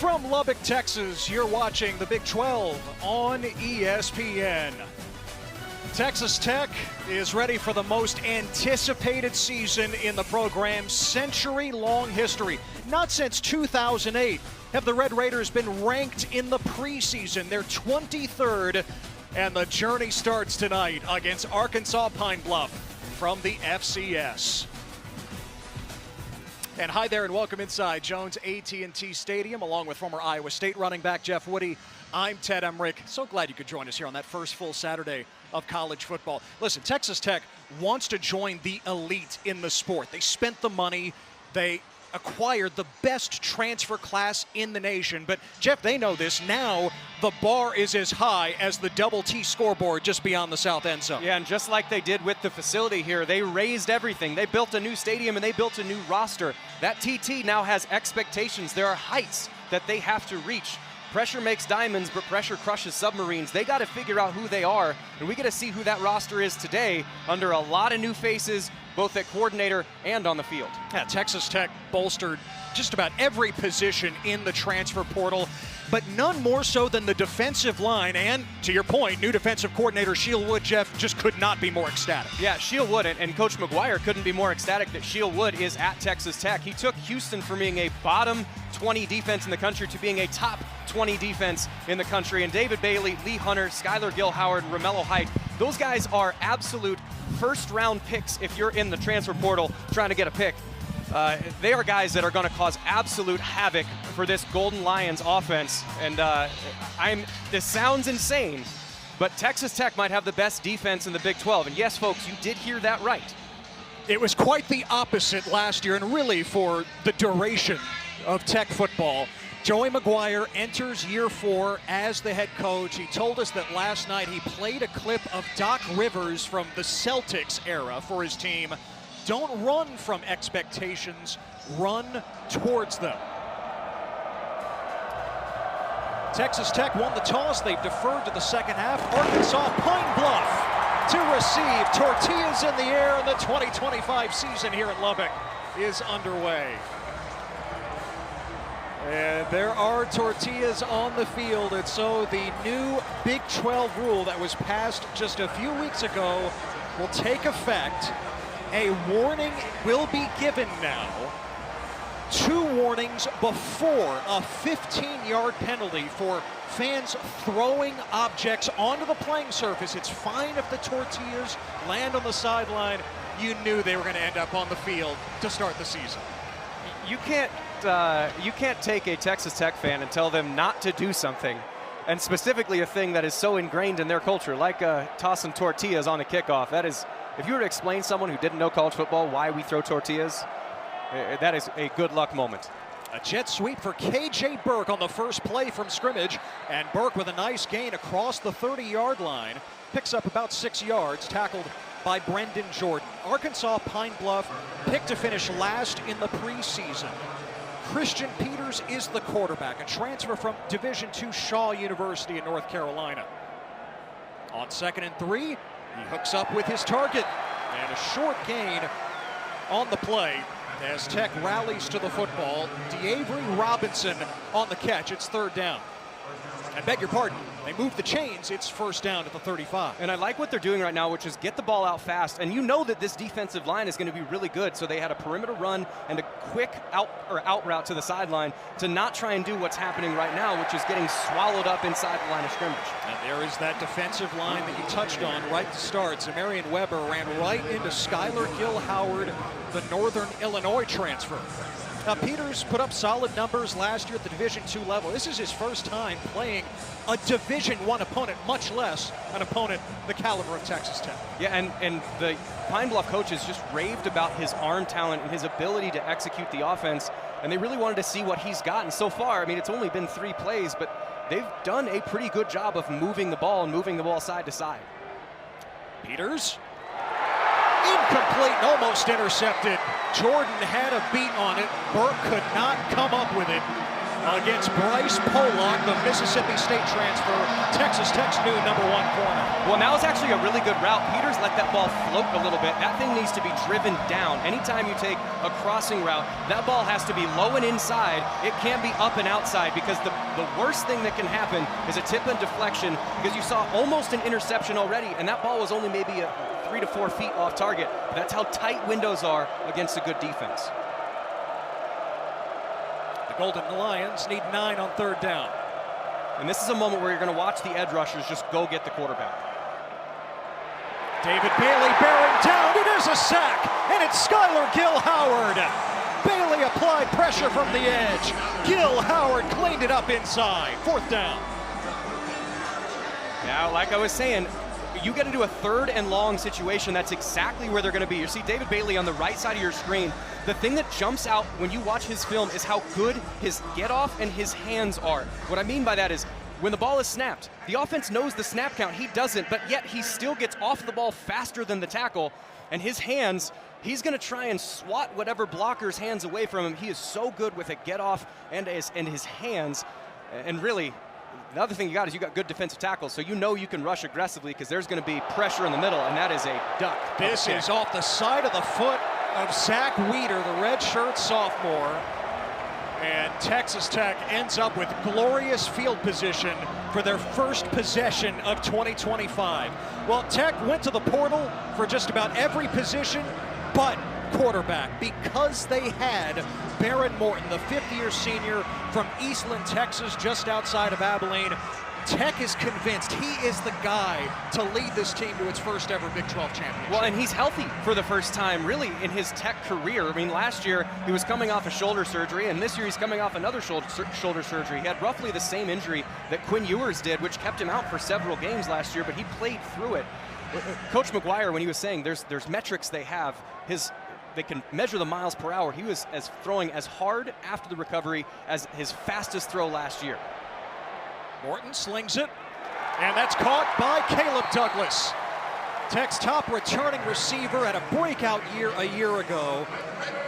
From Lubbock, Texas, you're watching the Big 12 on ESPN. Texas Tech is ready for the most anticipated season in the program's century-long history. Not since 2008 have the Red Raiders been ranked in the preseason. They're 23rd, and the journey starts tonight against Arkansas Pine Bluff from the FCS. And hi there and welcome inside Jones AT&T Stadium along with former Iowa State running back Jeff Woody. I'm Ted Emmerich. So glad you could join us here on that first full Saturday of college football. Listen, Texas Tech wants to join the elite in the sport. They spent the money. They acquired the best transfer class in the nation. But, Jeff, they know this. Now the bar is as high as the double T scoreboard just beyond the south end zone. Yeah, and just like they did with the facility here, they raised everything. They built a new stadium and they built a new roster. That TT now has expectations. There are heights that they have to reach. Pressure makes diamonds, but pressure crushes submarines. They got to figure out who they are, and we got to see who that roster is today under a lot of new faces, both at coordinator and on the field. Yeah, Texas Tech bolstered just about every position in the transfer portal, but none more so than the defensive line. And to your point, new defensive coordinator Sheil Wood, Jeff, just could not be more ecstatic. Yeah, Sheil Wood and Coach McGuire couldn't be more ecstatic that Sheil Wood is at Texas Tech. He took Houston from being a bottom 20 defense in the country to being a top 20 defense in the country. And David Bailey, Lee Hunter, Skylar Gill-Howard, Romello Height, those guys are absolute first-round picks if you're in the transfer portal trying to get a pick. They are guys that are going to cause absolute havoc for this Golden Lions offense. And this sounds insane, but Texas Tech might have the best defense in the Big 12. And yes, folks, you did hear that right. It was quite the opposite last year, and really for the duration of Tech football. Joey McGuire enters year 4 as the head coach. He told us that last night he played a clip of Doc Rivers from the Celtics era for his team. Don't run from expectations, run towards them. Texas Tech won the toss. They've deferred to the second half. Arkansas Pine Bluff to receive. Tortillas in the air, and the 2025 season here in Lubbock is underway. And there are tortillas on the field, and so the new Big 12 rule that was passed just a few weeks ago will take effect. A warning will be given now. 2 warnings before a 15-yard penalty for fans throwing objects onto the playing surface. It's fine if the tortillas land on the sideline. You knew they were going to end up on the field to start the season. You can't take a Texas Tech fan and tell them not to do something, and specifically a thing that is so ingrained in their culture, like tossing tortillas on the kickoff. That is, if you were to explain to someone who didn't know college football why we throw tortillas, that is a good luck moment. A jet sweep for KJ Burke on the first play from scrimmage, and Burke with a nice gain across the 30-yard line, picks up about 6 yards, tackled by Brendan Jordan. Arkansas Pine Bluff picked to finish last in the preseason. Christian Peters is the quarterback, a transfer from Division II Shaw University in North Carolina. On 2nd and 3, he hooks up with his target, and a short gain on the play as Tech rallies to the football. DeAvery Robinson on the catch. It's 3rd down. I beg your pardon, they move the chains. It's 1st down at the 35. And I like what they're doing right now, which is get the ball out fast. And you know that this defensive line is going to be really good, so they had a perimeter run and a quick out route to the sideline to not try and do what's happening right now, which is getting swallowed up inside the line of scrimmage. And there is that defensive line that you touched on right to start. Zamarian Weber ran right into Skylar Gill-Howard, the Northern Illinois transfer. Now, Peters put up solid numbers last year at the Division II level. This is his first time playing a Division I opponent, much less an opponent the caliber of Texas Tech. Yeah, and the Pine Bluff coaches just raved about his arm talent and his ability to execute the offense, and they really wanted to see what he's gotten so far. I mean, it's only been 3 plays, but they've done a pretty good job of moving the ball and moving the ball side to side. Peters. Incomplete and almost intercepted. Jordan had a beat on it. Burke could not come up with it. against Bryce Pollock, the Mississippi State transfer, Texas Tech's new #1 corner. Well, now it's actually a really good route. Peters let that ball float a little bit. That thing needs to be driven down. Anytime you take a crossing route, that ball has to be low and inside. It can't be up and outside, because the worst thing that can happen is a tip and deflection, because you saw almost an interception already, and that ball was only maybe 3 to 4 feet off target. That's how tight windows are against a good defense. The Golden Lions need 9 on 3rd down. And this is a moment where you're going to watch the edge rushers just go get the quarterback. David Bailey bearing down. It is a sack, and it's Skylar Gil Howard. Bailey applied pressure from the edge. Gil Howard cleaned it up inside. 4th down. Now, like I was saying, you get into a 3rd and long situation, that's exactly where they're going to be. You see David Bailey on the right side of your screen. The thing that jumps out when you watch his film is how good his get-off and his hands are. What I mean by that is, when the ball is snapped, the offense knows the snap count. He doesn't, but yet he still gets off the ball faster than the tackle. And his hands, he's going to try and swat whatever blocker's hands away from him. He is so good with a get-off and his hands. And really, the other thing you got is you got good defensive tackles, so you know you can rush aggressively, because there's going to be pressure in the middle, and that is a duck. This is off the side of the foot of Zach Weeder, the redshirt sophomore. And Texas Tech ends up with glorious field position for their first possession of 2025. Well, Tech went to the portal for just about every position but quarterback, because they had Baron Morton, the 5th-year senior from Eastland, Texas, just outside of Abilene. Tech is convinced he is the guy to lead this team to its first ever Big 12 championship. Well, and he's healthy for the first time, really, in his Tech career. I mean, last year he was coming off a shoulder surgery, and this year he's coming off another shoulder surgery. He had roughly the same injury that Quinn Ewers did, which kept him out for several games last year, but he played through it. Coach McGuire, when he was saying there's metrics they have, they can measure the miles per hour. He was throwing as hard after the recovery as his fastest throw last year. Morton slings it, and that's caught by Caleb Douglas. Tech's top returning receiver had a breakout year a year ago.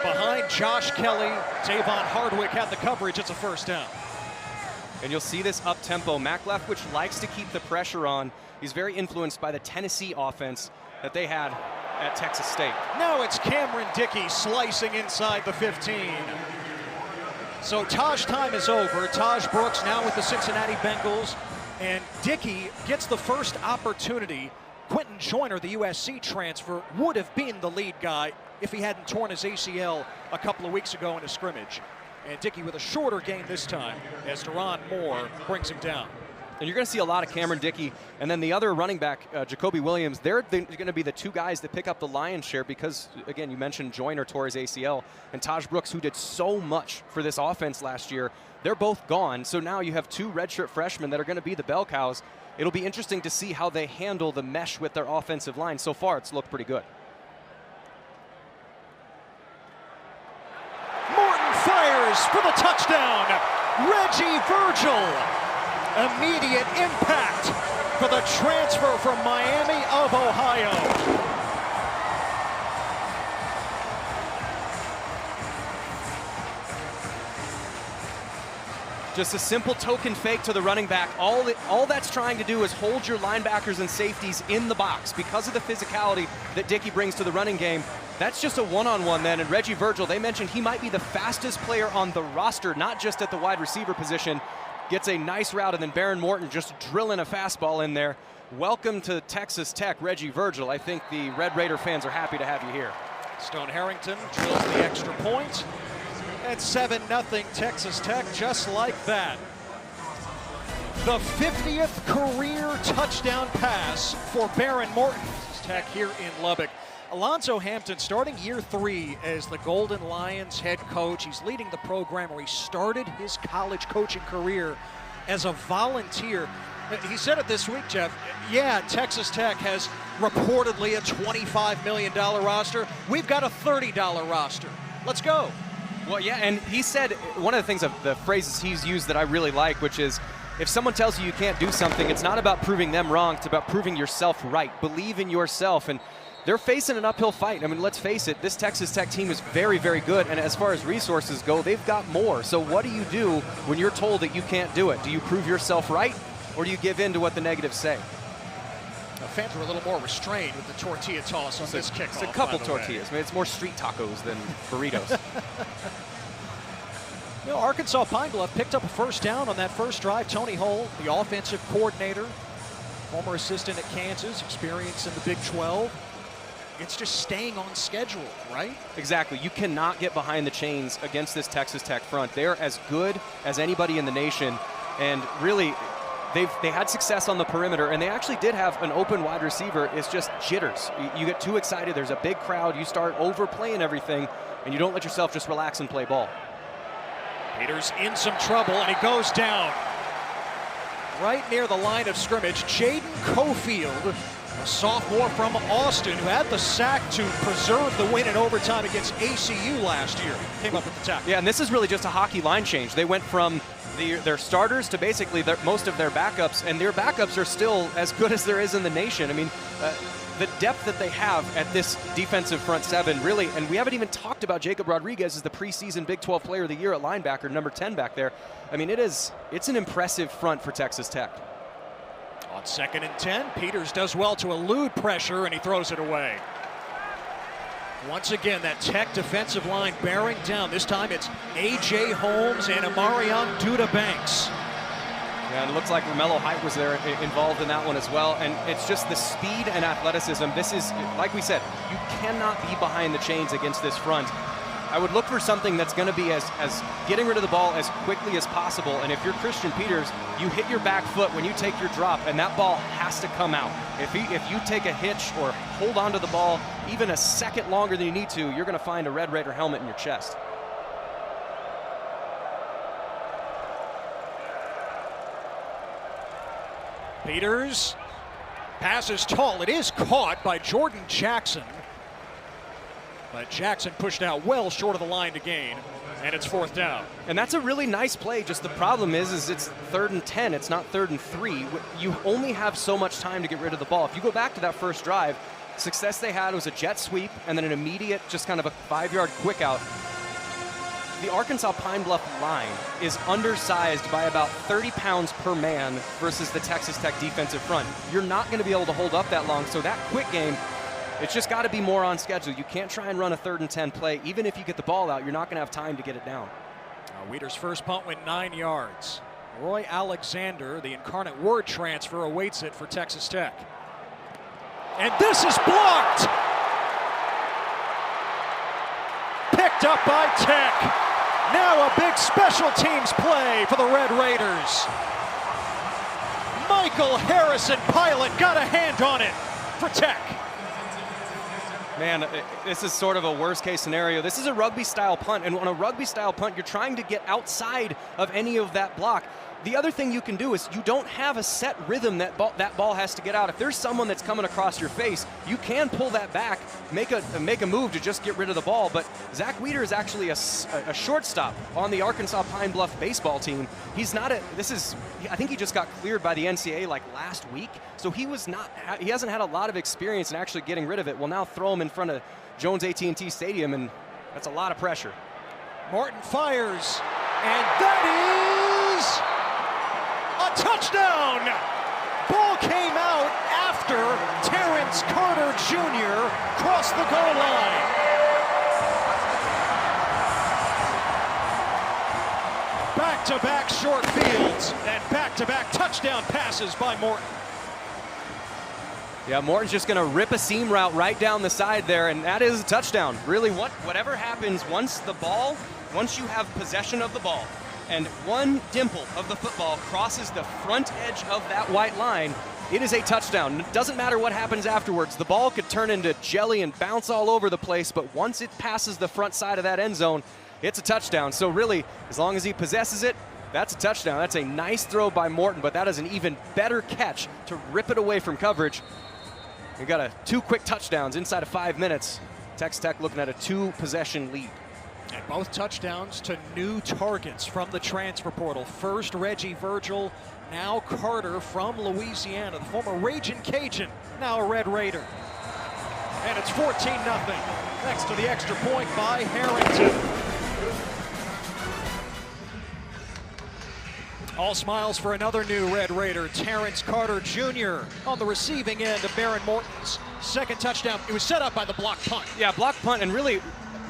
Behind Josh Kelly, Davon Hardwick had the coverage. It's a 1st down. And you'll see this up-tempo. Mac Leftwich likes to keep the pressure on. He's very influenced by the Tennessee offense that they had at Texas State. Now it's Cameron Dickey slicing inside the 15. So Taj time is over. Taj Brooks now with the Cincinnati Bengals, and Dickey gets the first opportunity. Quentin Joyner, the USC transfer, would have been the lead guy if he hadn't torn his ACL a couple of weeks ago in a scrimmage. And Dickey with a shorter gain this time as Deron Moore brings him down. And you're going to see a lot of Cameron Dickey, and then the other running back, Jacoby Williams, they're going to be the 2 guys that pick up the lion's share, because, again, you mentioned Joyner tore his ACL, and Taj Brooks, who did so much for this offense last year, they're both gone. So now you have 2 redshirt freshmen that are going to be the bell cows. It'll be interesting to see how they handle the mesh with their offensive line. So far, it's looked pretty good. Morton fires for the touchdown. Reggie Virgil. Immediate impact for the transfer from Miami of Ohio. Just a simple token fake to the running back. All that's trying to do is hold your linebackers and safeties in the box. Because of the physicality that Dickey brings to the running game, that's just a one-on-one then. And Reggie Virgil, they mentioned he might be the fastest player on the roster, not just at the wide receiver position. Gets a nice route, and then Baron Morton just drilling a fastball in there. Welcome to Texas Tech, Reggie Virgil. I think the Red Raider fans are happy to have you here. Stone Harrington drills the extra point. And 7-0 Texas Tech, just like that. The 50th career touchdown pass for Baron Morton. Tech here in Lubbock. Alonzo Hampton starting year 3 as the Golden Lions head coach. He's leading the program where he started his college coaching career as a volunteer. He said it this week, Jeff. Yeah, Texas Tech has reportedly a $25 million roster. We've got a $30 roster. Let's go. Well, yeah, and he said one of the things of the phrases he's used that I really like, which is, if someone tells you you can't do something, it's not about proving them wrong, it's about proving yourself right. Believe in yourself. And they're facing an uphill fight. I mean, let's face it, this Texas Tech team is very, very good, and as far as resources go, they've got more. So what do you do when you're told that you can't do it? Do you prove yourself right, or do you give in to what the negatives say? Fans were a little more restrained with the tortilla toss on this kickoff. It's a couple tortillas. I mean, it's more street tacos than burritos. You know, Arkansas Pine Bluff picked up a first down on that first drive. Tony Hull, the offensive coordinator, former assistant at Kansas, experience in the Big 12. It's just staying on schedule, right? Exactly. You cannot get behind the chains against this Texas Tech front. They're as good as anybody in the nation, and really, they had success on the perimeter, and they actually did have an open wide receiver. It's just jitters. You get too excited. There's a big crowd. You start overplaying everything, and you don't let yourself just relax and play ball. Peters in some trouble, and he goes down right near the line of scrimmage. Jaden Cofield, a sophomore from Austin, who had the sack to preserve the win in overtime against ACU last year, came up with the tackle. Yeah, and this is really just a hockey line change. They went from their starters to basically most of their backups, and their backups are still as good as there is in the nation. I mean, the depth that they have at this defensive front seven, really, and we haven't even talked about Jacob Rodriguez as the preseason Big 12 Player of the Year at linebacker, number 10 back there. I mean, it's an impressive front for Texas Tech. On 2nd and 10, Peters does well to elude pressure, and he throws it away. Once again, that Tech defensive line bearing down. This time it's A.J. Holmes and Amarion Duda-Banks. Yeah, and it looks like Romello Height was there involved in that one as well. And it's just the speed and athleticism. This is, like we said, you cannot be behind the chains against this front. I would look for something that's going to be as getting rid of the ball as quickly as possible. And if you're Christian Peters, you hit your back foot when you take your drop, and that ball has to come out. If you take a hitch or hold on to the ball even a second longer than you need to, you're going to find a Red Raider helmet in your chest. Peters passes tall. It is caught by Jordan Jackson. But Jackson pushed out well short of the line to gain, and it's 4th down. And that's a really nice play. Just the problem is it's 3rd and 10. It's not 3rd and 3. You only have so much time to get rid of the ball. If you go back to that first drive, success they had was a jet sweep and then an immediate, just kind of a 5-yard quick out. The Arkansas Pine Bluff line is undersized by about 30 pounds per man versus the Texas Tech defensive front. You're not going to be able to hold up that long, so that quick game, it's just got to be more on schedule. You can't try and run a 3rd and 10 play. Even if you get the ball out, you're not going to have time to get it down. Wheater's first punt went 9 yards. Roy Alexander, the Incarnate Word transfer, awaits it for Texas Tech. And this is blocked! Picked up by Tech. Now a big special teams play for the Red Raiders. Michael Harrison Pilot got a hand on it for Tech. Man, this is sort of a worst-case scenario. This is a rugby-style punt, and on a rugby-style punt, you're trying to get outside of any of that block. The other thing you can do is you don't have a set rhythm that ball has to get out. If there's someone that's coming across your face, you can pull that back, make a move to just get rid of the ball. But Zach Weeder is actually a shortstop on the Arkansas Pine Bluff baseball team. He's not I think he just got cleared by the NCAA like last week. So he hasn't had a lot of experience in actually getting rid of it. We'll now throw him in front of Jones AT&T Stadium, and that's a lot of pressure. Morton fires, and that is a touchdown! Ball came out after Terrence Carter Jr. crossed the goal line. Back-to-back short fields and back-to-back touchdown passes by Morton. Yeah, Morton's just going to rip a seam route right down the side there, and that is a touchdown. Really, whatever happens once you have possession of the ball, and one dimple of the football crosses the front edge of that white line, it is a touchdown. It doesn't matter what happens afterwards. The ball could turn into jelly and bounce all over the place, but once it passes the front side of that end zone, it's a touchdown. So really, as long as he possesses it, that's a touchdown. That's a nice throw by Morton, but that is an even better catch to rip it away from coverage. We got 2 quick touchdowns inside of 5 minutes. Texas Tech looking at a 2-possession lead. And both touchdowns to new targets from the transfer portal. First, Reggie Virgil, now Carter from Louisiana, the former Ragin' Cajun, now a Red Raider. And it's 14-0. Thanks to the extra point by Harrington. All smiles for another new Red Raider, Terrence Carter Jr. on the receiving end of Baron Morton's second touchdown. It was set up by the block punt. Yeah, block punt, and really,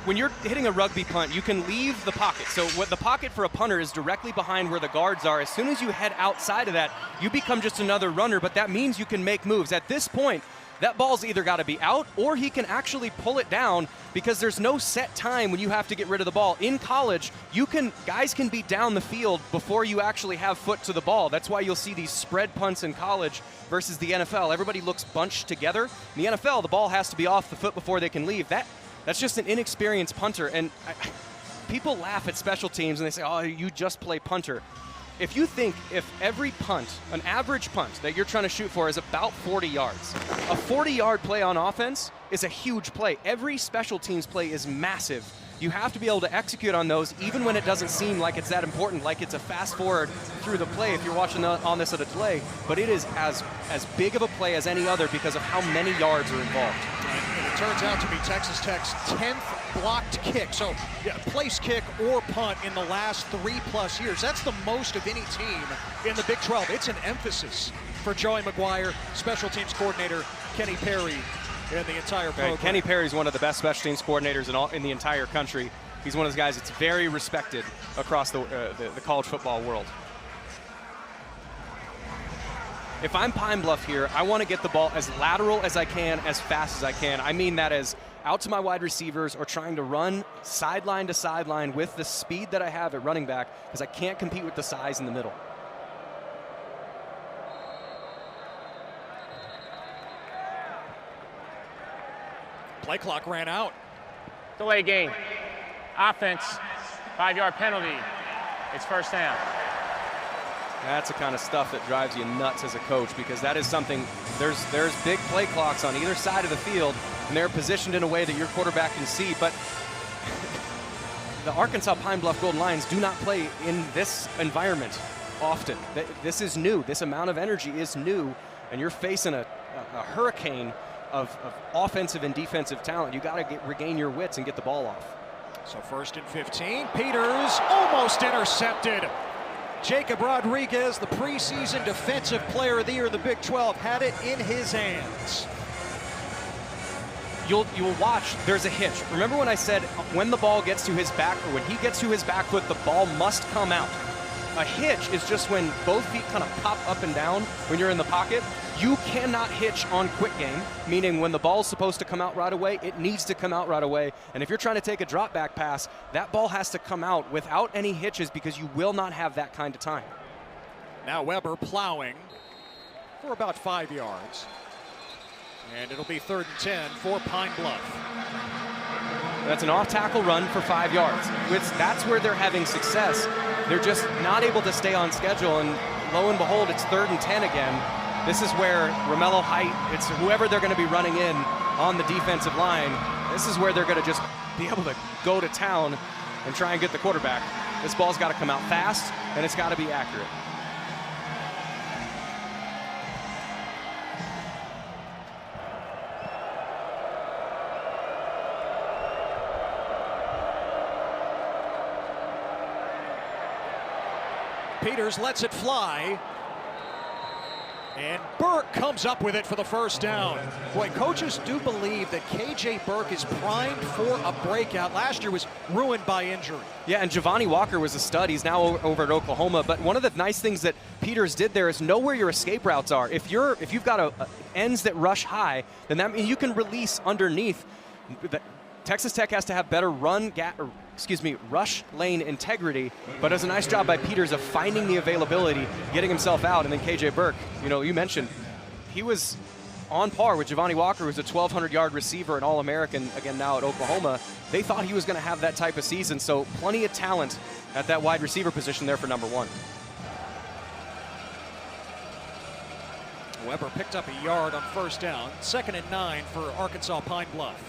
when you're hitting a rugby punt, you can leave the pocket. So what the pocket for a punter is directly behind where the guards are. As soon as you head outside of that, you become just another runner, but that means you can make moves. At this point, that ball's either got to be out or he can actually pull it down because there's no set time when you have to get rid of the ball. In college, guys can be down the field before you actually have foot to the ball. That's why you'll see these spread punts in college versus the NFL. Everybody looks bunched together. In the NFL, the ball has to be off the foot before they can leave. That's just an inexperienced punter. And people laugh at special teams and they say, oh, you just play punter. If you think if every punt, an average punt that you're trying to shoot for is about 40 yards, a 40-yard play on offense is a huge play. Every special teams play is massive. You have to be able to execute on those even when it doesn't seem like it's that important, like it's a fast forward through the play if you're watching on this at a delay. But it is as big of a play as any other because of how many yards are involved. And it turns out to be Texas Tech's 10th blocked kick. So yeah, place kick or punt in the last 3+ years. That's the most of any team in the Big 12. It's an emphasis for Joey McGuire, special teams coordinator Kenny Perry, and the entire program. Kenny Perry is one of the best special teams coordinators in the entire country. He's one of those guys that's very respected across the college football world. If I'm Pine Bluff here, I want to get the ball as lateral as I can, as fast as I can. I mean that as out to my wide receivers or trying to run sideline to sideline with the speed that I have at running back because I can't compete with the size in the middle. Play clock ran out. Delay game. Offense, 5-yard penalty. It's first down. That's the kind of stuff that drives you nuts as a coach because that is something, there's big play clocks on either side of the field and they're positioned in a way that your quarterback can see, but the Arkansas Pine Bluff Golden Lions do not play in this environment often. This is new. This amount of energy is new, and you're facing a hurricane of offensive and defensive talent. You got to regain your wits and get the ball off. So 1st and 15. Peters almost intercepted. Jacob Rodriguez, the preseason defensive player of the year of the Big 12, had it in his hands. You'll watch, there's a hitch. Remember when I said when the ball gets to his back, or when he gets to his back foot, the ball must come out. A hitch is just when both feet kind of pop up and down when you're in the pocket. You cannot hitch on quick game, meaning when the ball's supposed to come out right away, it needs to come out right away. And if you're trying to take a drop back pass, that ball has to come out without any hitches because you will not have that kind of time. Now Weber plowing for about 5 yards. And it'll be 3rd and 10 for Pine Bluff. That's an off-tackle run for 5 yards. That's where they're having success. They're just not able to stay on schedule, and lo and behold, it's 3rd and 10 again. This is where Romello Height, it's whoever they're going to be running in on the defensive line. This is where they're going to just be able to go to town and try and get the quarterback. This ball's got to come out fast, and it's got to be accurate. Peters lets it fly. And Burke comes up with it for the first down. Boy, coaches do believe that KJ Burke is primed for a breakout. Last year was ruined by injury. Yeah, and Giovanni Walker was a stud. He's now over at Oklahoma. But one of the nice things that Peters did there is know where your escape routes are. If you've got ends that rush high, then that means you can release underneath. Texas Tech has to have better rush lane integrity, but does a nice job by Peters of finding the availability, getting himself out, and then KJ Burke, you mentioned, he was on par with Giovanni Walker, who's a 1,200-yard receiver and All-American, again now at Oklahoma. They thought he was going to have that type of season, so plenty of talent at that wide receiver position there for number 1. Weber picked up a yard on 1st down. 2nd and 9 for Arkansas Pine Bluff.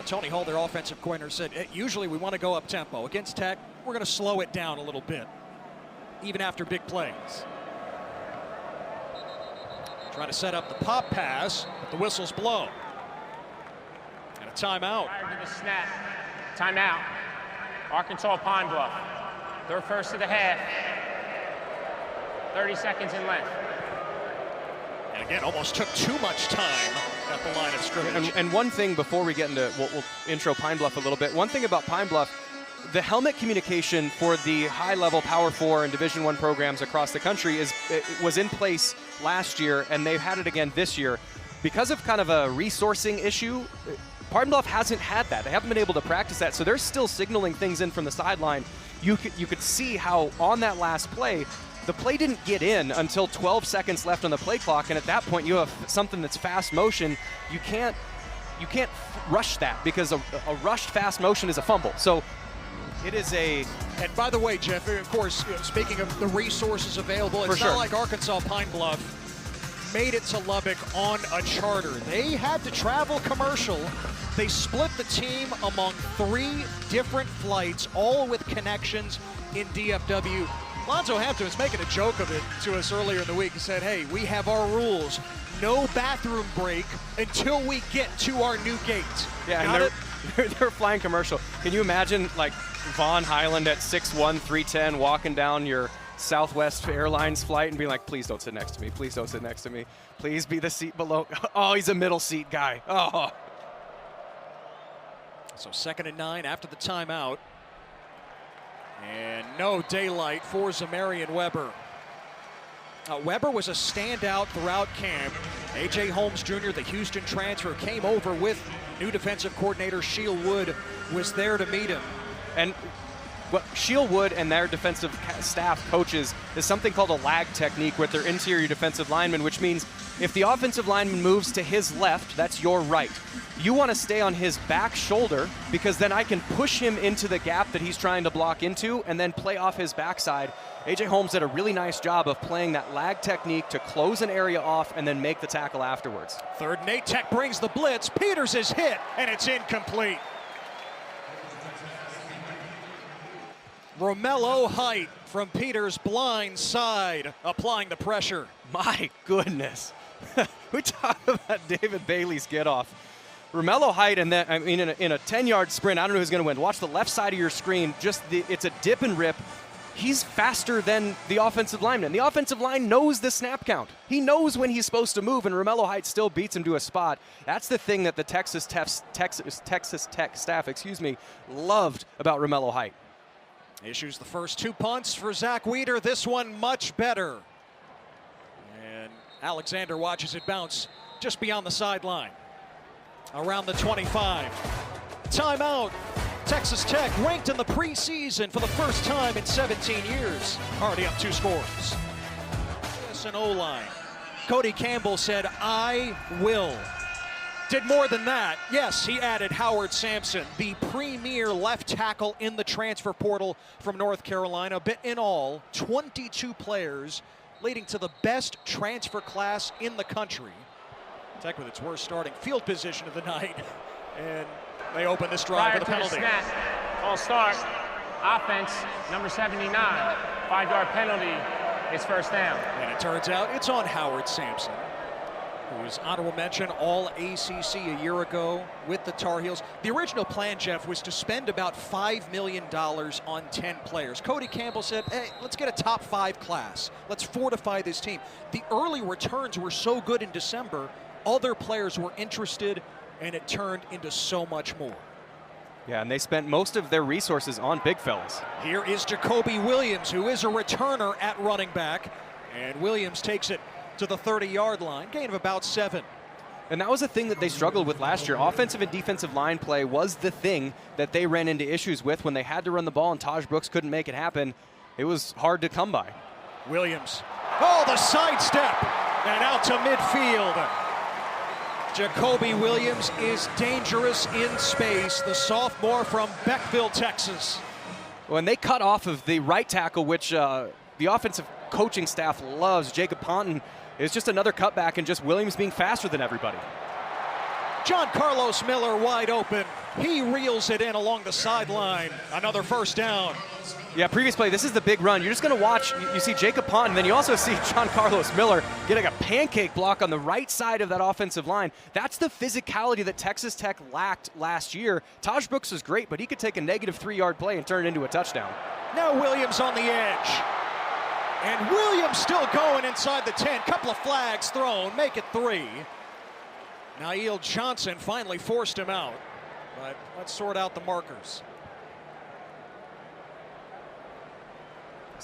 Tony Hall, their offensive coordinator, said, usually we want to go up tempo. Against Tech, we're going to slow it down a little bit, even after big plays. Trying to set up the pop pass, but the whistles blow. And a timeout. Prior to the snap, timeout. Arkansas Pine Bluff. Their first of the half. 30 seconds in length. And again, almost took too much time at the line of scrimmage. And one thing before we get into, we'll intro Pine Bluff a little bit. One thing about Pine Bluff, the helmet communication for the high-level Power 4 and Division I programs across the country was in place last year, and they've had it again this year. Because of kind of a resourcing issue, Pine Bluff hasn't had that. They haven't been able to practice that, so they're still signaling things in from the sideline. You could see how on that last play, the play didn't get in until 12 seconds left on the play clock, and at that point you have something that's fast motion. You can't rush that, because a rushed fast motion is a fumble. So it is a... And by the way, Jeff, of course, speaking of the resources available, it's not like Arkansas Pine Bluff made it to Lubbock on a charter. They had to travel commercial. They split the team among 3 different flights, all with connections in DFW. Lonzo Hampton was making a joke of it to us earlier in the week. He said, hey, we have our rules. No bathroom break until we get to our new gate. Yeah, and they're flying commercial. Can you imagine, like, Vaughn Highland at 6'1", 310 walking down your Southwest Airlines flight and being like, please don't sit next to me. Please don't sit next to me. Please be the seat below. Oh, he's a middle seat guy. Oh. So 2nd and 9 after the timeout. And no daylight for Zamarian Weber. Weber was a standout throughout camp. A.J. Holmes Jr., the Houston transfer, came over with new defensive coordinator Sheil Wood, was there to meet him. And what Sheil Wood and their defensive staff coaches is something called a lag technique with their interior defensive lineman, which means if the offensive lineman moves to his left, that's your right. You want to stay on his back shoulder, because then I can push him into the gap that he's trying to block into and then play off his backside. A.J. Holmes did a really nice job of playing that lag technique to close an area off and then make the tackle afterwards. 3rd and 8, Tech brings the blitz. Peters is hit, and it's incomplete. Romello Height from Peters' blind side, applying the pressure. My goodness. We talk about David Bailey's get-off. Romello Height, and then, I mean, in a 10-yard sprint, I don't know who's going to win. Watch the left side of your screen. It's a dip and rip. He's faster than the offensive lineman. The offensive line knows the snap count. He knows when he's supposed to move, and Romello Height still beats him to a spot. That's the thing that the Texas Tech staff, loved about Romello Height. Issues the first 2 punts for Zach Weeder. This one much better. And Alexander watches it bounce just beyond the sideline. Around the 25. Timeout. Texas Tech ranked in the preseason for the first time in 17 years. Already up 2 scores. Yes, an O-line. Cody Campbell said, I will. Did more than that. Yes, he added Howard Sampson, the premier left tackle in the transfer portal from North Carolina. But in all, 22 players, leading to the best transfer class in the country. Tech with its worst starting field position of the night. And they open this drive with a penalty. Snap. All start. Offense, number 79. 5-yard penalty. It's first down. And it turns out it's on Howard Sampson, who was honorable mention all ACC a year ago with the Tar Heels. The original plan, Jeff, was to spend about $5 million on 10 players. Cody Campbell said, hey, let's get a top 5 class. Let's fortify this team. The early returns were so good in December, other players were interested, and it turned into so much more. Yeah, and they spent most of their resources on big fellas. Here is Jacoby Williams, who is a returner at running back, and Williams takes it to the 30-yard line, gain of about 7. And that was a thing that they struggled with last year. Offensive and defensive line play was the thing that they ran into issues with when they had to run the ball and Taj Brooks couldn't make it happen. It was hard to come by. Williams, oh, the sidestep, and out to midfield. Jacoby Williams is dangerous in space, the sophomore from Beckville, Texas. When they cut off of the right tackle, which the offensive coaching staff loves, Jacob Ponton, is just another cutback and just Williams being faster than everybody. John Carlos Miller wide open. He reels it in along the sideline. Another first down. Yeah, previous play, this is the big run. You're just going to watch, you see Jacob Pond, and then you also see John Carlos Miller getting a pancake block on the right side of that offensive line. That's the physicality that Texas Tech lacked last year. Taj Brooks was great, but he could take a negative 3-yard play and turn it into a touchdown. Now Williams on the edge. And Williams still going inside the 10. Couple of flags thrown, make it 3. Nail Johnson finally forced him out. But let's sort out the markers.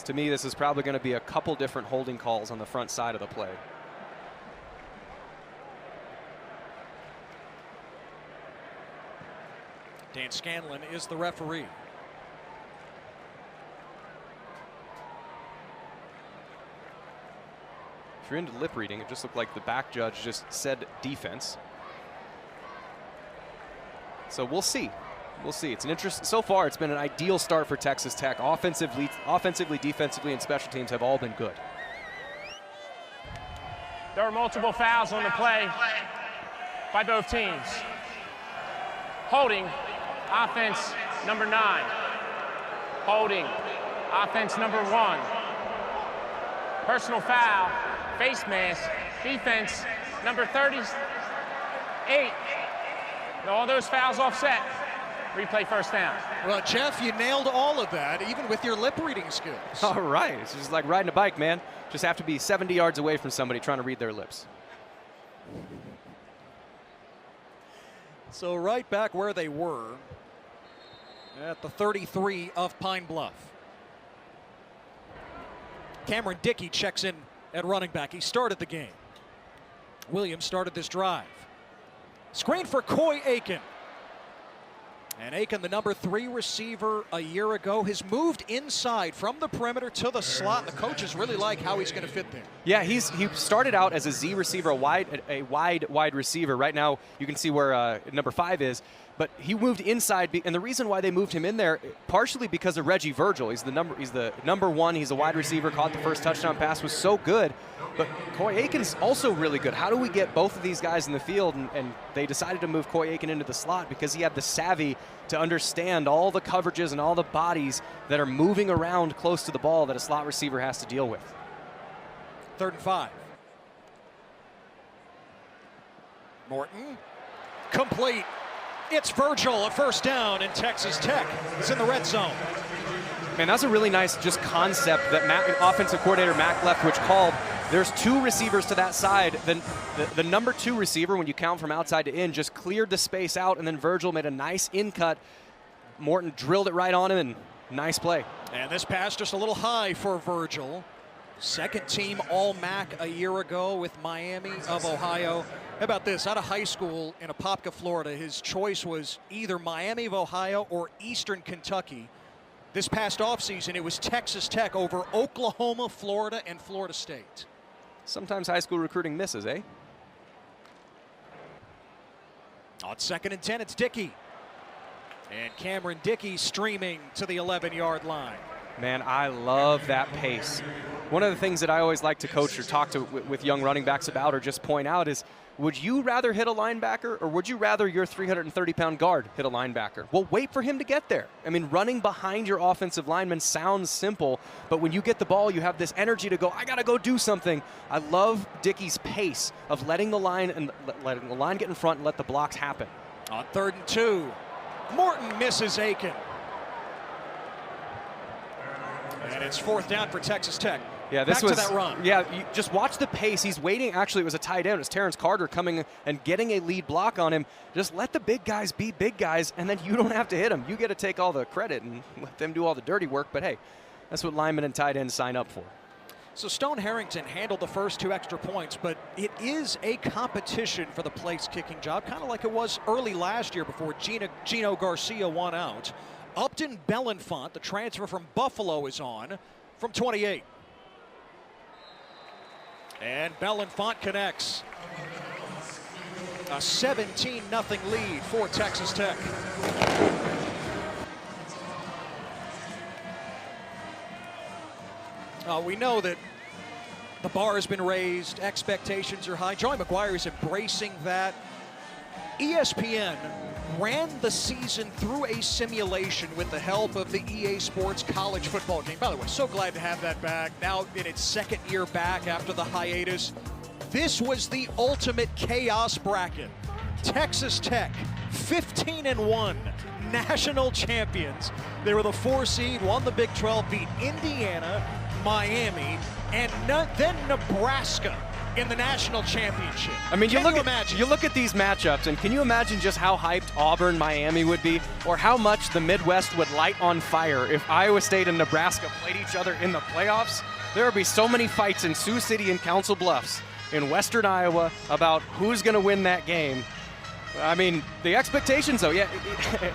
To me, this is probably going to be a couple different holding calls on the front side of the play. Dan Scanlon is the referee. If you're into lip reading, it just looked like the back judge just said defense. So we'll see. We'll see. It's an interest. So far, it's been an ideal start for Texas Tech. Offensively, defensively, and special teams have all been good. There are multiple fouls on the play by both teams. Holding, offense number 9. Holding, offense number 1. Personal foul, face mask, defense number 38. All those fouls offset. Replay first down. Well, Jeff, you nailed all of that, even with your lip reading skills. All right. It's just like riding a bike, man. Just have to be 70 yards away from somebody trying to read their lips. So right back where they were at the 33 of Pine Bluff. Cameron Dickey checks in at running back. He started the game. Williams started this drive. Screen for Coy Aiken. And Aiken, the number 3 receiver a year ago, has moved inside from the perimeter to the slot. The coaches really like how he's going to fit there. Yeah, he started out as a Z receiver, a wide receiver. Right now, you can see where number 5 is. But he moved inside, and the reason why they moved him in there, partially because of Reggie Virgil. He's the number 1. He's a wide receiver. Caught the first touchdown pass, was so good. But Coy Aiken's also really good. How do we get both of these guys in the field? And they decided to move Coy Aiken into the slot because he had the savvy to understand all the coverages and all the bodies that are moving around close to the ball that a slot receiver has to deal with. 3rd and 5. Morton, complete. It's Virgil, a first down, and Texas Tech is in the red zone. Man, that's a really nice just concept that offensive coordinator Mac Leftwich called. There's 2 receivers to that side. Then the number 2 receiver, when you count from outside to in, just cleared the space out, and then Virgil made a nice in cut. Morton drilled it right on him, and nice play. And this pass just a little high for Virgil. 2nd team All-MAC a year ago with Miami of Ohio. How about this? Out of high school in Apopka, Florida, his choice was either Miami of Ohio or Eastern Kentucky. This past offseason, it was Texas Tech over Oklahoma, Florida, and Florida State. Sometimes high school recruiting misses, eh? On 2nd and 10, it's Dickey. And Cameron Dickey streaming to the 11-yard line. Man, I love that pace. One of the things that I always like to coach or talk to with young running backs about or just point out is, would you rather hit a linebacker or would you rather your 330-pound guard hit a linebacker? Well, wait for him to get there. I mean, running behind your offensive lineman sounds simple, but when you get the ball, you have this energy to go, I got to go do something. I love Dickey's pace of letting the line get in front and let the blocks happen. On 3rd and 2, Morton misses Aiken. And it's 4th down for Texas Tech. Yeah, this Back was to that run. Yeah, you just watch the pace. He's waiting. Actually, it was a tight end. It was Terrence Carter coming and getting a lead block on him. Just let the big guys be big guys, and then you don't have to hit them. You get to take all the credit and let them do all the dirty work. But hey, that's what linemen and tight ends sign up for. So Stone Harrington handled the first 2 extra points, but it is a competition for the place kicking job, kind of like it was early last year before Gino Garcia won out. Upton Belenfant, the transfer from Buffalo, is on from 28. And Belenfant connects. A 17-0 lead for Texas Tech. We know that the bar has been raised, expectations are high. Joey McGuire is embracing that. ESPN ran the season through a simulation with the help of the EA Sports college football game. By the way, so glad to have that back. Now in its second year back after the hiatus. This was the ultimate chaos bracket. Texas Tech, 15-1, national champions. They were the 4 seed, won the Big 12, beat Indiana, Miami, and then Nebraska in the national championship. I mean, you look at these matchups, and can you imagine just how hyped Auburn, Miami would be, or how much the Midwest would light on fire if Iowa State and Nebraska played each other in the playoffs? There would be so many fights in Sioux City and Council Bluffs in western Iowa about who's going to win that game. I mean, the expectations, though, yeah,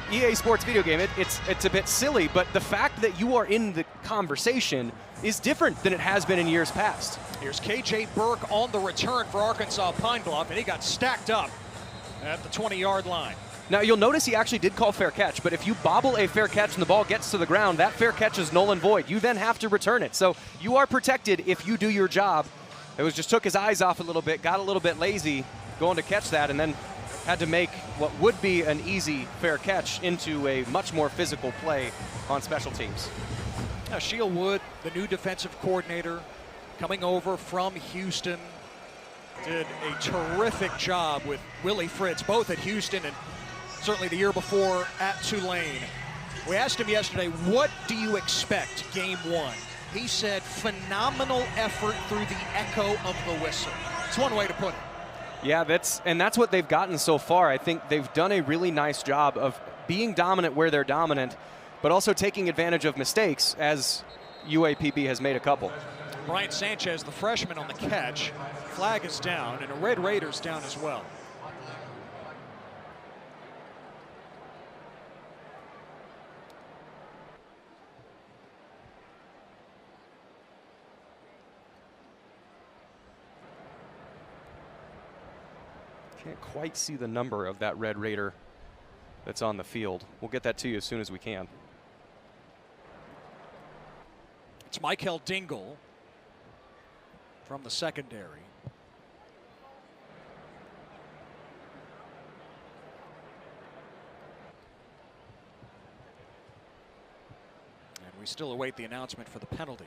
EA Sports video game, it's a bit silly, but the fact that you are in the conversation is different than it has been in years past. Here's KJ Burke on the return for Arkansas Pine Bluff, and he got stacked up at the 20-yard line. Now, you'll notice he actually did call fair catch, but if you bobble a fair catch and the ball gets to the ground, that fair catch is null and void. You then have to return it. So you are protected if you do your job. It just took his eyes off a little bit, got a little bit lazy going to catch that, and then had to make what would be an easy fair catch into a much more physical play on special teams. Now, Sheil Wood, the new defensive coordinator, coming over from Houston, did a terrific job with Willie Fritz, both at Houston and certainly the year before at Tulane. We asked him yesterday, what do you expect game one? He said, phenomenal effort through the echo of the whistle. It's one way to put it. Yeah, that's what they've gotten so far. I think they've done a really nice job of being dominant where they're dominant, but also taking advantage of mistakes, as UAPB has made a couple. Brian Sanchez, the freshman, on the catch. Flag is down, and a Red Raider's down as well. Can't quite see the number of that Red Raider that's on the field. We'll get that to you as soon as we can. It's Michael Dingle from the secondary. And we still await the announcement for the penalty.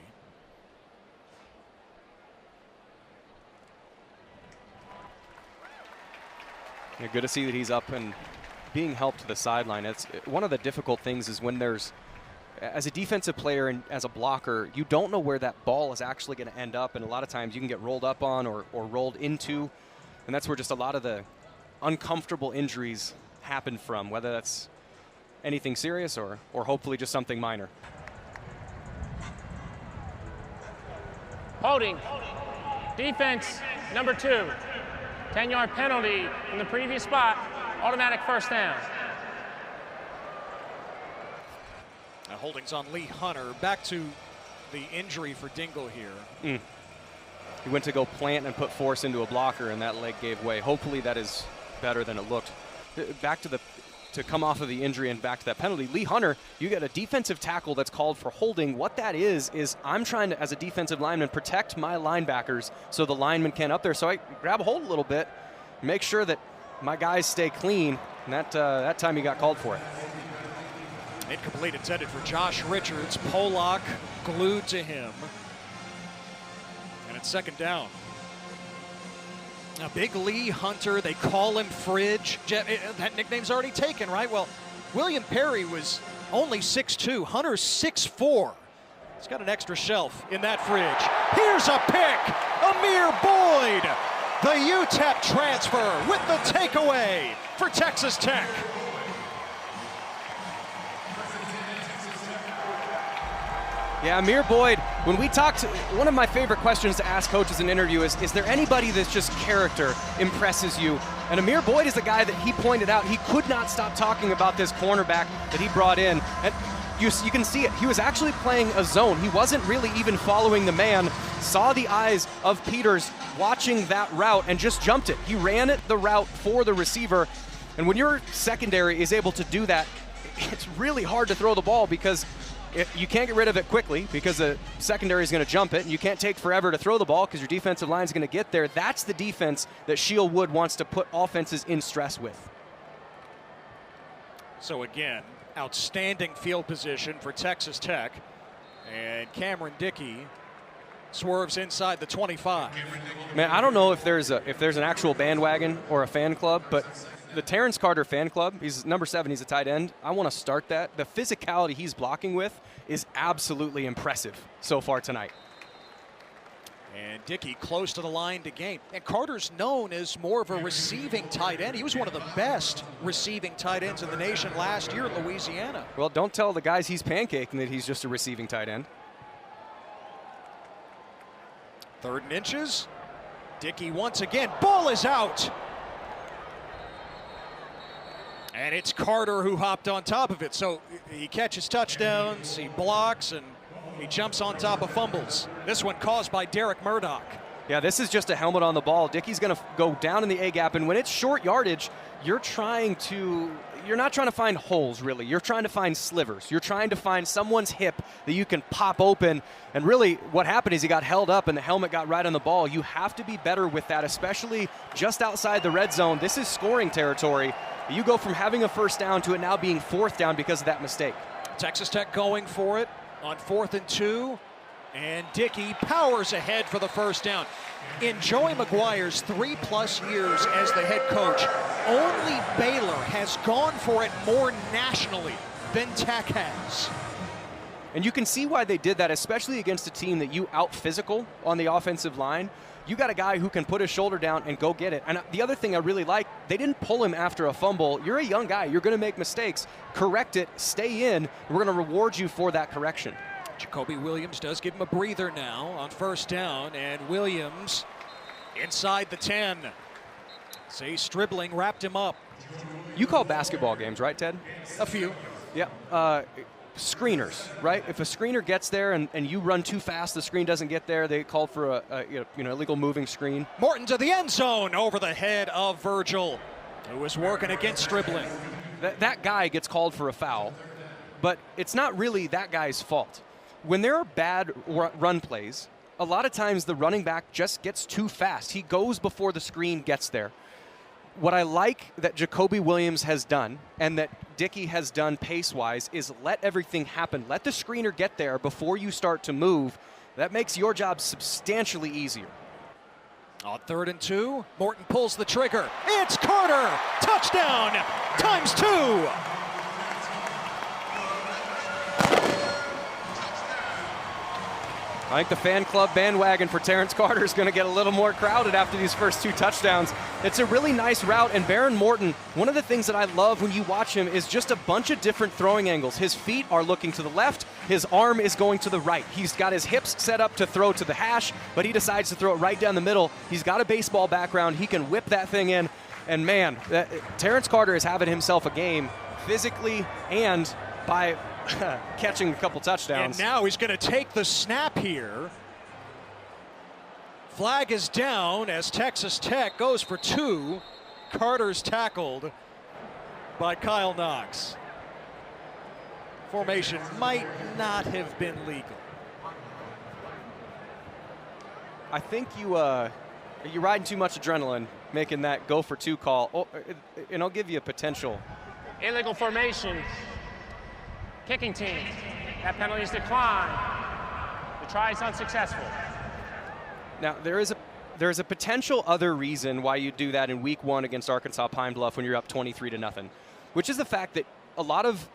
Yeah, good to see that he's up and being helped to the sideline. It's one of the difficult things is when there's, as a defensive player and as a blocker, you don't know where that ball is actually going to end up, and a lot of times you can get rolled up on or rolled into, and that's where just a lot of the uncomfortable injuries happen from, whether that's anything serious or hopefully just something minor. Holding. Defense, number 2. 10-yard penalty from the previous spot. Automatic first down. Now holding's on Lee Hunter. Back to the injury for Dingle here. He went to go plant and put force into a blocker, and that leg gave way. Hopefully that is better than it looked. Back to come off of the injury and back to that penalty. Lee Hunter, you get a defensive tackle that's called for holding. What that is I'm trying to, as a defensive lineman, protect my linebackers so the lineman can't up there. So I grab a hold a little bit, make sure that my guys stay clean, and that time he got called for it. Incomplete, intended for Josh Richards. Pollock glued to him. And it's second down. Now, Big Lee Hunter, they call him Fridge. That nickname's already taken, right? Well, William Perry was only 6'2". Hunter's 6'4". He's got an extra shelf in that fridge. Here's a pick. Amir Boyd, the UTEP transfer, with the takeaway for Texas Tech. Yeah, Amir Boyd, when we talked, one of my favorite questions to ask coaches in an interview is there anybody that's just character impresses you? And Amir Boyd is the guy that he pointed out. He could not stop talking about this cornerback that he brought in. And you can see it. He was actually playing a zone. He wasn't really even following the man, saw the eyes of Peters watching that route and just jumped it. He ran it the route for the receiver. And when your secondary is able to do that, it's really hard to throw the ball because you can't get rid of it quickly because the secondary is going to jump it, and you can't take forever to throw the ball because your defensive line is going to get there. That's the defense that Sheil Wood wants to put offenses in stress with. So again, outstanding field position for Texas Tech. And Cameron Dickey swerves inside the 25. Man, I don't know if there's an actual bandwagon or a fan club, but the Terrence Carter fan club, he's number 7, he's a tight end. I want to start that. The physicality he's blocking with is absolutely impressive so far tonight. And Dickey close to the line to gain. And Carter's known as more of a receiving tight end. He was one of the best receiving tight ends in the nation last year in Louisiana. Well, don't tell the guys he's pancaking that he's just a receiving tight end. 3rd and inches. Dickey once again. Ball is out. And it's Carter who hopped on top of it. So he catches touchdowns, he blocks, and he jumps on top of fumbles. This one caused by Derek Murdoch. Yeah, this is just a helmet on the ball. Dickey's going to go down in the A-gap, and when it's short yardage, you're not trying to find holes, really. You're trying to find slivers. You're trying to find someone's hip that you can pop open. And really, what happened is he got held up, and the helmet got right on the ball. You have to be better with that, especially just outside the red zone. This is scoring territory. You go from having a first down to it now being 4th down because of that mistake. Texas Tech going for it on 4th and 2. And Dickey powers ahead for the first down. In Joey McGuire's 3+ years as the head coach, only Baylor has gone for it more nationally than Tech has. And you can see why they did that, especially against a team that you out-physical on the offensive line. You got a guy who can put his shoulder down and go get it. And the other thing I really like, they didn't pull him after a fumble. You're a young guy. You're going to make mistakes. Correct it. Stay in. We're going to reward you for that correction. Jacoby Williams does give him a breather now on first down. And Williams inside the 10. Say Stribling wrapped him up. You call basketball games, right, Ted? A few. Yeah. Screeners, right? If a screener gets there and you run too fast, the screen doesn't get there, they call for a illegal moving screen. Morton to the end zone over the head of Virgil, who was working against Stribling. That guy gets called for a foul, but it's not really that guy's fault. When there are bad run plays, a lot of times the running back just gets too fast. He goes before the screen gets there. What I like that Jacoby Williams has done and that Dickey has done pace-wise is let everything happen. Let the screener get there before you start to move. That makes your job substantially easier. On 3rd and 2, Morton pulls the trigger. It's Carter! Touchdown! ×2! I think the fan club bandwagon for Terrence Carter is going to get a little more crowded after these first 2 touchdowns. It's a really nice route, and Baron Morton, one of the things that I love when you watch him is just a bunch of different throwing angles. His feet are looking to the left, his arm is going to the right. He's got his hips set up to throw to the hash, but he decides to throw it right down the middle. He's got a baseball background. He can whip that thing in, and man, Terrence Carter is having himself a game physically and by catching a couple touchdowns. And now he's going to take the snap here. Flag is down as Texas Tech goes for 2. Carter's tackled by Kyle Knox. Formation might not have been legal. I think you're riding too much adrenaline making that go for 2 call. Oh, and I'll give you a potential. Illegal formation. Kicking team. That penalty is declined. The try is unsuccessful. Now, there is a potential other reason why you do that in week 1 against Arkansas Pine Bluff when you're up 23-0, which is the fact that a lot of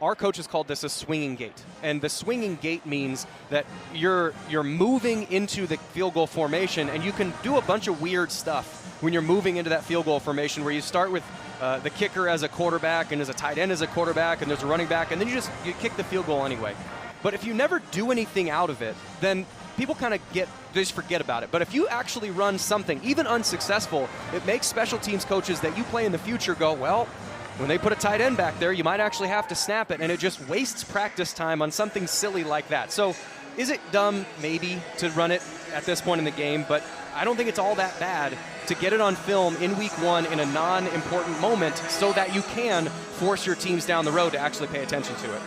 our coaches called this a swinging gate. And the swinging gate means that you're moving into the field goal formation, and you can do a bunch of weird stuff when you're moving into that field goal formation where you start with the kicker as a quarterback and as a tight end as a quarterback and there's a running back, and then you kick the field goal anyway. But if you never do anything out of it, then people kind of just forget about it. But if you actually run something, even unsuccessful, it makes special teams coaches that you play in the future go, well, when they put a tight end back there, you might actually have to snap it, and it just wastes practice time on something silly like that. So is it dumb? Maybe, to run it at this point in the game, but I don't think it's all that bad to get it on film in week 1 in a non-important moment so that you can force your teams down the road to actually pay attention to it.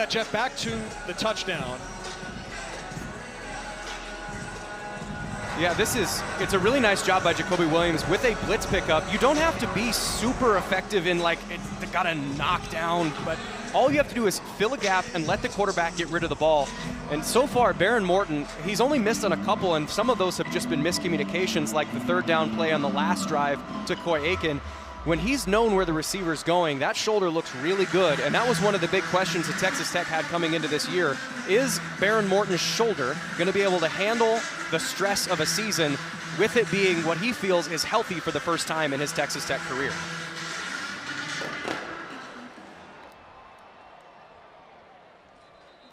Jeff, back to the touchdown. Yeah, it's a really nice job by Jacoby Williams with a blitz pickup. You don't have to be super effective in like, it's got to knock down, but all you have to do is fill a gap and let the quarterback get rid of the ball. And so far, Baron Morton, he's only missed on a couple, and some of those have just been miscommunications, like the third down play on the last drive to Coy Aiken. When he's known where the receiver's going, that shoulder looks really good, and that was one of the big questions that Texas Tech had coming into this year. Is Baron Morton's shoulder going to be able to handle the stress of a season with it being what he feels is healthy for the first time in his Texas Tech career?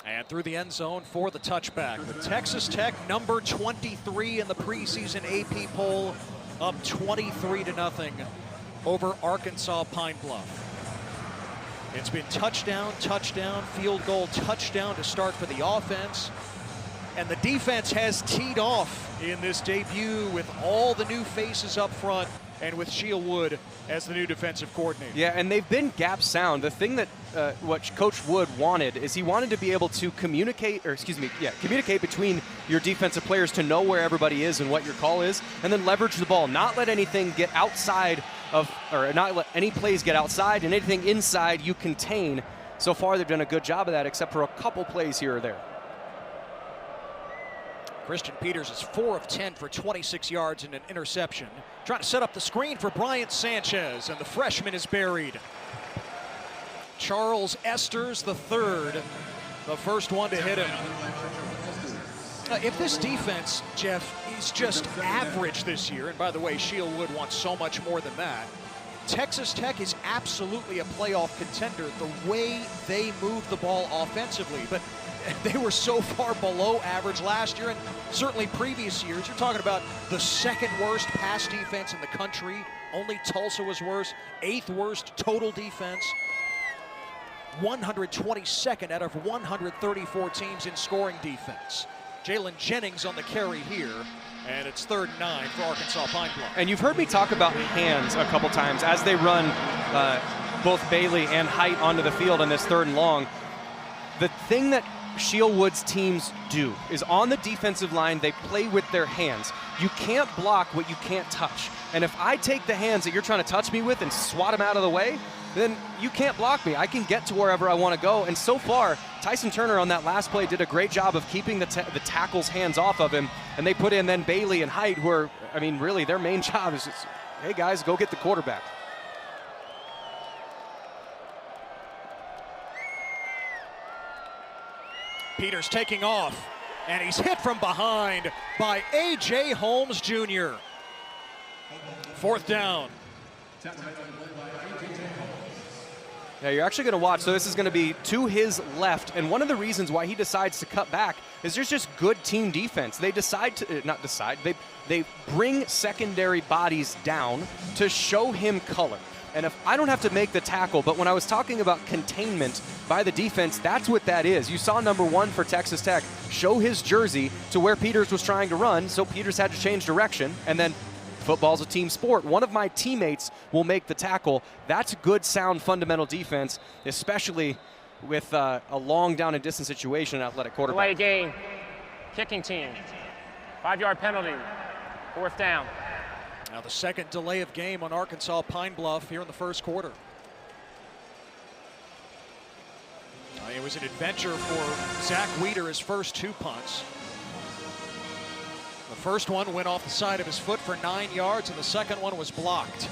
And through the end zone for the touchback. The Texas Tech number 23 in the preseason AP poll, up 23-0 over Arkansas Pine Bluff. It's been touchdown, touchdown, field goal, touchdown to start for the offense. And the defense has teed off in this debut with all the new faces up front and with Sheil Wood as the new defensive coordinator. Yeah, and they've been gap sound. The thing that what Coach Wood wanted is he wanted to be able to communicate between your defensive players to know where everybody is and what your call is, and then leverage the ball, not let anything get outside of, or not let any plays get outside, and anything inside you contain. So far, they've done a good job of that, except for a couple plays here or there. Christian Peters is 4 of 10 for 26 yards and an interception. Trying to set up the screen for Bryant Sanchez, and the freshman is buried. Charles Esters, the third, the first one to hit him. If this defense, Jeff, is just average this year, and by the way, Sheil Wood wants so much more than that, Texas Tech is absolutely a playoff contender the way they move the ball offensively. But they were so far below average last year, and certainly previous years. You're talking about the second worst pass defense in the country. Only Tulsa was worse. 8th worst total defense. 122nd out of 134 teams in scoring defense. Jalen Jennings on the carry here, and it's 3rd and 9 for Arkansas Pine Bluff. And you've heard me talk about hands a couple times as they run both Bailey and Height onto the field on this 3rd and long. The thing that Sheil Wood's teams do is on the defensive line, they play with their hands. You can't block what you can't touch. And if I take the hands that you're trying to touch me with and swat them out of the way, then you can't block me. I can get to wherever I want to go. And so far, Tyson Turner on that last play did a great job of keeping the tackle's hands off of him. And they put in then Bailey and Height, who are, I mean, really their main job is just, hey guys, go get the quarterback. Peters taking off, and he's hit from behind by A.J. Holmes Jr. 4th down. Yeah, you're actually going to watch. So this is going to be to his left, and one of the reasons why he decides to cut back is there's just good team defense. They decide to, they bring secondary bodies down to show him color. And if I don't have to make the tackle, but when I was talking about containment by the defense, that's what that is. You saw number 1 for Texas Tech show his jersey to where Peters was trying to run, so Peters had to change direction, and then football's a team sport. One of my teammates will make the tackle. That's good, sound, fundamental defense, especially with a long down and distance situation, athletic quarterback. Delay game, kicking team, 5-yard penalty, 4th down. Now the second delay of game on Arkansas Pine Bluff here in the first quarter. It was an adventure for Zach Weeder, his first 2 punts. The first one went off the side of his foot for 9 yards, and the second one was blocked.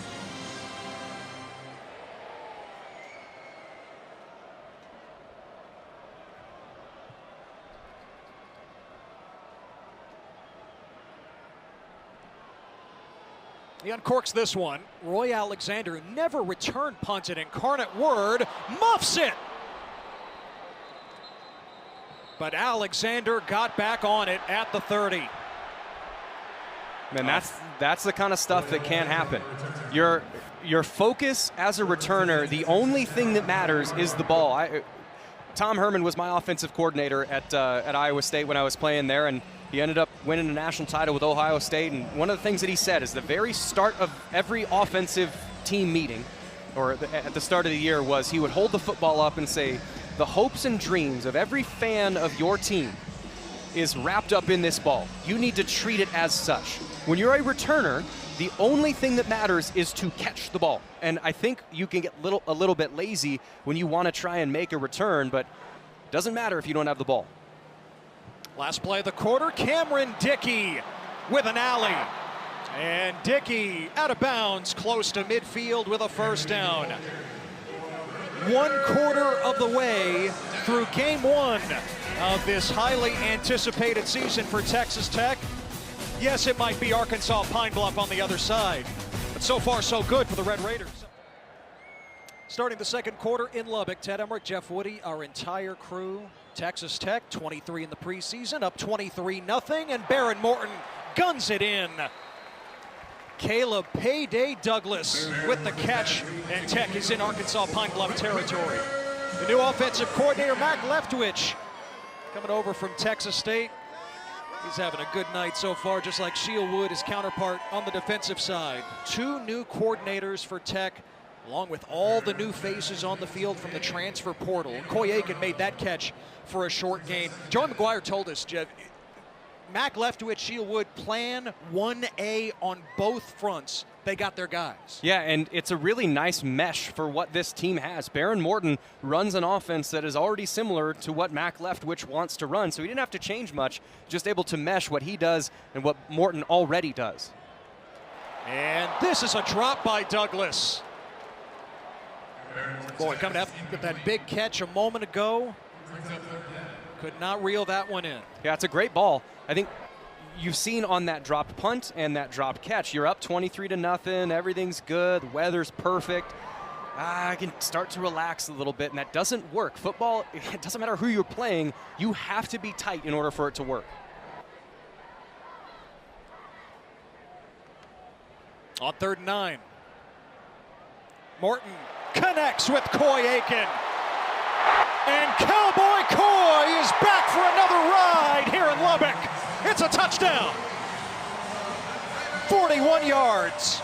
He uncorks this one. Roy Alexander, who never returned punts at Incarnate Word, muffs it. But Alexander got back on it at the 30. Man, that's the kind of stuff that can't happen. Your focus as a returner, the only thing that matters is the ball. Tom Herman was my offensive coordinator at Iowa State when I was playing there, and he ended up winning a national title with Ohio State. And one of the things that he said is the very start of every offensive team meeting, or at the start of the year, was he would hold the football up and say, the hopes and dreams of every fan of your team is wrapped up in this ball. You need to treat it as such. When you're a returner, the only thing that matters is to catch the ball. And I think you can get a little bit lazy when you want to try and make a return, but it doesn't matter if you don't have the ball. Last play of the quarter, Cameron Dickey with an alley. And Dickey out of bounds, close to midfield with a first down. 1/4 of the way through game 1 of this highly anticipated season for Texas Tech. Yes, it might be Arkansas Pine Bluff on the other side, but so far so good for the Red Raiders. Starting the second quarter in Lubbock, Ted Emmerich, Jeff Woody, our entire crew. Texas Tech, 23 in the preseason, up 23-0, and Baron Morton guns it in. Caleb Payday Douglas with the catch, and Tech is in Arkansas Pine Bluff territory. The new offensive coordinator, Mac Leftwich, coming over from Texas State. He's having a good night so far, just like Shieldwood, his counterpart on the defensive side. 2 new coordinators for Tech, along with all the new faces on the field from the transfer portal. Coy Aiken made that catch for a short gain. Joey McGuire told us, Jeff, Mac Leftwich, Shieldwood, plan 1A on both fronts. They got their guys. Yeah, and it's a really nice mesh for what this team has. Baron Morton runs an offense that is already similar to what Mac Leftwich wants to run, so he didn't have to change much, just able to mesh what he does and what Morton already does. And this is a drop by Douglas. Boy, coming up with that big catch a moment ago. Could not reel that one in. Yeah, it's a great ball. I think you've seen on that dropped punt and that dropped catch, you're up 23-0, everything's good, the weather's perfect. I can start to relax a little bit, and that doesn't work. Football, it doesn't matter who you're playing, you have to be tight in order for it to work. On 3rd and 9. Morton connects with Coy Aiken. And Cowboy Coy is back for another ride here in Lubbock. It's a touchdown. 41 yards.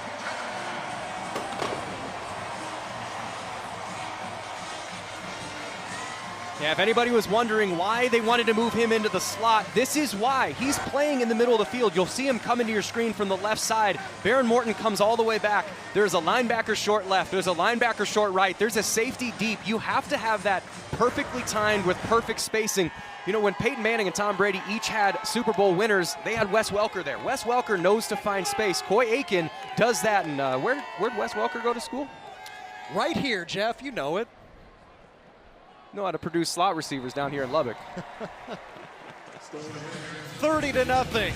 Yeah, if anybody was wondering why they wanted to move him into the slot, this is why. He's playing in the middle of the field. You'll see him come into your screen from the left side. Baron Morton comes all the way back. There's a linebacker short left. There's a linebacker short right. There's a safety deep. You have to have that perfectly timed with perfect spacing. You know, when Peyton Manning and Tom Brady each had Super Bowl winners, they had Wes Welker there. Wes Welker knows to find space. Coy Aiken does that. And where'd Wes Welker go to school? Right here, Jeff. You know it. Know how to produce slot receivers down here in Lubbock. 30-0.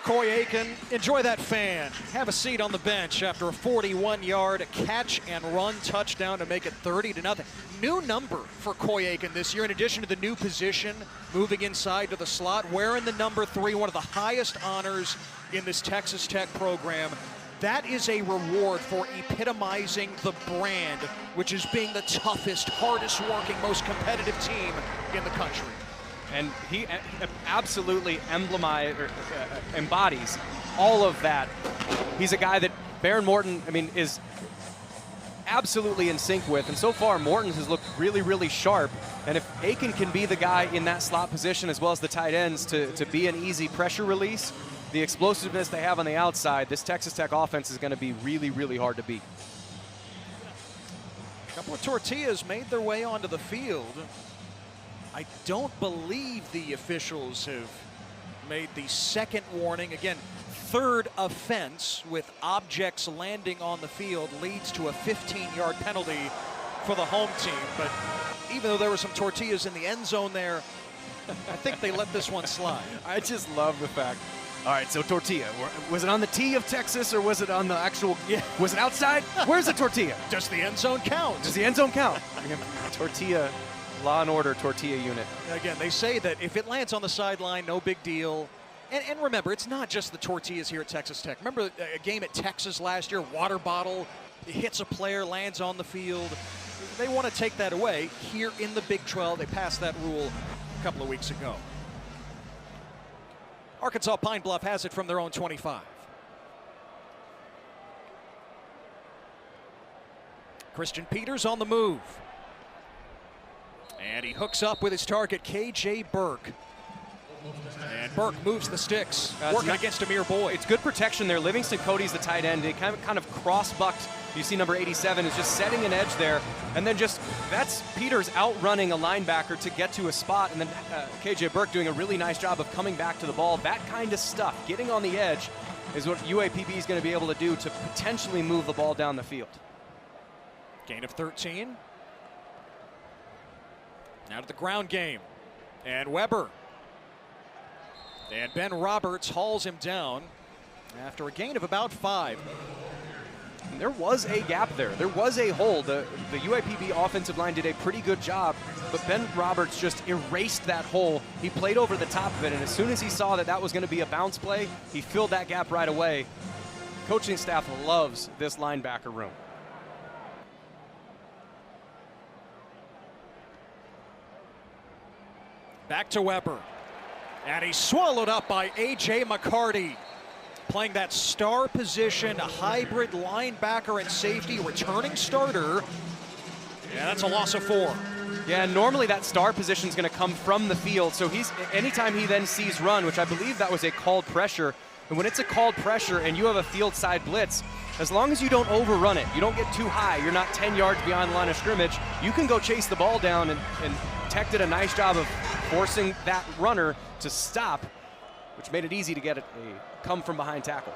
Coy Aiken, enjoy that fan. Have a seat on the bench after a 41-yard catch and run touchdown to make it 30-0. New number for Coy Aiken this year, in addition to the new position, moving inside to the slot, wearing the number 3, one of the highest honors in this Texas Tech program. That is a reward for epitomizing the brand, which is being the toughest, hardest working, most competitive team in the country. And he absolutely embodies all of that. He's a guy that Baron Morton, is absolutely in sync with. And so far, Morton has looked really, really sharp. And if Aiken can be the guy in that slot position as well as the tight ends to be an easy pressure release, the explosiveness they have on the outside, this Texas Tech offense is going to be really, really hard to beat. A couple of tortillas made their way onto the field. I don't believe the officials have made the second warning. Again, 3rd offense with objects landing on the field leads to a 15-yard penalty for the home team. But even though there were some tortillas in the end zone there, I think they let this one slide. I just love the fact. All right, so tortilla. Was it on the tee of Texas or was it on the actual? Yeah. Was it outside? Where's the tortilla? Does the end zone count? Does the end zone count? Tortilla. Law and Order tortilla unit. Again, they say that if it lands on the sideline, no big deal. And remember, it's not just the tortillas here at Texas Tech. Remember a game at Texas last year, water bottle hits a player, lands on the field. They want to take that away. Here in the Big 12, they passed that rule a couple of weeks ago. Arkansas Pine Bluff has it from their own 25. Christian Peters on the move. And he hooks up with his target, KJ Burke. And Burke moves the sticks, working against Amir Boyd. It's good protection there. Livingston Cody's the tight end. They kind of cross-bucked. You see number 87 is just setting an edge there. And then that's Peters outrunning a linebacker to get to a spot. And then KJ Burke doing a really nice job of coming back to the ball. That kind of stuff, getting on the edge, is what UAPB is going to be able to do to potentially move the ball down the field. Gain of 13. Now to the ground game. And Weber. And Ben Roberts hauls him down after a gain of about 5. And there was a gap there. There was a hole. The UAPB offensive line did a pretty good job, but Ben Roberts just erased that hole. He played over the top of it, and as soon as he saw that was going to be a bounce play, he filled that gap right away. Coaching staff loves this linebacker room. Back to Weber. And he's swallowed up by A.J. McCarty. Playing that star position, a hybrid linebacker and safety, returning starter. Yeah, that's a loss of 4. Yeah, normally that star position is going to come from the field. So anytime he then sees run, which I believe that was a called pressure, and when it's a called pressure and you have a field side blitz, as long as you don't overrun it, you don't get too high, you're not 10 yards beyond the line of scrimmage, you can go chase the ball down, and Tech did a nice job of forcing that runner to stop, which made it easy to get a come from behind tackle.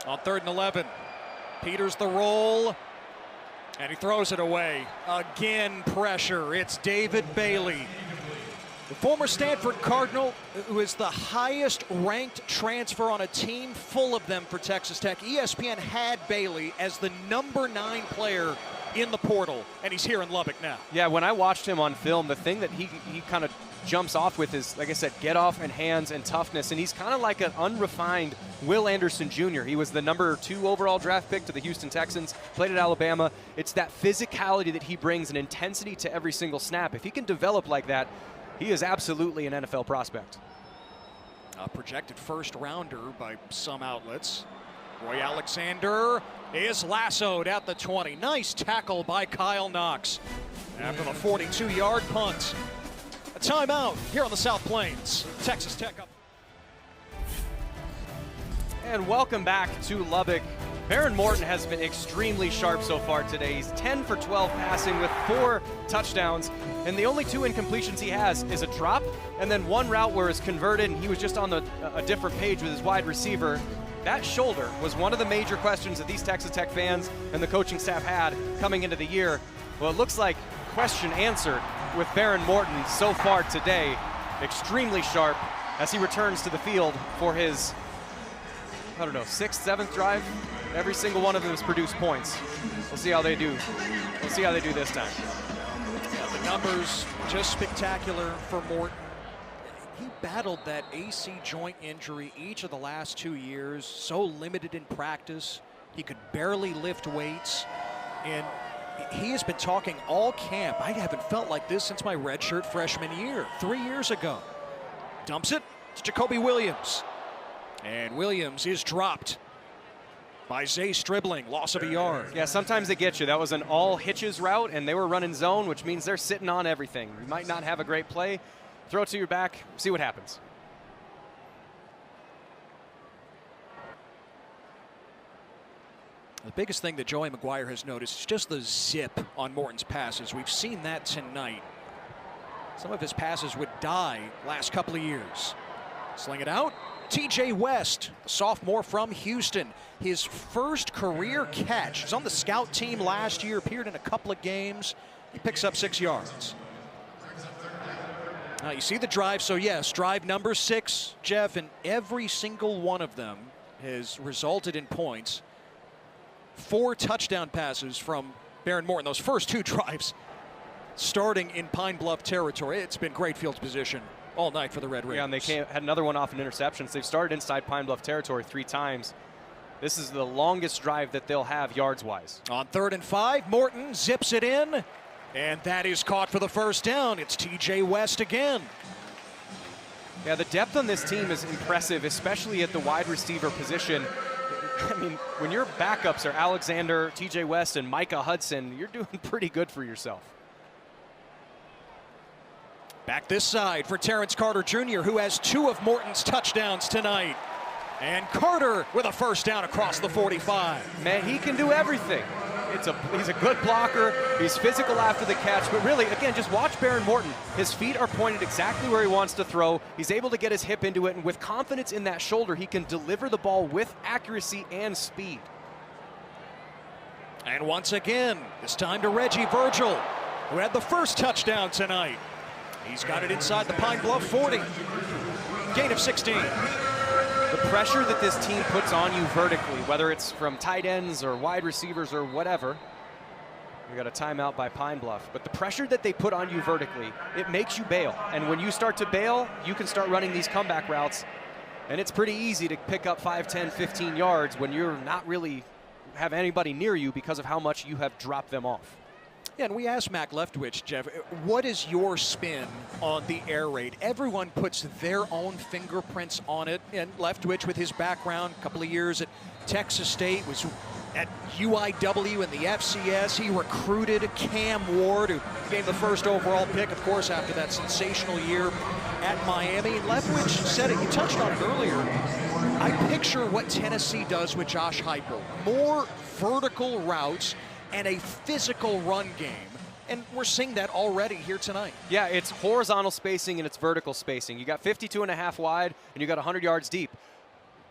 On 3rd and 11, Peters the roll, and he throws it away. Again, pressure. It's David Bailey, the former Stanford Cardinal, who is the highest ranked transfer on a team full of them for Texas Tech. ESPN had Bailey as the number 9 player in the portal, and he's here in Lubbock now. Yeah, when I watched him on film, the thing that he kind of jumps off with is, like I said, get off and hands and toughness, and he's kind of like an unrefined Will Anderson Jr. He was the number 2 overall draft pick to the Houston Texans, played at Alabama. It's that physicality that he brings, an intensity to every single snap. If he can develop like that, he is absolutely an NFL prospect. A projected first rounder by some outlets. Roy Alexander is lassoed at the 20. Nice tackle by Kyle Knox after the 42-yard punt. A timeout here on the South Plains. Texas Tech up. And welcome back to Lubbock. Baron Morton has been extremely sharp so far today. He's 10 for 12 passing with 4 touchdowns, and the only 2 incompletions he has is a drop and then 1 route where it's converted and he was just on a different page with his wide receiver. That shoulder was one of the major questions that these Texas Tech fans and the coaching staff had coming into the year. Well, it looks like question answered with Baron Morton so far today. Extremely sharp as he returns to the field for his, 6th, 7th drive. Every single one of them has produced points. We'll see how they do. We'll see how they do this time. Yeah, the numbers just spectacular for Morton. He battled that AC joint injury each of the last 2 years, so limited in practice. He could barely lift weights. And he has been talking all camp. I haven't felt like this since my redshirt freshman year, 3 years ago. Dumps it to Jacoby Williams. And Williams is dropped by Zay Stribling, loss of a yard. Yeah, sometimes they get you. That was an all hitches route, and they were running zone, which means they're sitting on everything. You might not have a great play. Throw it to your back, see what happens. The biggest thing that Joey McGuire has noticed is just the zip on Morton's passes. We've seen that tonight. Some of his passes would die last couple of years. Sling it out. TJ West, a sophomore from Houston. His first career catch. He's on the scout team last year, appeared in a couple of games. He picks up 6 yards. Now you see the drive, so yes, drive number 6, Jeff, and every single one of them has resulted in points. 4 touchdown passes from Baron Morton. Those first 2 drives starting in Pine Bluff territory. It's been great field position all night for the Red Raiders. Yeah, and they had another one off an interception. So they've started inside Pine Bluff territory 3 times. This is the longest drive that they'll have yards-wise. On 3rd and 5, Morton zips it in, and that is caught for the first down. It's TJ West again. Yeah, the depth on this team is impressive, especially at the wide receiver position. I mean, when your backups are Alexander, TJ West, and Micah Hudson, you're doing pretty good for yourself. Back this side for Terrence Carter Jr., who has 2 of Morton's touchdowns tonight. And Carter with a first down across the 45. Man, he can do everything. He's a good blocker. He's physical after the catch. But really, again, just watch Baron Morton. His feet are pointed exactly where he wants to throw. He's able to get his hip into it. And with confidence in that shoulder, he can deliver the ball with accuracy and speed. And once again, this time to Reggie Virgil, who had the first touchdown tonight. He's got it inside the Pine Bluff 40. Gain of 16. The pressure that this team puts on you vertically, whether it's from tight ends or wide receivers or whatever. We got a timeout by Pine Bluff. But the pressure that they put on you vertically, it makes you bail. And when you start to bail, you can start running these comeback routes. And it's pretty easy to pick up 5, 10, 15 yards when you're not really have anybody near you because of how much you have dropped them off. Yeah, and we asked Mac Leftwich, Jeff, what is your spin on the air raid? Everyone puts their own fingerprints on it, and Leftwich, with his background, a couple of years at Texas State, was at UIW in the FCS. He recruited Cam Ward, who gave the first overall pick, of course, after that sensational year at Miami. And Leftwich said it, you touched on it earlier, I picture what Tennessee does with Josh Heupel. More vertical routes and a physical run game. And we're seeing that already here tonight. Yeah, it's horizontal spacing and it's vertical spacing. You got 52.5 wide and you got 100 yards deep.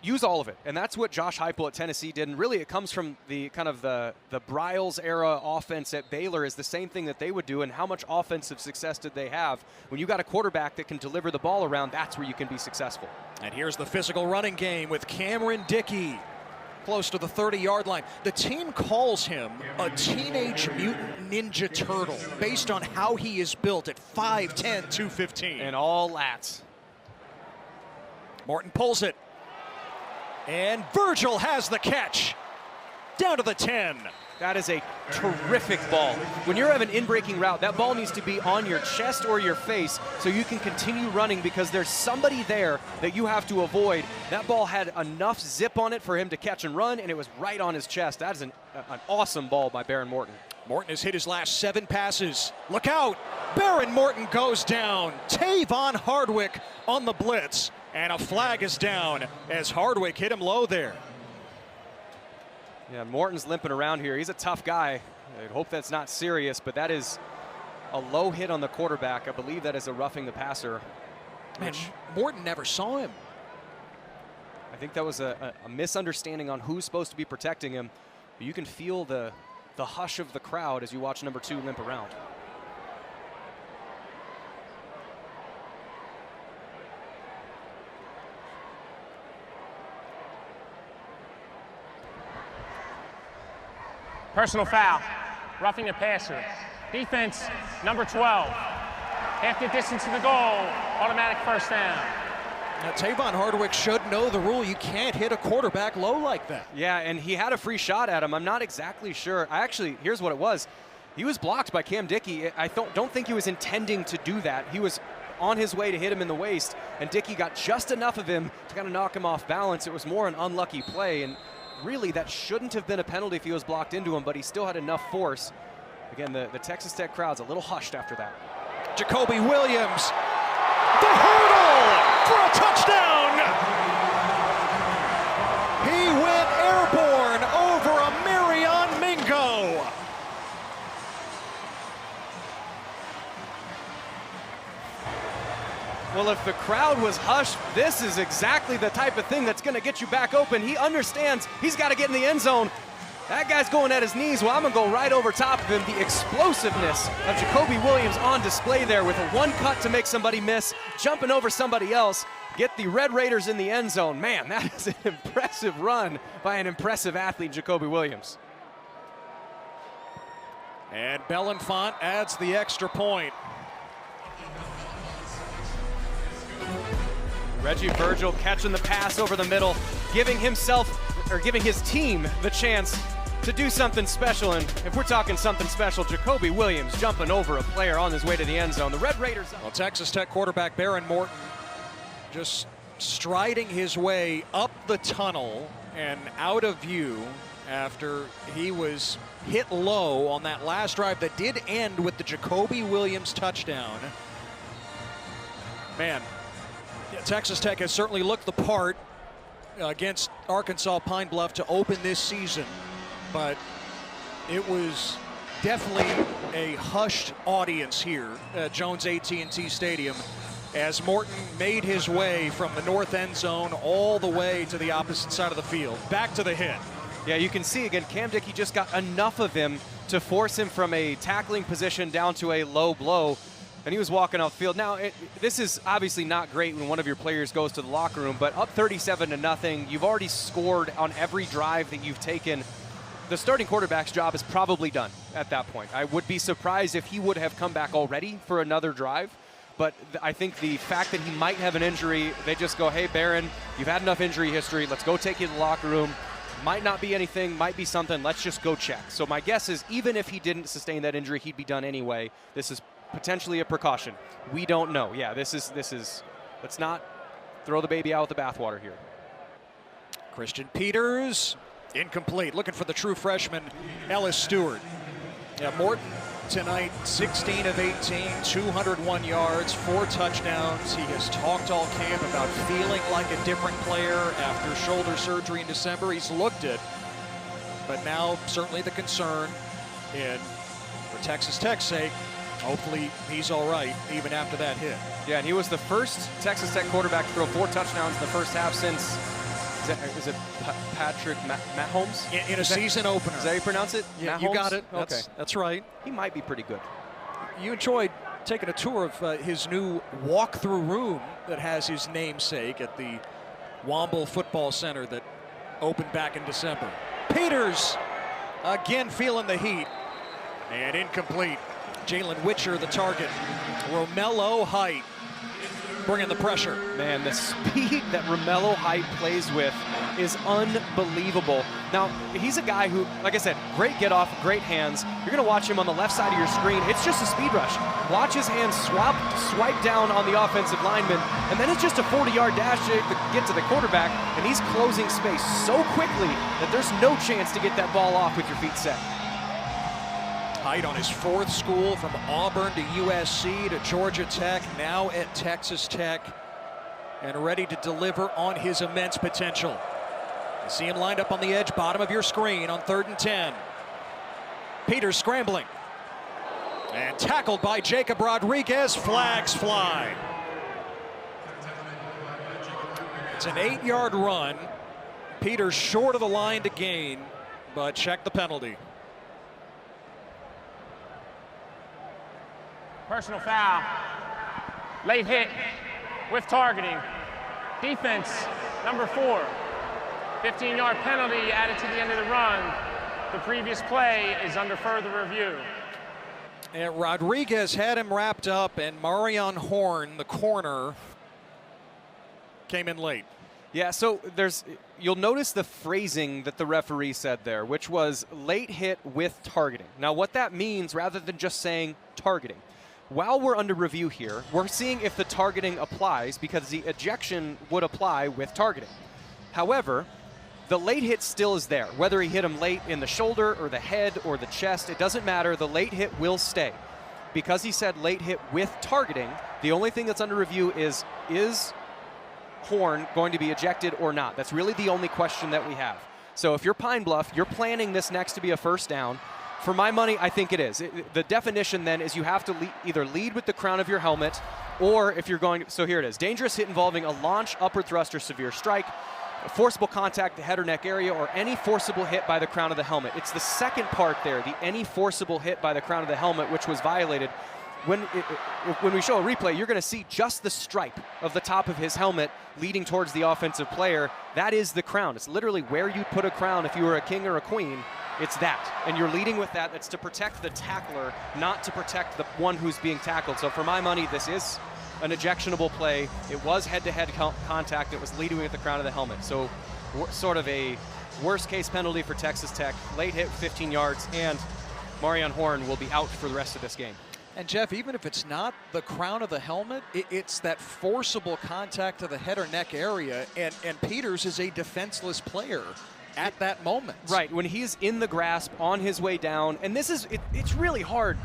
Use all of it. And that's what Josh Heupel at Tennessee did. And really it comes from the kind of the Briles era offense at Baylor is the same thing that they would do. And how much offensive success did they have? When you got a quarterback that can deliver the ball around, that's where you can be successful. And here's the physical running game with Cameron Dickey, close to the 30-yard line. The team calls him a teenage mutant ninja turtle based on how he is built at 5'10", 215. And all lats. Morton pulls it. And Virgil has the catch. Down to the 10. That is a terrific ball. When you're having an in-breaking route, that ball needs to be on your chest or your face so you can continue running because there's somebody there that you have to avoid. That ball had enough zip on it for him to catch and run, and it was right on his chest. That is an awesome ball by Baron Morton. Morton has hit his last 7 passes. Look out! Baron Morton goes down. Tavon Hardwick on the blitz, and a flag is down as Hardwick hit him low there. Yeah, Morton's limping around here. He's a tough guy. I hope that's not serious, but that is a low hit on the quarterback. I believe that is a roughing the passer. Man, Morton never saw him. I think that was a misunderstanding on who's supposed to be protecting him. But you can feel the hush of the crowd as you watch number 2 limp around. Personal foul, roughing the passer. Defense, number 12. Half the distance to the goal, automatic first down. Now, Tavon Hardwick should know the rule. You can't hit a quarterback low like that. Yeah, and he had a free shot at him. I'm not exactly sure. Here's what it was. He was blocked by Cam Dickey. I don't think he was intending to do that. He was on his way to hit him in the waist, and Dickey got just enough of him to kind of knock him off balance. It was more an unlucky play, and really, that shouldn't have been a penalty if he was blocked into him, but he still had enough force. Again, the Texas Tech crowd's a little hushed after that. Jacoby Williams, the hurdle for a touchdown! He went airborne over a Marion Mingo. Well, if the crowd was hushed, this is exactly the type of thing that's going to get you back open. He understands he's got to get in the end zone. That guy's going at his knees. Well, I'm going to go right over top of him. The explosiveness of Jacoby Williams on display there with a one cut to make somebody miss, jumping over somebody else, get the Red Raiders in the end zone. Man, that is an impressive run by an impressive athlete, Jacoby Williams. And Belenfant adds the extra point. Reggie Virgil catching the pass over the middle, giving his team the chance to do something special. And if we're talking something special, Jacoby Williams jumping over a player on his way to the end zone. The Red Raiders. Well, Texas Tech quarterback Baron Morton just striding his way up the tunnel and out of view after he was hit low on that last drive that did end with the Jacoby Williams touchdown. Man, Texas Tech has certainly looked the part against Arkansas Pine Bluff to open this season, but it was definitely a hushed audience here at Jones AT&T Stadium as Morton made his way from the north end zone all the way to the opposite side of the field, back to the hit. Yeah, you can see again, Cam Dickey just got enough of him to force him from a tackling position down to a low blow, and he was walking off the field. Now, this is obviously not great when one of your players goes to the locker room, but up 37-0, you've already scored on every drive that you've taken. The starting quarterback's job is probably done at that point. I would be surprised if he would have come back already for another drive. But I think the fact that he might have an injury, they just go, hey, Barron, you've had enough injury history. Let's go take you to the locker room. Might not be anything, might be something. Let's just go check. So my guess is even if he didn't sustain that injury, he'd be done anyway. This is potentially a precaution. We don't know. Yeah, this is. Let's not throw the baby out with the bathwater here. Christian Peters, incomplete. Looking for the true freshman, Ellis Stewart. Yeah, Morton tonight, 16 of 18, 201 yards, 4 touchdowns. He has talked all camp about feeling like a different player after shoulder surgery in December. He's looked it, but now certainly the concern, and for Texas Tech's sake, hopefully he's all right even after that hit. Yeah, and he was the first Texas Tech quarterback to throw 4 touchdowns in the first half since, is it Patrick Mahomes? In a season opener. Is that how you pronounce it? Yeah, Mahomes? you got it. Okay. That's right. He might be pretty good. You enjoyed taking a tour of his new walk-through room that has his namesake at the Womble Football Center that opened back in December. Peters again feeling the heat, and incomplete. Jalen Witcher the target. Romello Height bringing the pressure. Man, the speed that Romello Height plays with is unbelievable. Now, he's a guy who, like I said, great get off, great hands. You're going to watch him on the left side of your screen. It's just a speed rush. Watch his hands swipe down on the offensive lineman, and then it's just a 40-yard dash to get to the quarterback, and he's closing space so quickly that there's no chance to get that ball off with your feet set. Height on his 4th school, from Auburn to USC to Georgia Tech, now at Texas Tech, and ready to deliver on his immense potential. You see him lined up on the edge, bottom of your screen on 3rd and 10. Peters scrambling. And tackled by Jacob Rodriguez, flags fly. It's an 8-yard run. Peters short of the line to gain, but check the penalty. Personal foul. Late hit with targeting. Defense, number 4. 15-yard penalty added to the end of the run. The previous play is under further review. And Rodriguez had him wrapped up, and Marion Horn, the corner, came in late. Yeah, so you'll notice the phrasing that the referee said there, which was late hit with targeting. Now, what that means, rather than just saying targeting, while we're under review here, we're seeing if the targeting applies, because the ejection would apply with targeting. However, the late hit still is there. Whether he hit him late in the shoulder or the head or the chest, it doesn't matter. The late hit will stay. Because he said late hit with targeting, the only thing that's under review is Horn going to be ejected or not? That's really the only question that we have. So if you're Pine Bluff, you're planning this next to be a first down. For my money, I think it is. The definition then is you have to either lead with the crown of your helmet, or if you're going, so here it is, dangerous hit involving a launch, upward thrust, or severe strike, forcible contact, the head or neck area, or any forcible hit by the crown of the helmet. It's the second part there, the any forcible hit by the crown of the helmet, which was violated. When we show a replay, you're going to see just the stripe of the top of his helmet leading towards the offensive player. That is the crown. It's literally where you'd put a crown if you were a king or a queen. It's that, and you're leading with that. It's to protect the tackler, not to protect the one who's being tackled. So for my money, this is an ejectionable play. It was head-to-head contact. It was leading with the crown of the helmet. So sort of a worst-case penalty for Texas Tech. Late hit, 15 yards, and Marion Horn will be out for the rest of this game. And Jeff, even if it's not the crown of the helmet, it's that forcible contact to the head or neck area, and Peters is a defenseless player at that moment. Right, when he's in the grasp on his way down, and this is, it's really hard.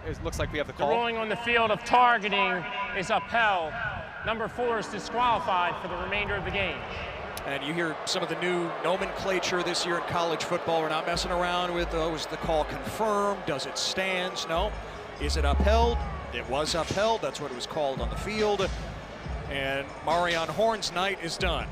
It looks like we have the call. The ruling on the field of targeting is upheld. Number 4 is disqualified for the remainder of the game. And you hear some of the new nomenclature this year in college football. We're not messing around with, is the call confirmed? Does it stand? No. Is it upheld? It was upheld. That's what it was called on the field. And Marion Horn's night is done.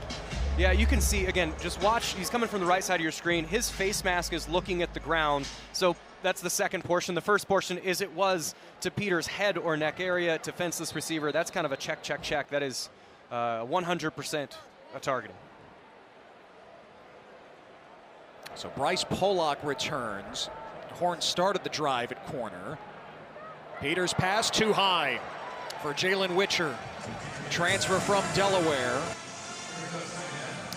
Yeah, you can see, again, just watch. He's coming from the right side of your screen. His face mask is looking at the ground. So that's the second portion. The first portion is it was to Peters' head or neck area, to fenceless receiver. That's kind of a check, check, check. That is 100% a targeting. So Bryce Pollock returns. Horn started the drive at corner. Peters pass too high for Jalen Witcher. Transfer from Delaware.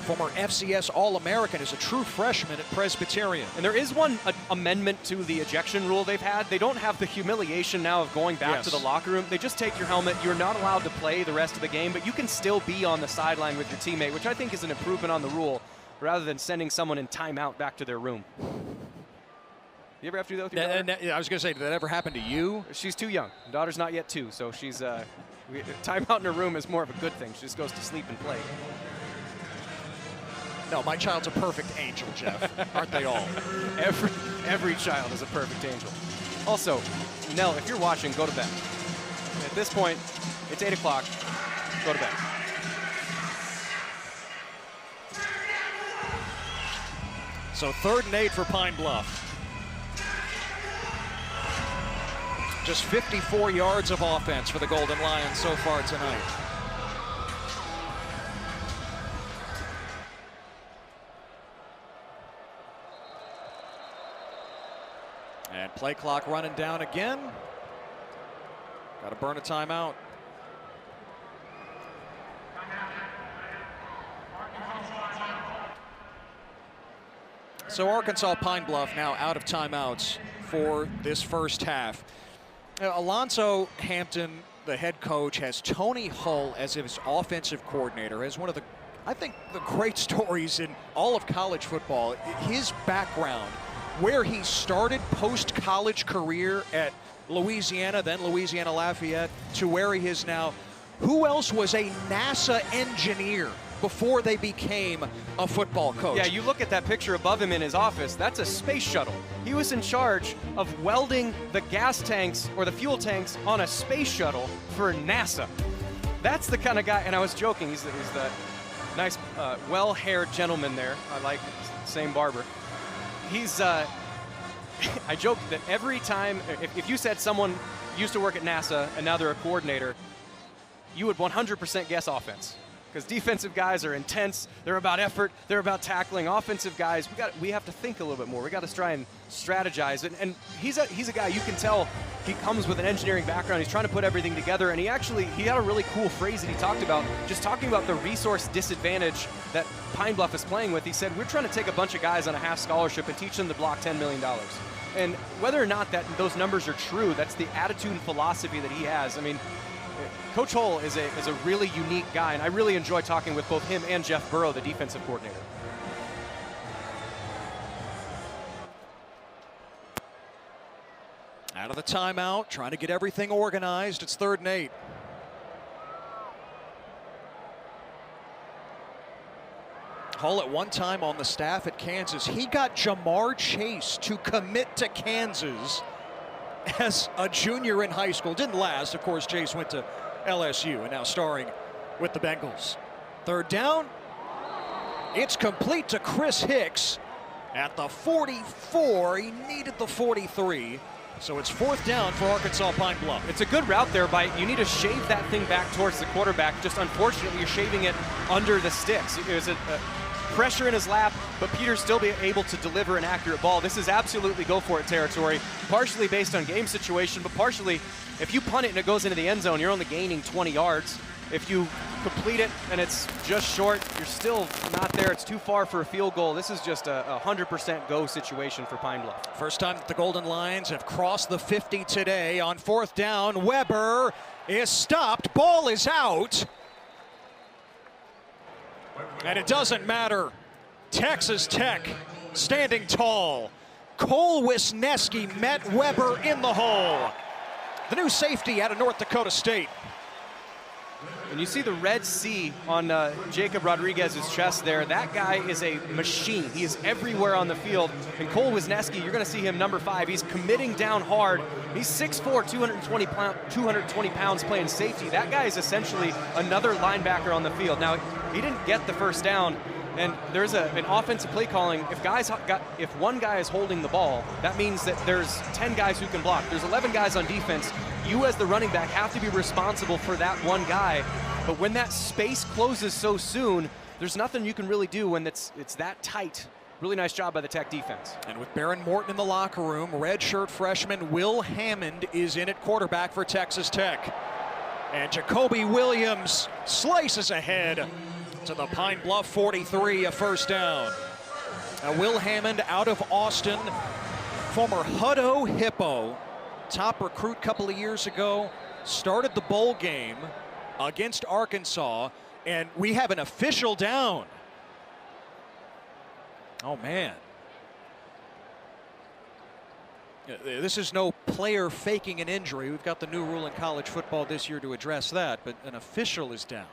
Former FCS All-American, is a true freshman at Presbyterian. And there is one amendment to the ejection rule they've had. They don't have the humiliation now of going back to the locker room. They just take your helmet. You're not allowed to play the rest of the game, but you can still be on the sideline with your teammate, which I think is an improvement on the rule, rather than sending someone in timeout back to their room. You ever have to do that with your daughter? I was going to say, did that ever happen to you? She's too young. Daughter's not yet 2, so she's timeout in her room is more of a good thing. She just goes to sleep and play. No, my child's a perfect angel, Jeff. Aren't they all? Every child is a perfect angel. Also, Nell, if you're watching, go to bed. At this point, it's 8 o'clock. Go to bed. So 3rd and 8 for Pine Bluff. Just 54 yards of offense for the Golden Lions so far tonight. And play clock running down again. Got to burn a timeout. So Arkansas Pine Bluff now out of timeouts for this first half. Alonzo Hampton, the head coach, has Tony Hull as his offensive coordinator, as one of the, I think, the great stories in all of college football. His background, where he started post-college career at Louisiana, then Louisiana Lafayette, to where he is now. Who else was a NASA engineer before they became a football coach? Yeah, you look at that picture above him in his office, that's a space shuttle. He was in charge of welding the gas tanks or the fuel tanks on a space shuttle for NASA. That's the kind of guy, and I was joking, he's the nice, well-haired gentleman there. I like it, same barber. He's, I joked that every time, if you said someone used to work at NASA and now they're a coordinator, you would 100% guess offense. Because defensive guys are intense, they're about effort, they're about tackling. Offensive guys, we have to think a little bit more. We got to try and strategize. And he's a guy, you can tell he comes with an engineering background. He's trying to put everything together, and he had a really cool phrase that he talked about, just talking about the resource disadvantage that Pine Bluff is playing with. He said, we're trying to take a bunch of guys on a half scholarship and teach them to block $10 million. And whether or not those numbers are true, that's the attitude and philosophy that he has. I mean, Coach Hull is a really unique guy, and I really enjoy talking with both him and Jeff Burrow, the defensive coordinator. Out of the timeout, trying to get everything organized. It's 3rd and 8. Hull at one time on the staff at Kansas. He got Jamar Chase to commit to Kansas as a junior in high school. Didn't last. Of course, Chase went to LSU and now starring with the Bengals. 3rd down. It's complete to Chris Hicks at the 44. He needed the 43. So it's 4th down for Arkansas Pine Bluff. It's a good route there, you need to shave that thing back towards the quarterback. Just unfortunately, you're shaving it under the sticks. It was a pressure in his lap, but Peters still be able to deliver an accurate ball. This is absolutely go for it territory, partially based on game situation, but partially if you punt it and it goes into the end zone, you're only gaining 20 yards. If you complete it, and it's just short. You're still not there. It's too far for a field goal. This is just a 100% go situation for Pine Bluff. First time that the Golden Lions have crossed the 50 today. On fourth down, Weber is stopped. Ball is out. And it doesn't matter. Texas Tech standing tall. Cole Wisniewski met Weber in the hole. The new safety out of North Dakota State. And you see the red C on Jacob Rodriguez's chest there. That guy is a machine. He is everywhere on the field. And Cole Wisniewski, you're going to see him number 5. He's committing down hard. He's 6'4", 220 pounds playing safety. That guy is essentially another linebacker on the field. Now, he didn't get the first down. And there's an offensive play calling. If one guy is holding the ball, that means that there's 10 guys who can block. There's 11 guys on defense. You as the running back have to be responsible for that one guy. But when that space closes so soon, there's nothing you can really do when it's that tight. Really nice job by the Tech defense. And with Baron Morton in the locker room, redshirt freshman Will Hammond is in at quarterback for Texas Tech. And Jacoby Williams slices ahead to the Pine Bluff 43, a first down. Will Hammond out of Austin, former Hutto Hippo, top recruit a couple of years ago, started the bowl game against Arkansas, and we have an official down. Oh, man. This is no player faking an injury. We've got the new rule in college football this year to address that, but an official is down.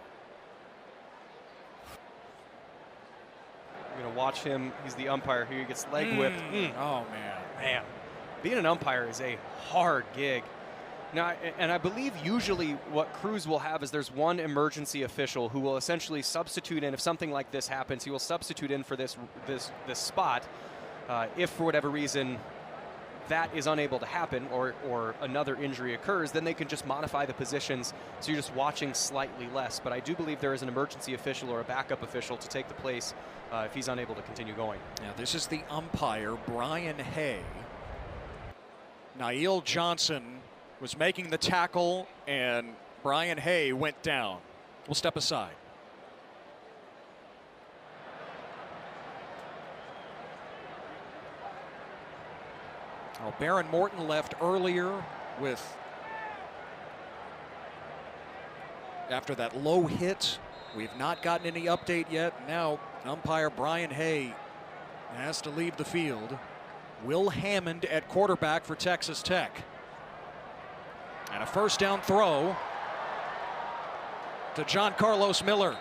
You're going to watch him. He's the umpire here. He gets leg whipped. Oh, man. Man, being an umpire is a hard gig. Now, and I believe usually what crews will have is there's one emergency official who will essentially substitute in. If something like this happens, he will substitute in for this spot. If for whatever reason that is unable to happen or another injury occurs, then they can just modify the positions so you're just watching slightly less. But I do believe there is an emergency official or a backup official to take the place if he's unable to continue going. Now this is the umpire, Brian Hay. Nail Johnson was making the tackle, and Brian Hay went down. We'll step aside. Well, Baron Morton left earlier after that low hit. We've not gotten any update yet. Now umpire Brian Hay has to leave the field. Will Hammond at quarterback for Texas Tech. And a first down throw to John Carlos Miller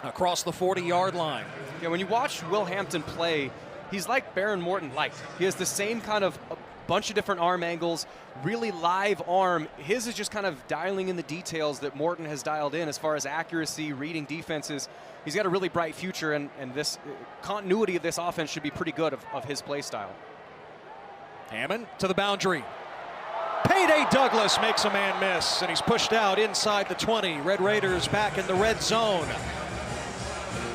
across the 40-yard line. Yeah, when you watch Will Hampton play, he's like Baron Morton light. He has the same kind of a bunch of different arm angles, really live arm. His is just kind of dialing in the details that Morton has dialed in as far as accuracy, reading defenses. He's got a really bright future, and this continuity of this offense should be pretty good of his play style. Hammond to the boundary. Payday Douglas makes a man miss, and he's pushed out inside the 20. Red Raiders back in the red zone.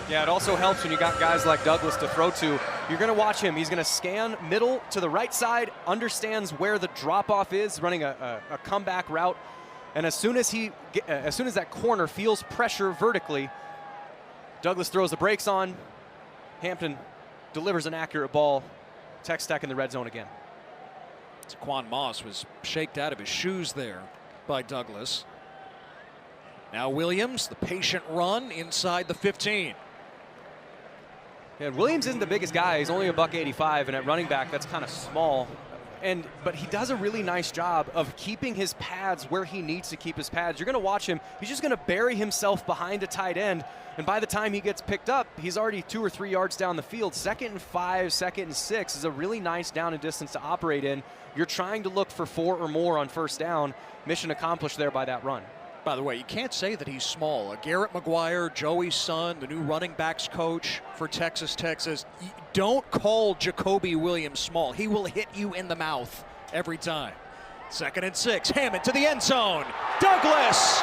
Yeah, it also helps when you got guys like Douglas to throw to. You're going to watch him. He's going to scan middle to the right side, understands where the drop-off is, running a comeback route. And as soon as that corner feels pressure vertically, Douglas throws the brakes on. Hampton delivers an accurate ball. Texas Tech in the red zone again. Zaquan Moss was shaked out of his shoes there by Douglas. Now Williams, the patient run inside the 15. Yeah, Williams isn't the biggest guy. He's only a $185, and at running back, that's kind of small. But he does a really nice job of keeping his pads where he needs to keep his pads. You're going to watch him. He's just going to bury himself behind a tight end, and by the time he gets picked up, he's already 2 or 3 yards down the field. 2nd and 5, 2nd and 6 is a really nice down and distance to operate in. You're trying to look for 4 or more on first down. Mission accomplished there by that run. By the way, you can't say that he's small. Garrett McGuire, Joey's son, the new running backs coach for Texas Tech, says, don't call Jacoby Williams small. He will hit you in the mouth every time. 2nd and 6, Hammond to the end zone. Douglas!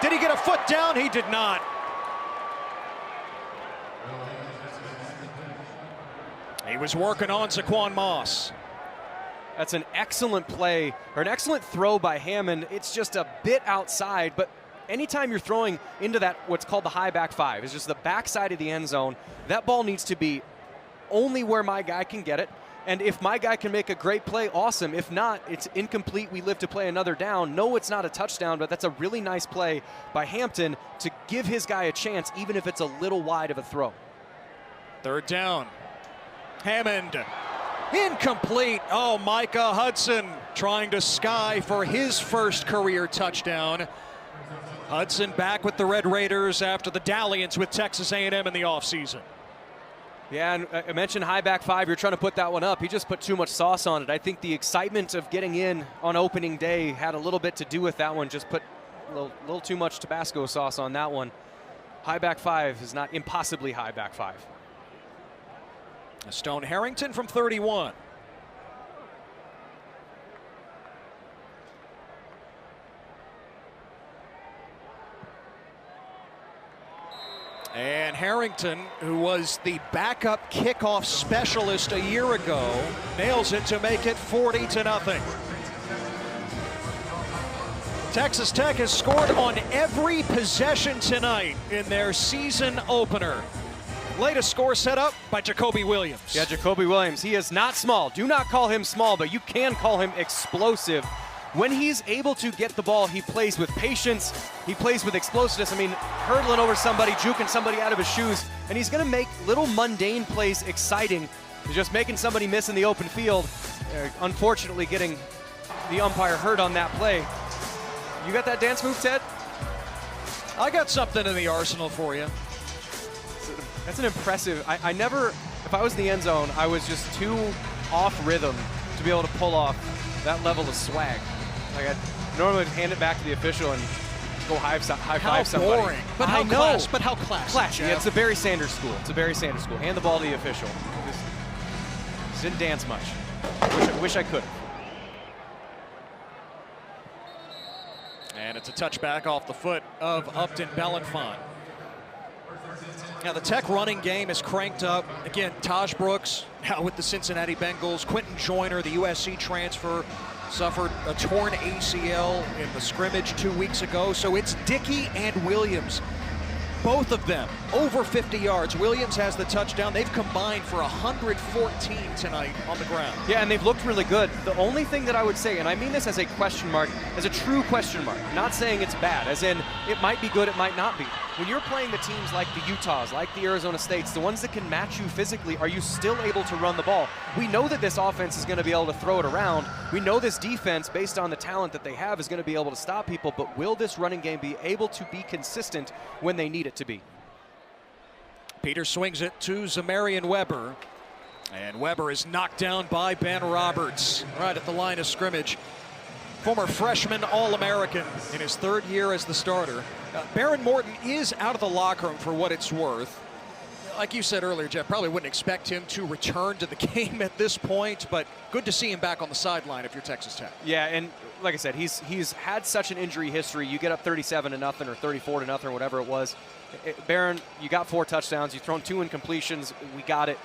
Did he get a foot down? He did not. He was working on Zaquan Moss. That's an excellent play, or an excellent throw by Hammond. It's just a bit outside, but anytime you're throwing into that, what's called the high back five, is just the backside of the end zone, that ball needs to be only where my guy can get it. And if my guy can make a great play, awesome. If not, it's incomplete. We live to play another down. No, it's not a touchdown, but that's a really nice play by Hampton to give his guy a chance, even if it's a little wide of a throw. Third down. Hammond. Incomplete. Oh, Micah Hudson trying to sky for his first career touchdown. Hudson back with the Red Raiders after the dalliance with Texas A&M in the offseason. Yeah, and I mentioned high back five. You're trying to put that one up. He just put too much sauce on it. I think the excitement of getting in on opening day had a little bit to do with that one. Just put a little too much Tabasco sauce on that one. High back five is not impossibly high back five. Stone Harrington from 31. And Harrington, who was the backup kickoff specialist a year ago, nails it to make it 40-0. Texas Tech has scored on every possession tonight in their season opener. Latest score set up by Jacoby Williams. Yeah, Jacoby Williams. He is not small. Do not call him small, but you can call him explosive. When he's able to get the ball, he plays with patience. He plays with explosiveness. I mean, hurdling over somebody, juking somebody out of his shoes, and he's going to make little mundane plays exciting. He's just making somebody miss in the open field. Unfortunately, getting the umpire hurt on that play. You got that dance move, Ted? I got something in the arsenal for you. That's an impressive. I never, if I was in the end zone, I was just too off rhythm to be able to pull off that level of swag. Like I normally would hand it back to the official and go high five somebody. How boring. But how class, but how classy. Classy. Yeah, it's a very Sanders school. It's a very Sanders school. Hand the ball to the official. Just didn't dance much. Wish I could. And it's a touchback off the foot of Upton Belenfant. Now the Tech running game is cranked up. Again, Taj Brooks now with the Cincinnati Bengals. Quentin Joyner, the USC transfer, suffered a torn ACL in the scrimmage 2 weeks ago. So it's Dickey and Williams. Both of them over 50 yards. Williams has the touchdown. They've combined for 114 tonight on the ground. Yeah, and they've looked really good. The only thing that I would say, and I mean this as a question mark, as a true question mark, not saying it's bad, as in it might be good, it might not be. When you're playing the teams like the Utahs, like the Arizona States, the ones that can match you physically, are you still able to run the ball? We know that this offense is going to be able to throw it around. We know this defense, based on the talent that they have, is going to be able to stop people, but will this running game be able to be consistent when they need it to be? Peter swings it to Zamarian Weber, and Weber is knocked down by Ben Roberts right at the line of scrimmage. Former freshman All-American in his third year as the starter. Baron Morton is out of the locker room for what it's worth. Like you said earlier, Jeff, probably wouldn't expect him to return to the game at this point, but good to see him back on the sideline if you're Texas Tech. Yeah, and like I said, he's had such an injury history. You get up 37-0 or 34-0 or whatever it was. Baron, you got 4 touchdowns. You've thrown 2 incompletions. We got it.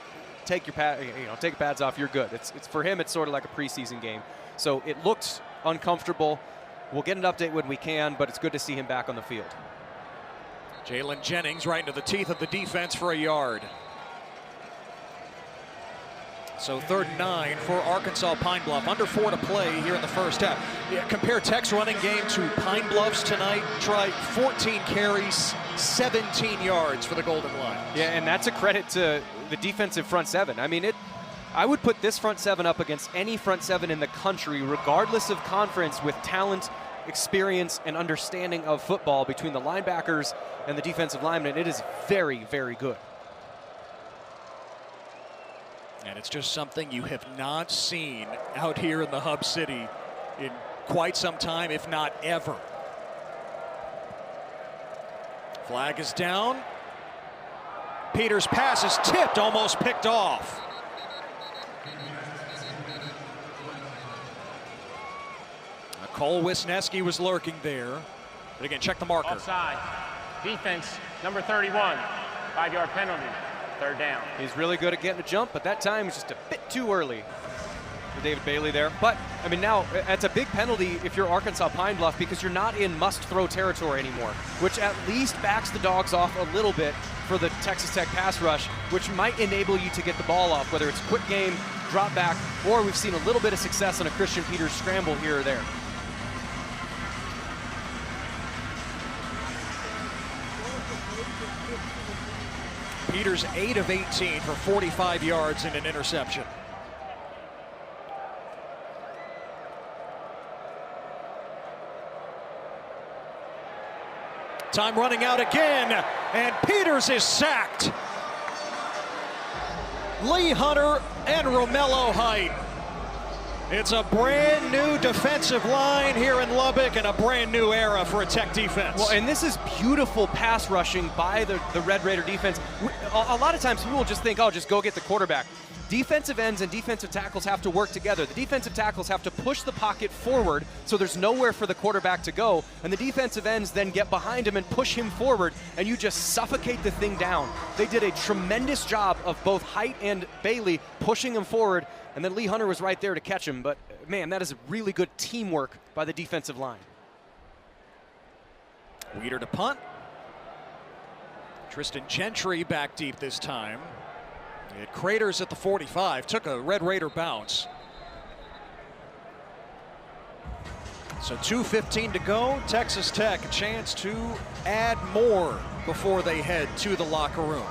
Take your take your pads off. You're good. It's for him. It's sort of like a preseason game. So it looked uncomfortable. We'll get an update when we can, but it's good to see him back on the field. Jalen Jennings right into the teeth of the defense for a yard. So 3rd and 9 for Arkansas Pine Bluff. Under 4 to play here in the first half. Yeah, compare Tech's running game to Pine Bluff's tonight. Tried 14 carries, 17 yards for the Golden Lions. Yeah, and that's a credit to the defensive front seven. I mean, I would put this front seven up against any front seven in the country, regardless of conference, with talent, experience, and understanding of football between the linebackers and the defensive linemen. It is very, very good. And it's just something you have not seen out here in the Hub City in quite some time, if not ever. Flag is down. Peters' pass is tipped, almost picked off. Cole Wisniewski was lurking there. But again, check the marker. Offside. Defense, number 31. 5-yard penalty. 3rd down. He's really good at getting a jump, but that time was just a bit too early. David Bailey there. But, I mean, now it's a big penalty if you're Arkansas Pine Bluff because you're not in must-throw territory anymore, which at least backs the Dogs off a little bit for the Texas Tech pass rush, which might enable you to get the ball off, whether it's quick game, drop back, or we've seen a little bit of success on a Christian Peters scramble here or there. Peters 8 of 18 for 45 yards and an interception. Time running out again, and Peters is sacked. Lee Hunter and Romello Height. It's a brand new defensive line here in Lubbock and a brand new era for a Tech defense. Well, and this is beautiful pass rushing by the Red Raider defense. A lot of times people will just think, oh, just go get the quarterback. Defensive ends and defensive tackles have to work together. The defensive tackles have to push the pocket forward so there's nowhere for the quarterback to go, and the defensive ends then get behind him and push him forward, and you just suffocate the thing down. They did a tremendous job of both Height and Bailey pushing him forward, and then Lee Hunter was right there to catch him. But, man, that is really good teamwork by the defensive line. Weeder to punt. Tristan Gentry back deep this time. It craters at the 45, took a Red Raider bounce. So 2:15 to go. Texas Tech a chance to add more before they head to the locker room.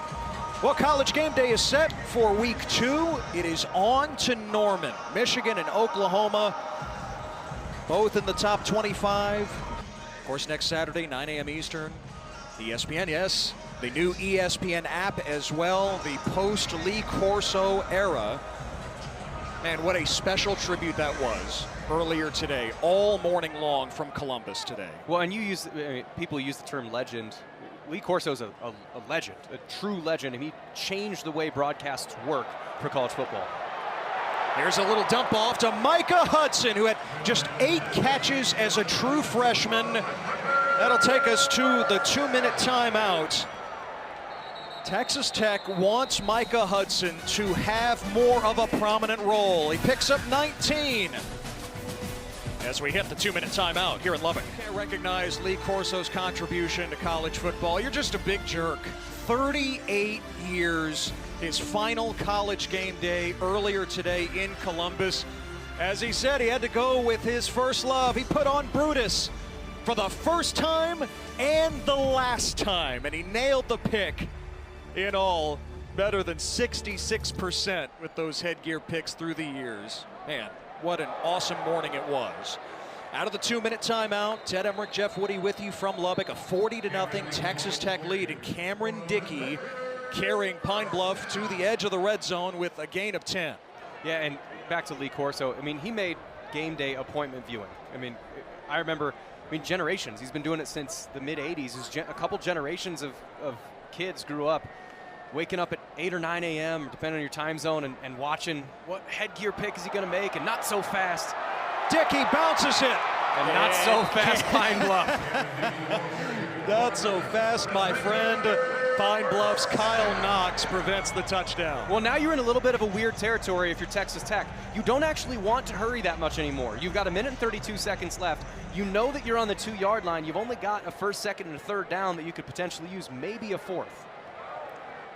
Well, College Game Day is set for week 2. It is on to Norman. Michigan and Oklahoma, both in the top 25. Of course, next Saturday, 9 a.m. Eastern. ESPN, yes. The new ESPN app as well, the post-Lee Corso era. Man, what a special tribute that was earlier today, all morning long from Columbus today. Well, and people use the term legend. Lee Corso's a legend, a true legend, and he changed the way broadcasts work for college football. Here's a little dump off to Micah Hudson, who had just 8 catches as a true freshman. That'll take us to the 2-minute timeout. Texas Tech wants Micah Hudson to have more of a prominent role. He picks up 19 as we hit the 2-minute timeout here in Lubbock. Can't recognize Lee Corso's contribution to college football. You're just a big jerk. 38 years, his final College Game Day earlier today in Columbus. As he said, he had to go with his first love. He put on Brutus for the first time and the last time, and he nailed the pick. In all, better than 66% with those headgear picks through the years. Man, what an awesome morning it was. Out of the 2-minute timeout, Ted Emmerich, Jeff Woody with you from Lubbock. A 40-0 Texas Tech lead, and Cameron Dickey carrying Pine Bluff to the edge of the red zone with a gain of 10. Yeah, and back to Lee Corso. I mean, he made game day appointment viewing. I mean, I remember, generations. He's been doing it since the mid-'80s. A couple generations of kids grew up waking up at 8 or 9 a.m., depending on your time zone, and watching what headgear pick is he going to make, and not so fast. Dickey bounces it. And not so fast, Pine Bluff. Not so fast, my friend. Pine Bluff's Kyle Knox prevents the touchdown. Well, now you're in a little bit of a weird territory if you're Texas Tech. You don't actually want to hurry that much anymore. You've got 1 minute and 32 seconds left. You know that you're on the 2-yard line. You've only got a first, second, and a third down that you could potentially use, maybe a fourth.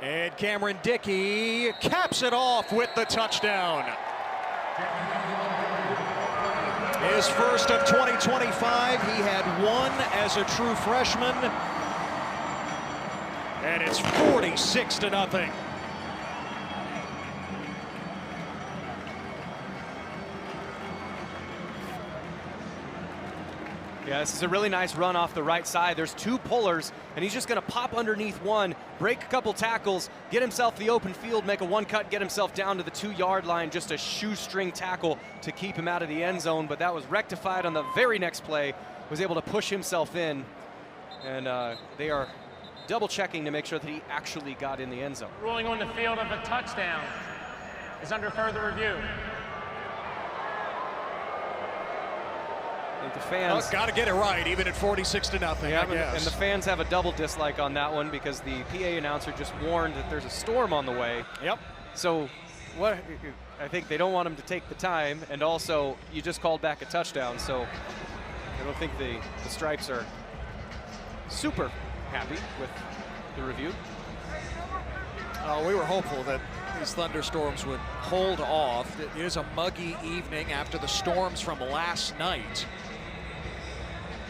And Cameron Dickey caps it off with the touchdown. His first of 2025. He had 1 as a true freshman. And it's 46-0. Yeah, this is a really nice run off the right side. There's 2 pullers, and he's just going to pop underneath one, break a couple tackles, get himself the open field, make a 1-cut, get himself down to the 2-yard line, just a shoestring tackle to keep him out of the end zone. But that was rectified on the very next play, was able to push himself in, and they are double-checking to make sure that he actually got in the end zone. Ruling on the field of a touchdown is under further review. The fans got to get it right, even at 46-0. Yeah, and the fans have a double dislike on that one because the PA announcer just warned that there's a storm on the way. Yep. So what I think they don't want him to take the time, and also you just called back a touchdown, so I don't think the Stripes are super happy with the review. We were hopeful that these thunderstorms would hold off. It is a muggy evening after the storms from last night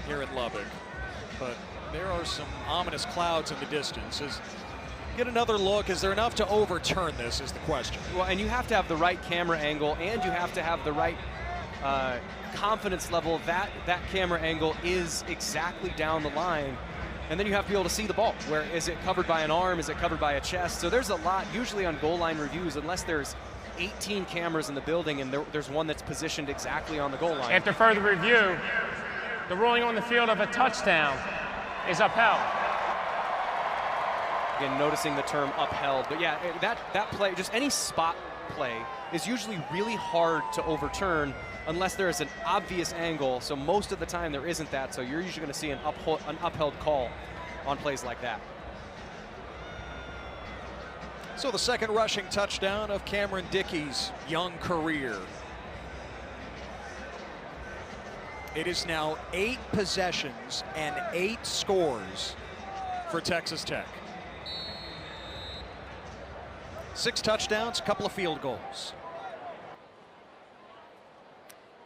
here in Lubbock, but there are some ominous clouds in the distance. Get another look. Is there enough to overturn this is the question. Well, and you have to have the right camera angle, and you have to have the right confidence level that camera angle is exactly down the line. And then you have to be able to see the ball. Where is it covered by an arm? Is it covered by a chest? So there's a lot, usually on goal line reviews, unless there's 18 cameras in the building and there's one that's positioned exactly on the goal line. After further review, the ruling on the field of a touchdown is upheld. Again, noticing the term upheld. But yeah, that play, just any spot play, is usually really hard to overturn unless there is an obvious angle. So most of the time there isn't that. So you're usually going to see an upheld call on plays like that. So the second rushing touchdown of Cameron Dickey's young career. It is now 8 possessions and 8 scores for Texas Tech. 6 touchdowns, a couple of field goals.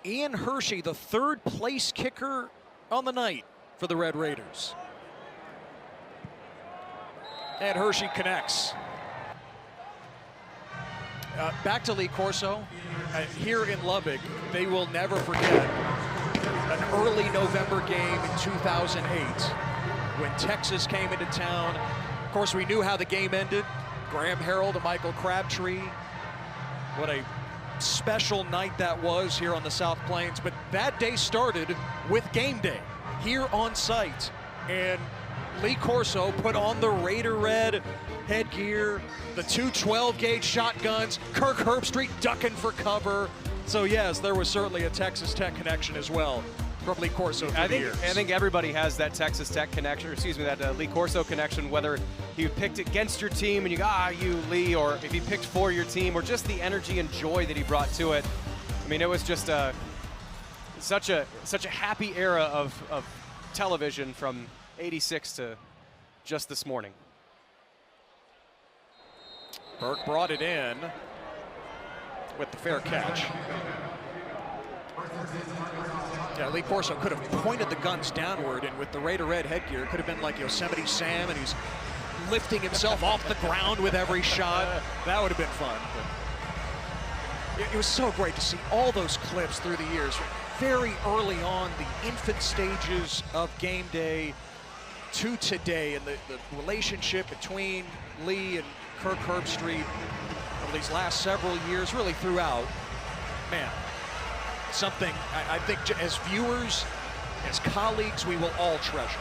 Ian Hershey, the third place kicker on the night for the Red Raiders. And Hershey connects. Back to Lee Corso. Here in Lubbock, they will never forget an early November game in 2008 when Texas came into town. Of course, we knew how the game ended. Graham Harrell to Michael Crabtree. What a special night that was here on the South Plains. But that day started with game day here on site. And Lee Corso put on the Raider red headgear, the 2 12-gauge shotguns, Kirk Herbstreit ducking for cover. So yes, there was certainly a Texas Tech connection as well from Lee Corso through the years. I think everybody has that Texas Tech connection, or excuse me, that Lee Corso connection, whether you picked against your team and you go, you Lee, or if he picked for your team, or just the energy and joy that he brought to it. I mean, it was just such a happy era of television from '86 to just this morning. Burke brought it in with the fair catch. Yeah, Lee Corso could have pointed the guns downward, and with the Raider red headgear, it could have been like Yosemite Sam, and he's lifting himself off the ground with every shot. That would have been fun. But it was so great to see all those clips through the years. Very early on, the infant stages of game day to today, and the relationship between Lee and Kirk Herbstreit over these last several years, really throughout. Man, something I think as viewers, as colleagues, we will all treasure.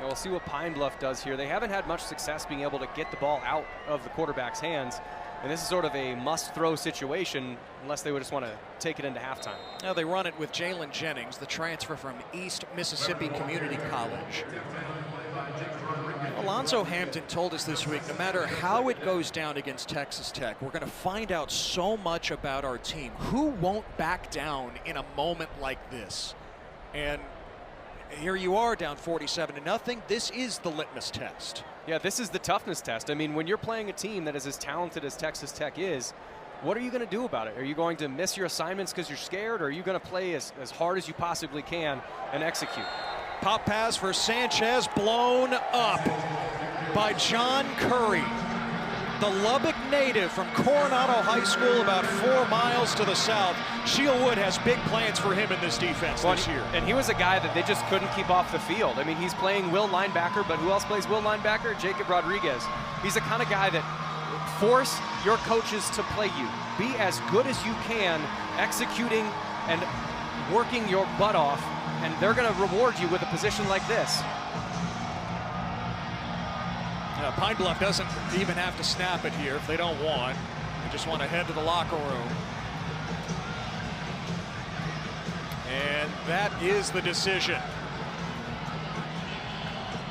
We'll see what Pine Bluff does here. They haven't had much success being able to get the ball out of the quarterback's hands. And this is sort of a must-throw situation unless they would just want to take it into halftime. Now they run it with Jalen Jennings, the transfer from East Mississippi Community College. Alonzo Hampton told us this week, no matter how it goes down against Texas Tech, we're going to find out so much about our team. Who won't back down in a moment like this? And here you are down 47-0. This is the litmus test. Yeah, this is the toughness test. I mean, when you're playing a team that is as talented as Texas Tech is, what are you going to do about it? Are you going to miss your assignments because you're scared, or are you going to play as hard as you possibly can and execute? Pop pass for Sanchez, blown up by John Curry, the Lubbock native from Coronado High School, about 4 miles to the south. Shieldwood has big plans for him in this defense this year. And he was a guy that they just couldn't keep off the field. I mean, he's playing will linebacker, but who else plays will linebacker? Jacob Rodriguez. He's the kind of guy that force your coaches to play you. Be as good as you can, executing and working your butt off, and they're going to reward you with a position like this. Pine Bluff doesn't even have to snap it here if they don't want. They just want to head to the locker room. And that is the decision.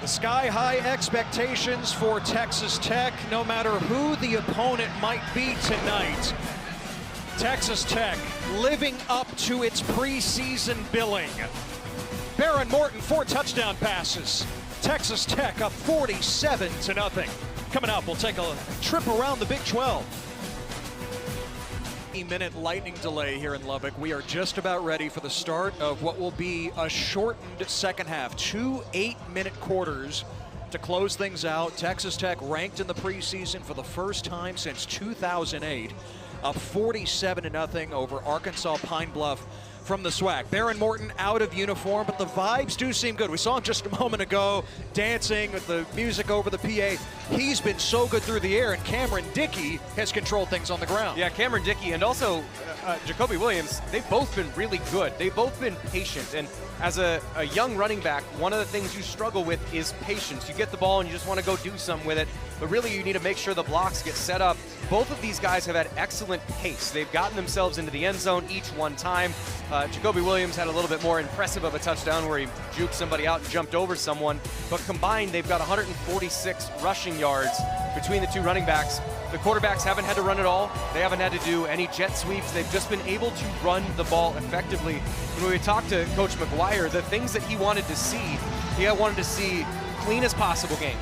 The sky-high expectations for Texas Tech, no matter who the opponent might be tonight. Texas Tech living up to its preseason billing. Baron Morton, 4 touchdown passes. Texas Tech up 47-0. Coming up, we'll take a trip around the Big 12. 8-minute lightning delay here in Lubbock. We are just about ready for the start of what will be a shortened second half. 2 8-minute quarters to close things out. Texas Tech ranked in the preseason for the first time since 2008. Up 47-0 over Arkansas Pine Bluff from the SWAC. Baron Morton out of uniform, but the vibes do seem good. We saw him just a moment ago dancing with the music over the PA. He's been so good through the air, and Cameron Dickey has controlled things on the ground. Yeah, Cameron Dickey and also Jacoby Williams, they've both been really good. They've both been patient, and as a young running back, one of the things you struggle with is patience. You get the ball and you just want to go do something with it, but really you need to make sure the blocks get set up. Both of these guys have had excellent pace. They've gotten themselves into the end zone each one time. Jacoby Williams had a little bit more impressive of a touchdown where he juked somebody out and jumped over someone, but combined they've got 146 rushing yards between the two running backs. The quarterbacks haven't had to run at all. They haven't had to do any jet sweeps. They've just been able to run the ball effectively. When we talked to Coach McGuire, the things that he wanted to see, he wanted to see clean as possible game.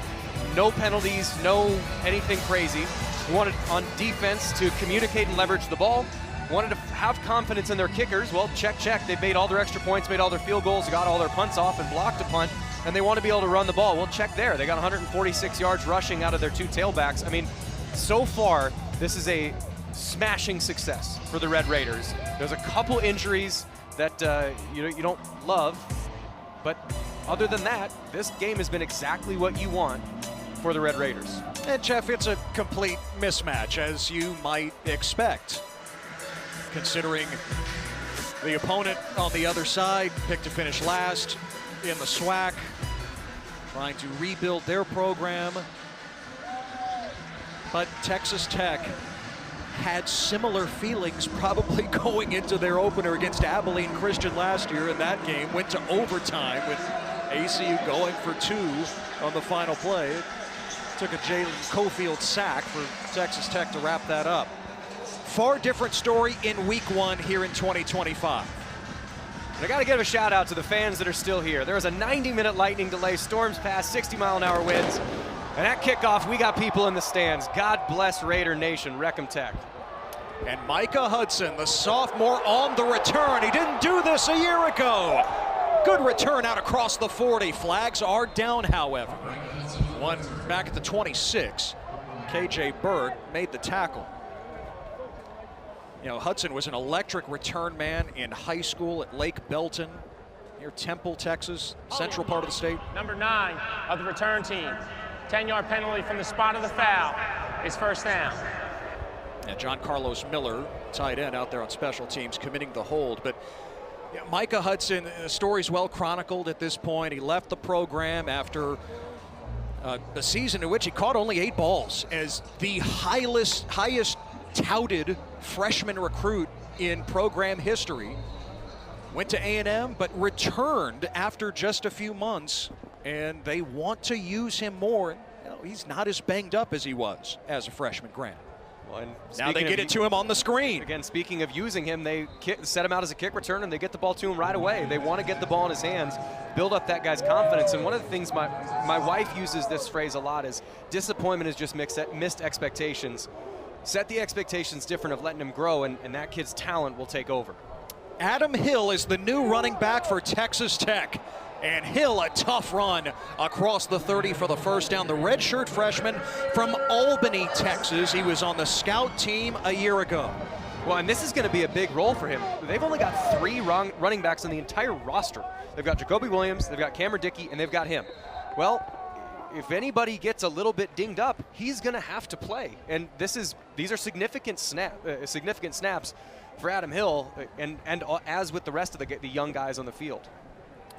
No penalties, no anything crazy. He wanted on defense to communicate and leverage the ball. Wanted to have confidence in their kickers. Well, check. They've made all their extra points, made all their field goals, got all their punts off and blocked a punt, and they want to be able to run the ball. Well, check there. They got 146 yards rushing out of their 2 tailbacks. I mean, so far, this is a smashing success for the Red Raiders. There's a couple injuries that you don't love, but other than that, this game has been exactly what you want for the Red Raiders. And Jeff, it's a complete mismatch, as you might expect, considering the opponent on the other side picked to finish last in the SWAC, trying to rebuild their program. But Texas Tech had similar feelings probably going into their opener against Abilene Christian last year, and that game went to overtime with ACU going for 2 on the final play. It took a Jalen Cofield sack for Texas Tech to wrap that up. Far different story in week 1 here in 2025. And I got to give a shout out to the fans that are still here. There was a 90-minute lightning delay, storms past, 60-mile-an-hour winds. And at kickoff, we got people in the stands. God bless Raider Nation, Wreckham Tech. And Micah Hudson, the sophomore, on the return. He didn't do this a year ago. Good return out across the 40. Flags are down, however. One back at the 26. KJ Burke made the tackle. You know, Hudson was an electric return man in high school at Lake Belton, near Temple, Texas, central part of the state. Number 9 of the return team. 10-yard penalty from the spot of the foul. It's first down. And John Carlos Miller, tight end, out there on special teams, committing the hold. But yeah, Micah Hudson, the story's well chronicled at this point. He left the program after a season in which he caught only 8 balls as the highest touted freshman recruit in program history. Went to A&M, but returned after just a few months, and they want to use him more. You know, he's not as banged up as he was as a freshman, Grant. Well, and now they get it to him on the screen. Again, speaking of using him, they set him out as a kick return, and they get the ball to him right away. They want to get the ball in his hands, build up that guy's confidence. And one of the things my wife uses this phrase a lot is disappointment is just missed expectations. Set the expectations different of letting him grow, and that kid's talent will take over. Adam Hill is the new running back for Texas Tech. And Hill, a tough run across the 30 for the first down. The redshirt freshman from Albany, Texas. He was on the scout team a year ago. Well, and this is going to be a big role for him. They've only got 3 running backs on the entire roster. They've got Jacoby Williams, they've got Cameron Dickey, and they've got him. Well, if anybody gets a little bit dinged up, he's going to have to play. And these are significant snaps for Adam Hill, and as with the rest of the young guys on the field.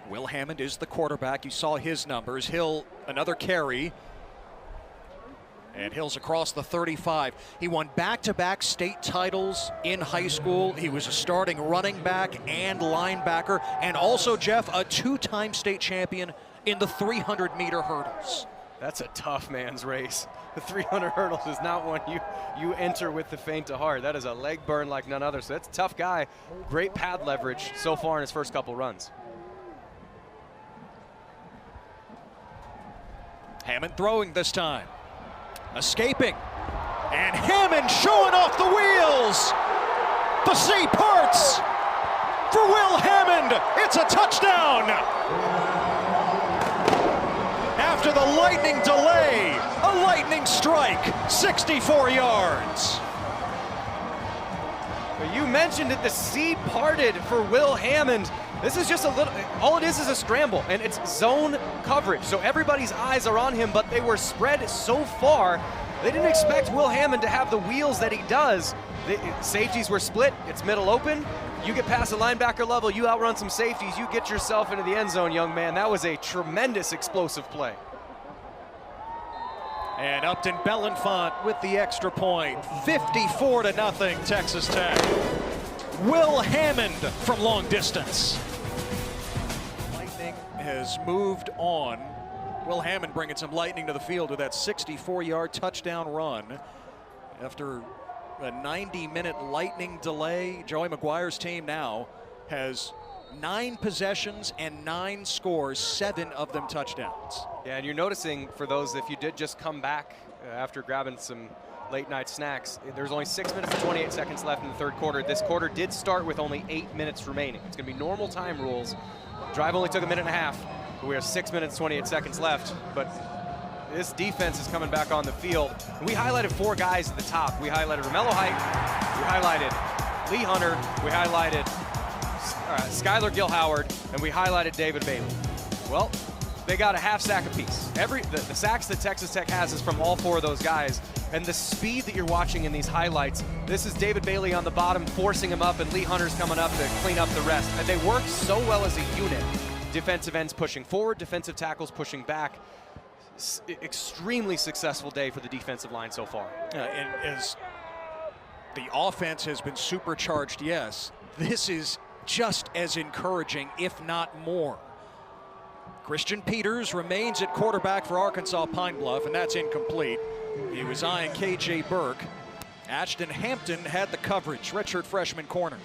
Will Hammond is the quarterback. You saw his numbers. Hill, another carry. And Hill's across the 35. He won back-to-back state titles in high school. He was a starting running back and linebacker. And also, Jeff, a 2-time state champion in the 300-meter hurdles. That's a tough man's race. The 300 hurdles is not one you enter with the faint of heart. That is a leg burn like none other. So that's a tough guy. Great pad leverage so far in his first couple runs. Hammond throwing this time. Escaping. And Hammond showing off the wheels. The sea parts for Will Hammond. It's a touchdown. After the lightning delay, a lightning strike, 64 yards. You mentioned that the sea parted for Will Hammond. This is just a little, all it is a scramble, and it's zone coverage. So everybody's eyes are on him, but they were spread so far, they didn't expect Will Hammond to have the wheels that he does. The safeties were split, it's middle open. You get past the linebacker level, you outrun some safeties, you get yourself into the end zone, young man. That was a tremendous explosive play. And Upton Belenfant with the extra point. 54-0, Texas Tech. Will Hammond from long distance. Lightning has moved on. Will Hammond bringing some lightning to the field with that 64-yard touchdown run. After a 90-minute lightning delay, Joey McGuire's team now has 9 possessions and 9 scores, 7 of them touchdowns. Yeah, and you're noticing, for those, if you did just come back after grabbing some late night snacks, there's only 6 minutes and 28 seconds left in the third quarter. This quarter did start with only 8 minutes remaining. It's gonna be normal time rules. Drive only took a minute and a half, but we have 6 minutes, 28 seconds left. But this defense is coming back on the field. And we highlighted 4 guys at the top. We highlighted Romello Height, we highlighted Lee Hunter, we highlighted Skylar Gilhoward, and we highlighted David Bailey. Well, they got a half sack apiece. The sacks that Texas Tech has is from all 4 of those guys. And the speed that you're watching in these highlights, this is David Bailey on the bottom forcing him up, and Lee Hunter's coming up to clean up the rest. And they work so well as a unit. Defensive ends pushing forward, defensive tackles pushing back. Extremely successful day for the defensive line so far. And as the offense has been supercharged, yes, this is just as encouraging, if not more. Christian Peters remains at quarterback for Arkansas Pine Bluff, and that's incomplete. He was eyeing KJ Burke. Ashton Hampton had the coverage, redshirt freshman corner.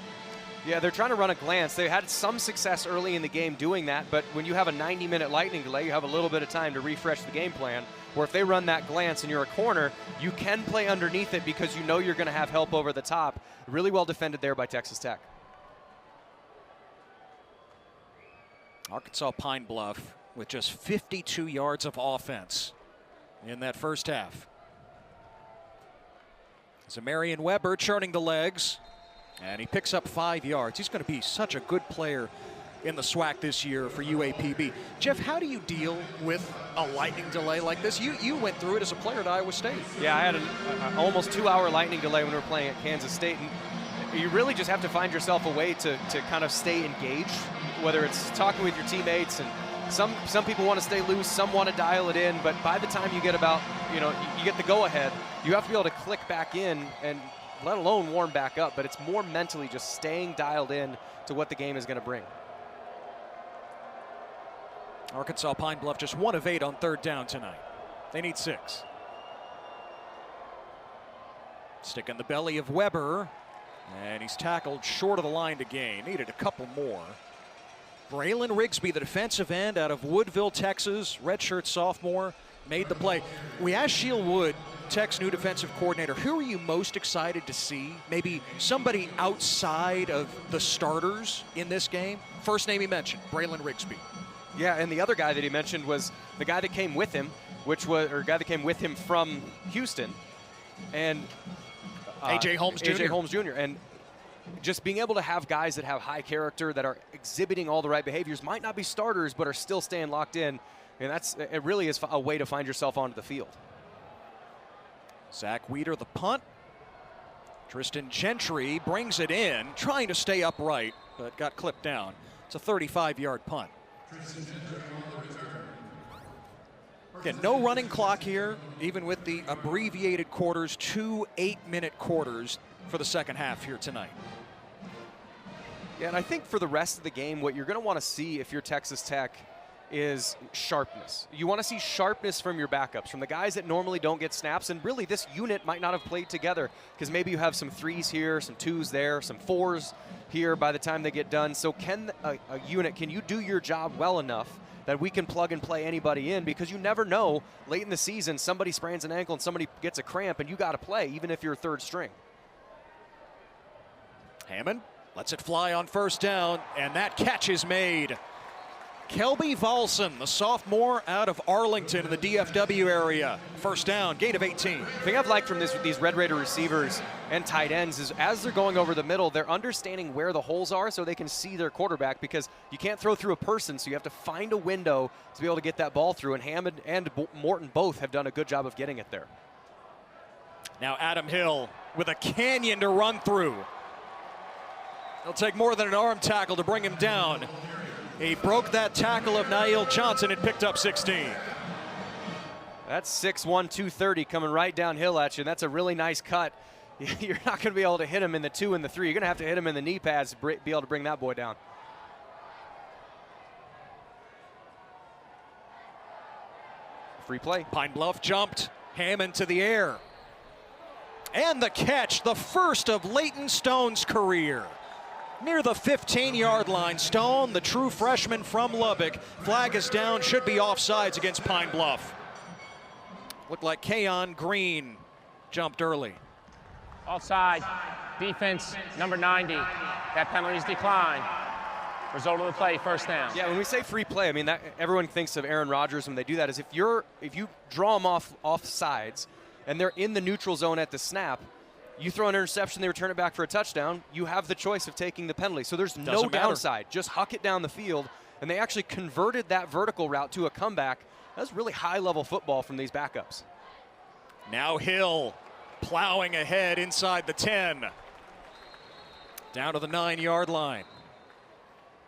Yeah, they're trying to run a glance. They had some success early in the game doing that, but when you have a 90-minute lightning delay, you have a little bit of time to refresh the game plan, where if they run that glance and you're a corner, you can play underneath it because you know you're going to have help over the top. Really well defended there by Texas Tech. Arkansas Pine Bluff with just 52 yards of offense in that first half. Zamarian Weber churning the legs, and he picks up 5 yards. He's going to be such a good player in the SWAC this year for UAPB. Jeff, how do you deal with a lightning delay like this? You went through it as a player at Iowa State. Yeah, I had an almost 2-hour lightning delay when we were playing at Kansas State, and you really just have to find yourself a way to kind of stay engaged, whether it's talking with your teammates, and some people want to stay loose, some want to dial it in, but by the time you get about, you get the go-ahead, you have to be able to click back in and let alone warm back up, but it's more mentally just staying dialed in to what the game is going to bring. Arkansas Pine Bluff just 1 of 8 on third down tonight. They need 6. Stick in the belly of Weber, and he's tackled short of the line to gain. Needed a couple more. Braylon Rigsby, the defensive end out of Woodville, Texas, redshirt sophomore, made the play. We asked Sheil Wood, Tech's new defensive coordinator, who are you most excited to see? Maybe somebody outside of the starters in this game? First name he mentioned, Braylon Rigsby. Yeah, and the other guy that he mentioned was the guy that came with him, guy that came with him from Houston, and A.J. Holmes Jr. A.J. Holmes Jr. And just being able to have guys that have high character, that are exhibiting all the right behaviors, might not be starters, but are still staying locked in. And it really is a way to find yourself onto the field. Zach Weeder, the punt. Tristan Gentry brings it in, trying to stay upright, but got clipped down. It's a 35-yard punt. Again, no running clock here, even with the abbreviated quarters, 2 8-minute quarters for the second half here tonight. Yeah, and I think for the rest of the game, what you're going to want to see if you're Texas Tech is sharpness. You want to see sharpness from your backups, from the guys that normally don't get snaps, and really this unit might not have played together because maybe you have some 3s here, some 2s there, some 4s here by the time they get done. So can a unit, can you do your job well enough that we can plug and play anybody in, because you never know, late in the season, somebody sprains an ankle and somebody gets a cramp and you got to play, even if you're third string. Hammond lets it fly on first down, and that catch is made. Kelby Volson, the sophomore out of Arlington in the DFW area. First down, gain of 18. The thing I've liked from these Red Raider receivers and tight ends is as they're going over the middle, they're understanding where the holes are so they can see their quarterback, because you can't throw through a person, so you have to find a window to be able to get that ball through, and Hammond and Morton both have done a good job of getting it there. Now Adam Hill with a canyon to run through. It'll take more than an arm tackle to bring him down. He broke that tackle of Nail Johnson and picked up 16. That's 6'1", 230 coming right downhill at you. That's a really nice cut. You're not going to be able to hit him in the 2 and the 3. You're going to have to hit him in the knee pads to be able to bring that boy down. Free play. Pine Bluff jumped. Hammond to the air. And the catch, the first of Leighton Stone's career. Near the 15-yard line, Stone, the true freshman from Lubbock. Flag is down, should be offsides against Pine Bluff. Looked like Keon Green jumped early. Offside, defense number 90. That penalty is declined. Result of the play, first down. Yeah, when we say free play, I mean, that everyone thinks of Aaron Rodgers when they do that, is if you draw them off sides and they're in the neutral zone at the snap, you throw an interception, they return it back for a touchdown, you have the choice of taking the penalty. So there's no downside. Just huck it down the field. And they actually converted that vertical route to a comeback. That's really high-level football from these backups. Now Hill plowing ahead inside the 10. Down to the 9-yard line.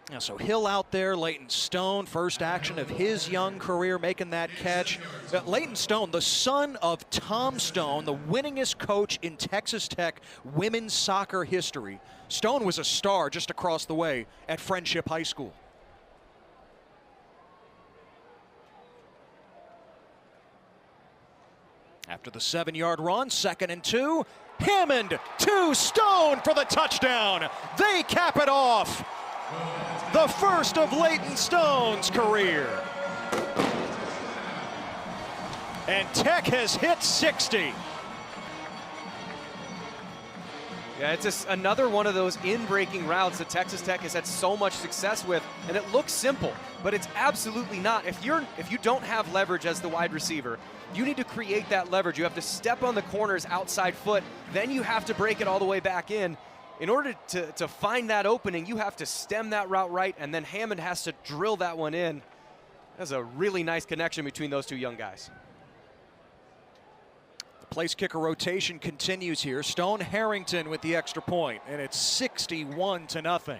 Yeah, so Hill out there, Leighton Stone, first action of his young career making that catch. Leighton Stone, the son of Tom Stone, the winningest coach in Texas Tech women's soccer history. Stone was a star just across the way at Friendship High School. After the 7-yard run, 2nd and 2, Hammond to Stone for the touchdown. They cap it off. The first of Leighton Stone's career. And Tech has hit 60. Yeah, it's just another one of those in-breaking routes that Texas Tech has had so much success with, and it looks simple, but it's absolutely not. If you don't have leverage as the wide receiver, you need to create that leverage. You have to step on the corner's outside foot, then you have to break it all the way back in. In order to find that opening, you have to stem that route right, and then Hammond has to drill that one in. That's a really nice connection between those two young guys. The place kicker rotation continues here. Stone Harrington with the extra point, and it's 61-0.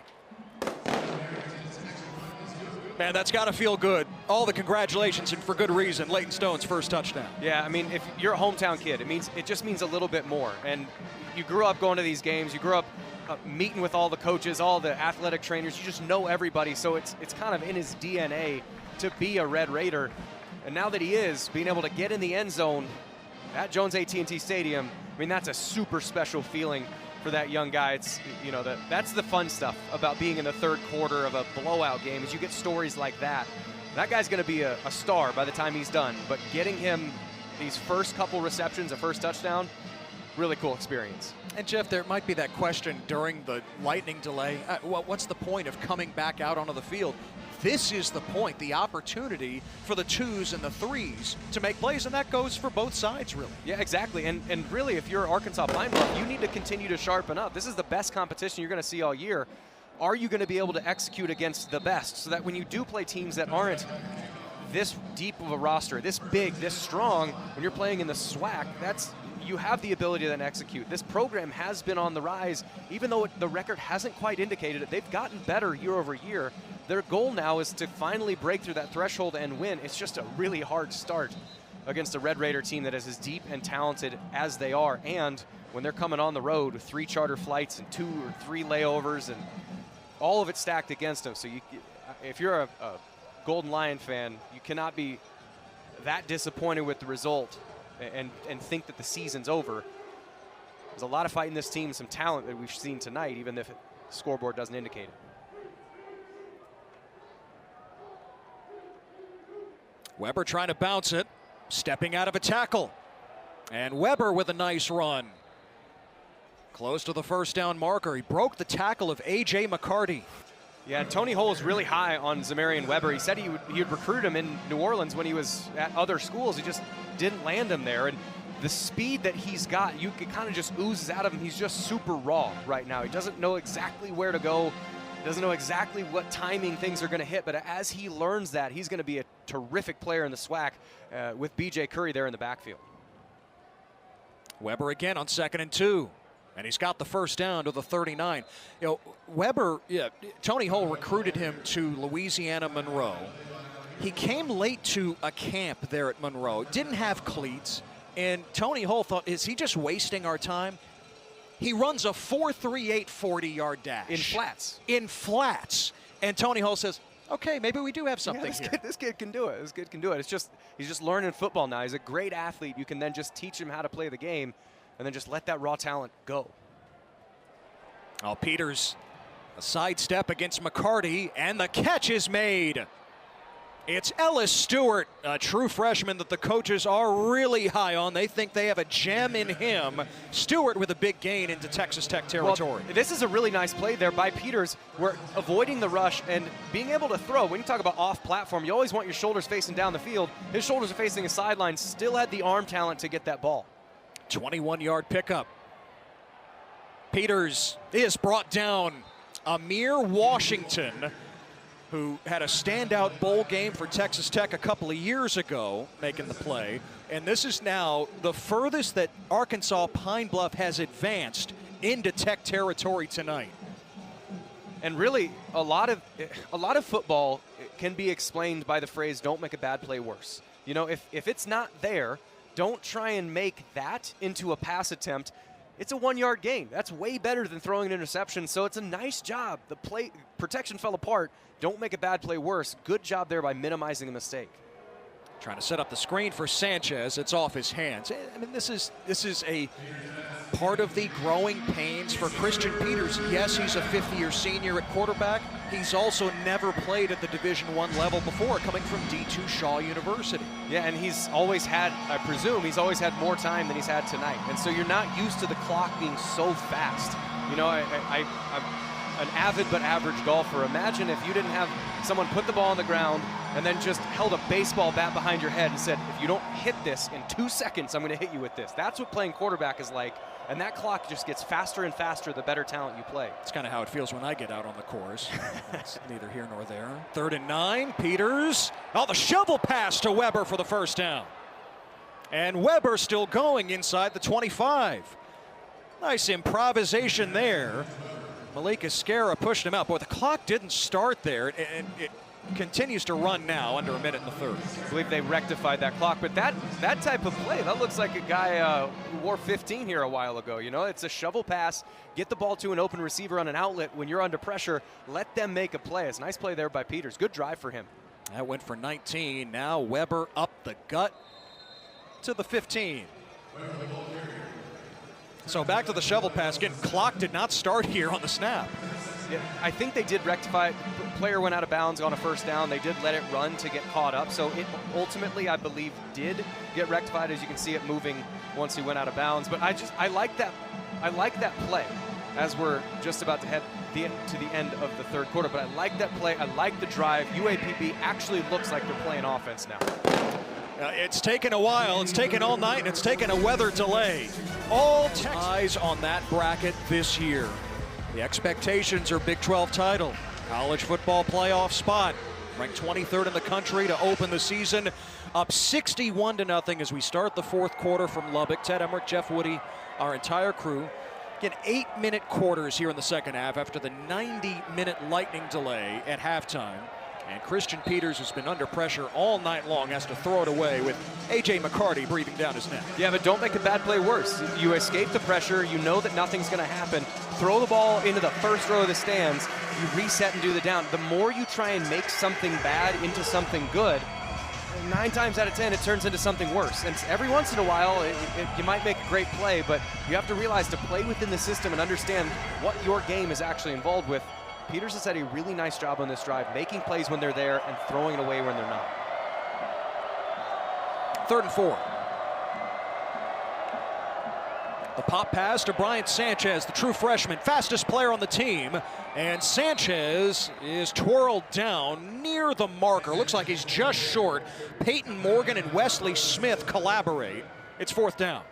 Man, that's got to feel good. All the congratulations, and for good reason. Leighton Stone's first touchdown. Yeah, I mean, if you're a hometown kid, it just means a little bit more. And you grew up going to these games. You grew up meeting with all the coaches, all the athletic trainers. You just know everybody, so it's kind of in his DNA to be a Red Raider. And now that he is, being able to get in the end zone at Jones AT&T Stadium, I mean, that's a super special feeling for that young guy. It's, you know, that's the fun stuff about being in the third quarter of a blowout game, is you get stories like that. That guy's going to be a star by the time he's done, but getting him these first couple receptions, a first touchdown, really cool experience. And Jeff, there might be that question during the lightning delay. What's the point of coming back out onto the field? This is the point, the opportunity for the 2s and the 3s to make plays, and that goes for both sides, really. Yeah, exactly. And really, if you're Arkansas Pine Bluff, you need to continue to sharpen up. This is the best competition you're going to see all year. Are you going to be able to execute against the best, so that when you do play teams that aren't this deep of a roster, this big, this strong, when you're playing in the SWAC, you have the ability to then execute. This program has been on the rise, even though the record hasn't quite indicated it. They've gotten better year over year. Their goal now is to finally break through that threshold and win. It's just a really hard start against a Red Raider team that is as deep and talented as they are. And when they're coming on the road with 3 charter flights and 2 or 3 layovers and all of it stacked against them. So if you're a Golden Lion fan, you cannot be that disappointed with the result and think that the season's over. There's a lot of fight in this team, some talent that we've seen tonight, even if the scoreboard doesn't indicate it. Weber trying to bounce it, stepping out of a tackle. And Weber with a nice run. Close to the first down marker. He broke the tackle of A.J. McCarty. Yeah, Tony Hull is really high on Zamarian Weber. He said he would recruit him in New Orleans when he was at other schools. He just didn't land him there. And the speed that he's got, you can kind of just oozes out of him. He's just super raw right now. He doesn't know exactly where to go. Doesn't know exactly what timing things are going to hit, but as he learns that, he's going to be a terrific player in the SWAC with B.J. Curry there in the backfield. Weber again on 2nd and 2, and he's got the first down to the 39. You know, Weber, Tony Hull recruited him to Louisiana Monroe. He came late to a camp there at Monroe, didn't have cleats, and Tony Hull thought, is he just wasting our time? He runs a 4.38 40-yard dash. In flats. In flats. And Tony Hull says, okay, maybe we do have something here. This kid can do it. This kid can do it. He's just learning football now. He's a great athlete. You can then just teach him how to play the game and then just let that raw talent go. Oh, Peters, a sidestep against McCarty, and the catch is made. It's Ellis Stewart, a true freshman that the coaches are really high on. They think they have a gem in him. Stewart with a big gain into Texas Tech territory. Well, this is a really nice play there by Peters. We're avoiding the rush and being able to throw. When you talk about off platform, you always want your shoulders facing down the field. His shoulders are facing a sideline, still had the arm talent to get that ball. 21-yard pickup. Peters is brought down. Amir Washington, who had a standout bowl game for Texas Tech a couple of years ago, making the play. And this is now the furthest that Arkansas Pine Bluff has advanced into Tech territory tonight. And really, a lot of football can be explained by the phrase, don't make a bad play worse. You know, if it's not there, don't try and make that into a pass attempt. It's a 1-yard gain. That's way better than throwing an interception, so it's a nice job. The play protection fell apart. Don't make a bad play worse. Good job there by minimizing the mistake. Trying to set up the screen for Sanchez. It's off his hands. I mean, this is a part of the growing pains for Christian Peters. Yes, he's a fifth-year senior at quarterback. He's also never played at the Division I level before, coming from D2 Shaw University. Yeah, and he's always had, I presume, he's always had more time than he's had tonight. And so you're not used to the clock being so fast. You know, I'm an avid but average golfer. Imagine if you didn't have someone put the ball on the ground and then just held a baseball bat behind your head and said, if you don't hit this in 2 seconds, I'm going to hit you with this. That's what playing quarterback is like. And that clock just gets faster and faster the better talent you play. It's kind of how it feels when I get out on the course. It's neither here nor there. 3rd and 9, Peters. Oh, the shovel pass to Weber for the first down. And Weber still going inside the 25. Nice improvisation there. Malik Escara pushed him out. Boy, the clock didn't start there, and it continues to run now under a minute in the 3rd. I believe they rectified that clock, but that type of play, that looks like a guy who wore 15 here a while ago. You know, it's a shovel pass, get the ball to an open receiver on an outlet when you're under pressure, let them make a play. It's a nice play there by Peters. Good drive for him. That went for 19. Now Weber up the gut to the 15. So back to the shovel pass. Again, clock did not start here on the snap. Yeah, I think they did rectify it. The player went out of bounds on a first down. They did let it run to get caught up. So it ultimately, I believe, did get rectified. As you can see it moving once he went out of bounds. But I like that play as we're just about to head to the end of the 3rd quarter. But I like that play. I like the drive. UAPB actually looks like they're playing offense now. It's taken a while. It's taken all night, and it's taken a weather delay. All eyes on that bracket this year. The expectations are Big 12 title, college football playoff spot, ranked 23rd in the country to open the season, up 61-0 as we start the 4th quarter from Lubbock. Ted Emmerich, Jeff Woody, our entire crew. Again, 8-minute quarters here in the 2nd half after the 90-minute lightning delay at halftime. And Christian Peters has been under pressure all night long, has to throw it away with A.J. McCarty breathing down his neck. Yeah, but don't make a bad play worse. You escape the pressure, you know that nothing's going to happen. Throw the ball into the first row of the stands, you reset and do the down. The more you try and make something bad into something good, 9 times out of 10 it turns into something worse. And every once in a while you might make a great play, but you have to realize to play within the system and understand what your game is actually involved with. Peters has had a really nice job on this drive, making plays when they're there and throwing it away when they're not. 3rd and 4. The pop pass to Bryant Sanchez, the true freshman, fastest player on the team. And Sanchez is twirled down near the marker. Looks like he's just short. Peyton Morgan and Wesley Smith collaborate. It's 4th down.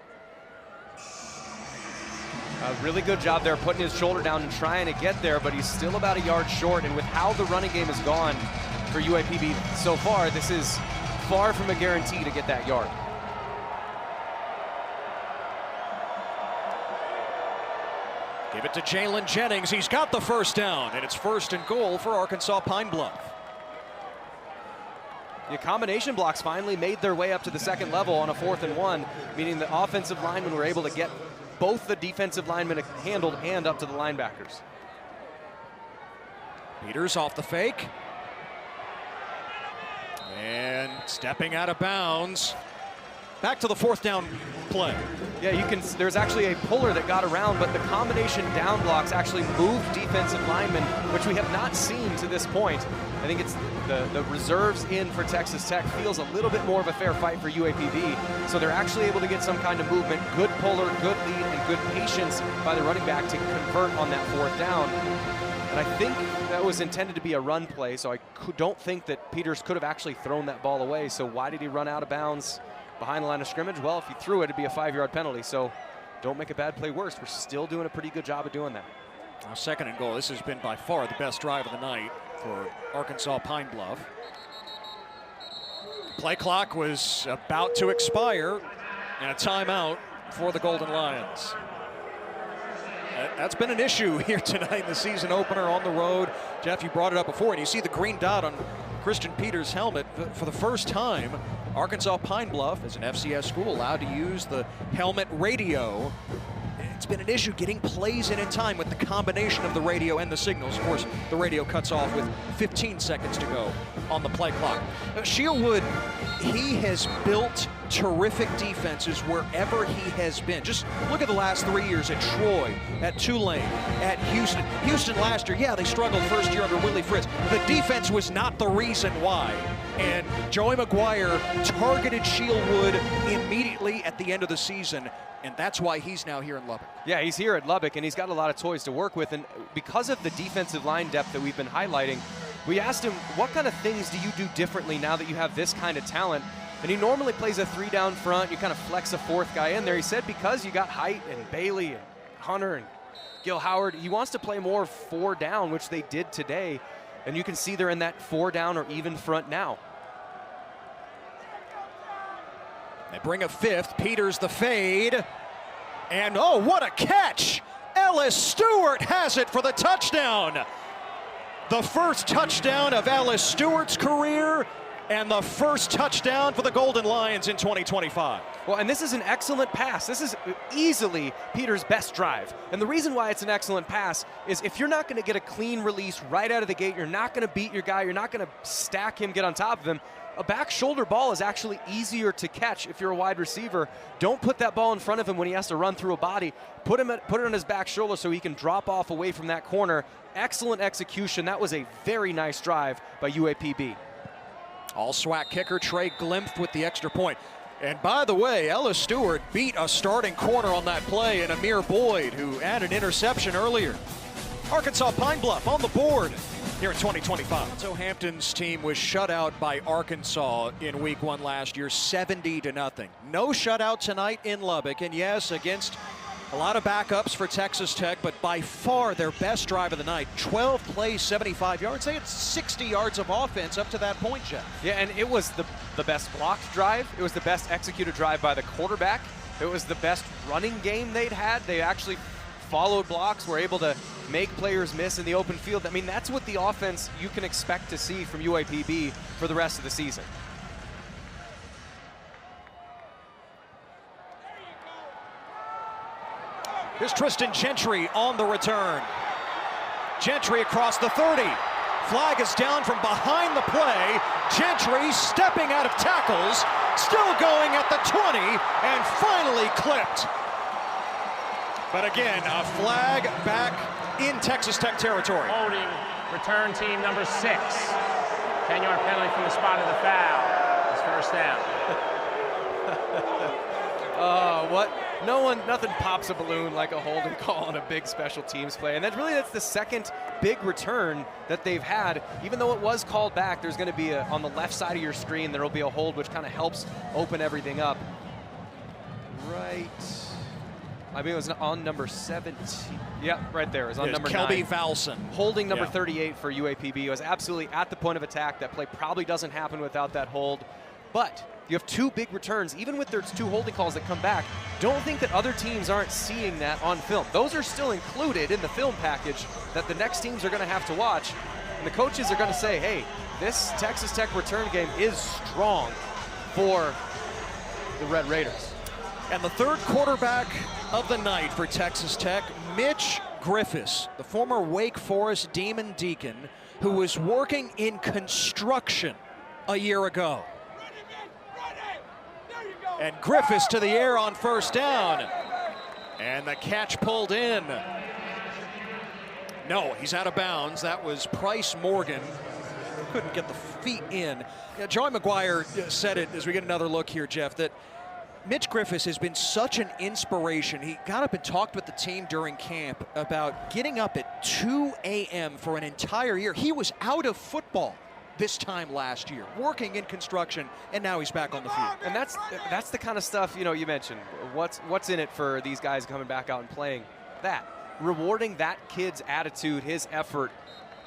A really good job there putting his shoulder down and trying to get there, but he's still about a yard short. And with how the running game has gone for UAPB so far, this is far from a guarantee to get that yard. Give it to Jalen Jennings. He's got the 1st down, and it's 1st and goal for Arkansas Pine Bluff. The combination blocks finally made their way up to the 2nd level on a 4th and 1, meaning the offensive linemen were able to get both the defensive linemen handled and up to the linebackers. Peters off the fake. And stepping out of bounds. Back to the 4th down play. Yeah, there's actually a puller that got around, but the combination down blocks actually moved defensive linemen, which we have not seen to this point. I think it's the reserves in for Texas Tech feels a little bit more of a fair fight for UAPB. So they're actually able to get some kind of movement, good puller, good lead, and good patience by the running back to convert on that 4th down. And I think that was intended to be a run play, so I don't think that Peters could have actually thrown that ball away. So why did he run out of bounds behind the line of scrimmage? Well, if he threw it, it'd be a 5-yard penalty. So don't make a bad play worse. We're still doing a pretty good job of doing that. Now 2nd and goal. This has been by far the best drive of the night for Arkansas Pine Bluff. Play clock was about to expire, and a timeout for the Golden Lions. That's been an issue here tonight in the season opener on the road. Jeff, you brought it up before, and you see the green dot on Christian Peters' helmet. For the first time, Arkansas Pine Bluff, as an FCS school, allowed to use the helmet radio. It's been an issue getting plays in time with the combination of the radio and the signals. Of course, the radio cuts off with 15 seconds to go on the play clock. Shieldwood, he has built terrific defenses wherever he has been. Just look at the last 3 years at Troy, at Tulane, at Houston. Houston last year, yeah, they struggled first year under Willie Fritz. The defense was not the reason why. And Joey McGuire targeted Shieldwood immediately at the end of the season, and that's why he's now here in Lubbock. Yeah, he's here at Lubbock, and he's got a lot of toys to work with. And because of the defensive line depth that we've been highlighting, we asked him, what kind of things do you do differently now that you have this kind of talent? And he normally plays a 3 down front. You kind of flex a 4th guy in there. He said because you got Height and Bailey and Hunter and Gil Howard, he wants to play more 4 down, which they did today. And you can see they're in that 4 down or even front now. They bring a 5th. Peters the fade. And oh, what a catch! Ellis Stewart has it for the touchdown. The first touchdown of Ellis Stewart's career, and the first touchdown for the Golden Lions in 2025. Well, and this is an excellent pass. This is easily Peters' best drive. And the reason why it's an excellent pass is if you're not going to get a clean release right out of the gate, you're not going to beat your guy, you're not going to stack him, get on top of him, a back shoulder ball is actually easier to catch if you're a wide receiver. Don't put that ball in front of him when he has to run through a body. Put it on his back shoulder so he can drop off away from that corner. Excellent execution. That was a very nice drive by UAPB. All-SWAC kicker Trey Glimpf with the extra point. And by the way, Ellis Stewart beat a starting corner on that play in Amir Boyd, who had an interception earlier. Arkansas Pine Bluff on the board here in 2025. So Hampton's team was shut out by Arkansas in week 1 last year, 70-0. No shutout tonight in Lubbock, and yes, against a lot of backups for Texas Tech, but by far their best drive of the night. 12 plays, 75 yards. They had 60 yards of offense up to that point, Jeff. Yeah, and it was the best blocked drive. It was the best executed drive by the quarterback. It was the best running game they'd had. They actually followed blocks, were able to make players miss in the open field. I mean, that's what the offense you can expect to see from UAPB for the rest of the season. Here's Tristan Gentry on the return. Gentry across the 30. Flag is down from behind the play. Gentry stepping out of tackles, still going at the 20, and finally clipped. But again, a flag back in Texas Tech territory. Holding return team number 6. 10-yard penalty from the spot of the foul. It's first down. Nothing pops a balloon like a holding call on a big special teams play. And that's the second big return that they've had. Even though it was called back, there's going to be on the left side of your screen, there will be a hold, which kind of helps open everything up. Right. I mean, it was on number 17. Yeah, right there. It was on number 9. Kelby Valson. Holding number 38 for UAPB. It was absolutely at the point of attack. That play probably doesn't happen without that hold. But you have 2 big returns. Even with their 2 holding calls that come back, don't think that other teams aren't seeing that on film. Those are still included in the film package that the next teams are going to have to watch. And the coaches are going to say, hey, this Texas Tech return game is strong for the Red Raiders. And the third quarterback of the night for Texas Tech, Mitch Griffiths, the former Wake Forest Demon Deacon, who was working in construction a year ago. And Griffiths to the air on first down. And the catch pulled in. No, he's out of bounds. That was Price Morgan. Couldn't get the feet in. Joey McGuire said it as we get another look here, Jeff, that Mitch Griffiths has been such an inspiration. He got up and talked with the team during camp about getting up at 2 a.m. for an entire year. He was out of football this time last year, working in construction, and now he's back on the field. And that's the kind of stuff, you mentioned. What's in it for these guys coming back out and playing? That. Rewarding that kid's attitude, his effort,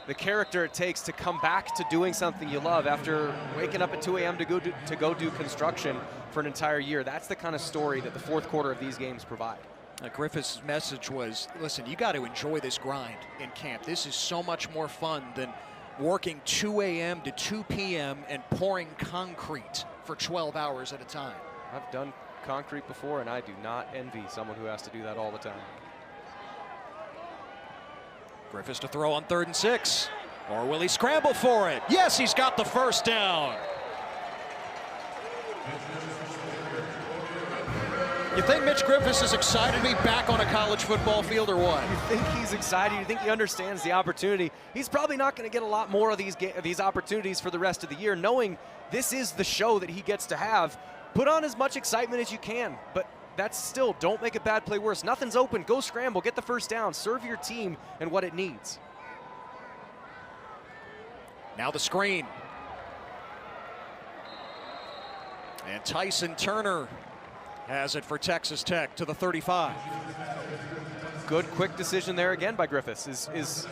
the character it takes to come back to doing something you love after waking up at 2 a.m. to go do construction for an entire year. That's the kind of story that the fourth quarter of these games provide. Griffith's message was, listen, you got to enjoy this grind in camp. This is so much more fun than working 2 a.m. to 2 p.m. and pouring concrete for 12 hours at a time. I've done concrete before, and I do not envy someone who has to do that all the time. Griffiths to throw on 3rd and 6. Or will he scramble for it? Yes, he's got the first down. You think Mitch Griffiths is excited to be back on a college football field or what? You think he's excited? You think he understands the opportunity? He's probably not going to get a lot more of these opportunities for the rest of the year, knowing this is the show that he gets to have. Put on as much excitement as you can, but that's still, don't make a bad play worse. Nothing's open. Go scramble. Get the first down. Serve your team and what it needs. Now the screen. And Tyson Turner has it for Texas Tech to the 35. Good quick decision there again by Griffiths. Is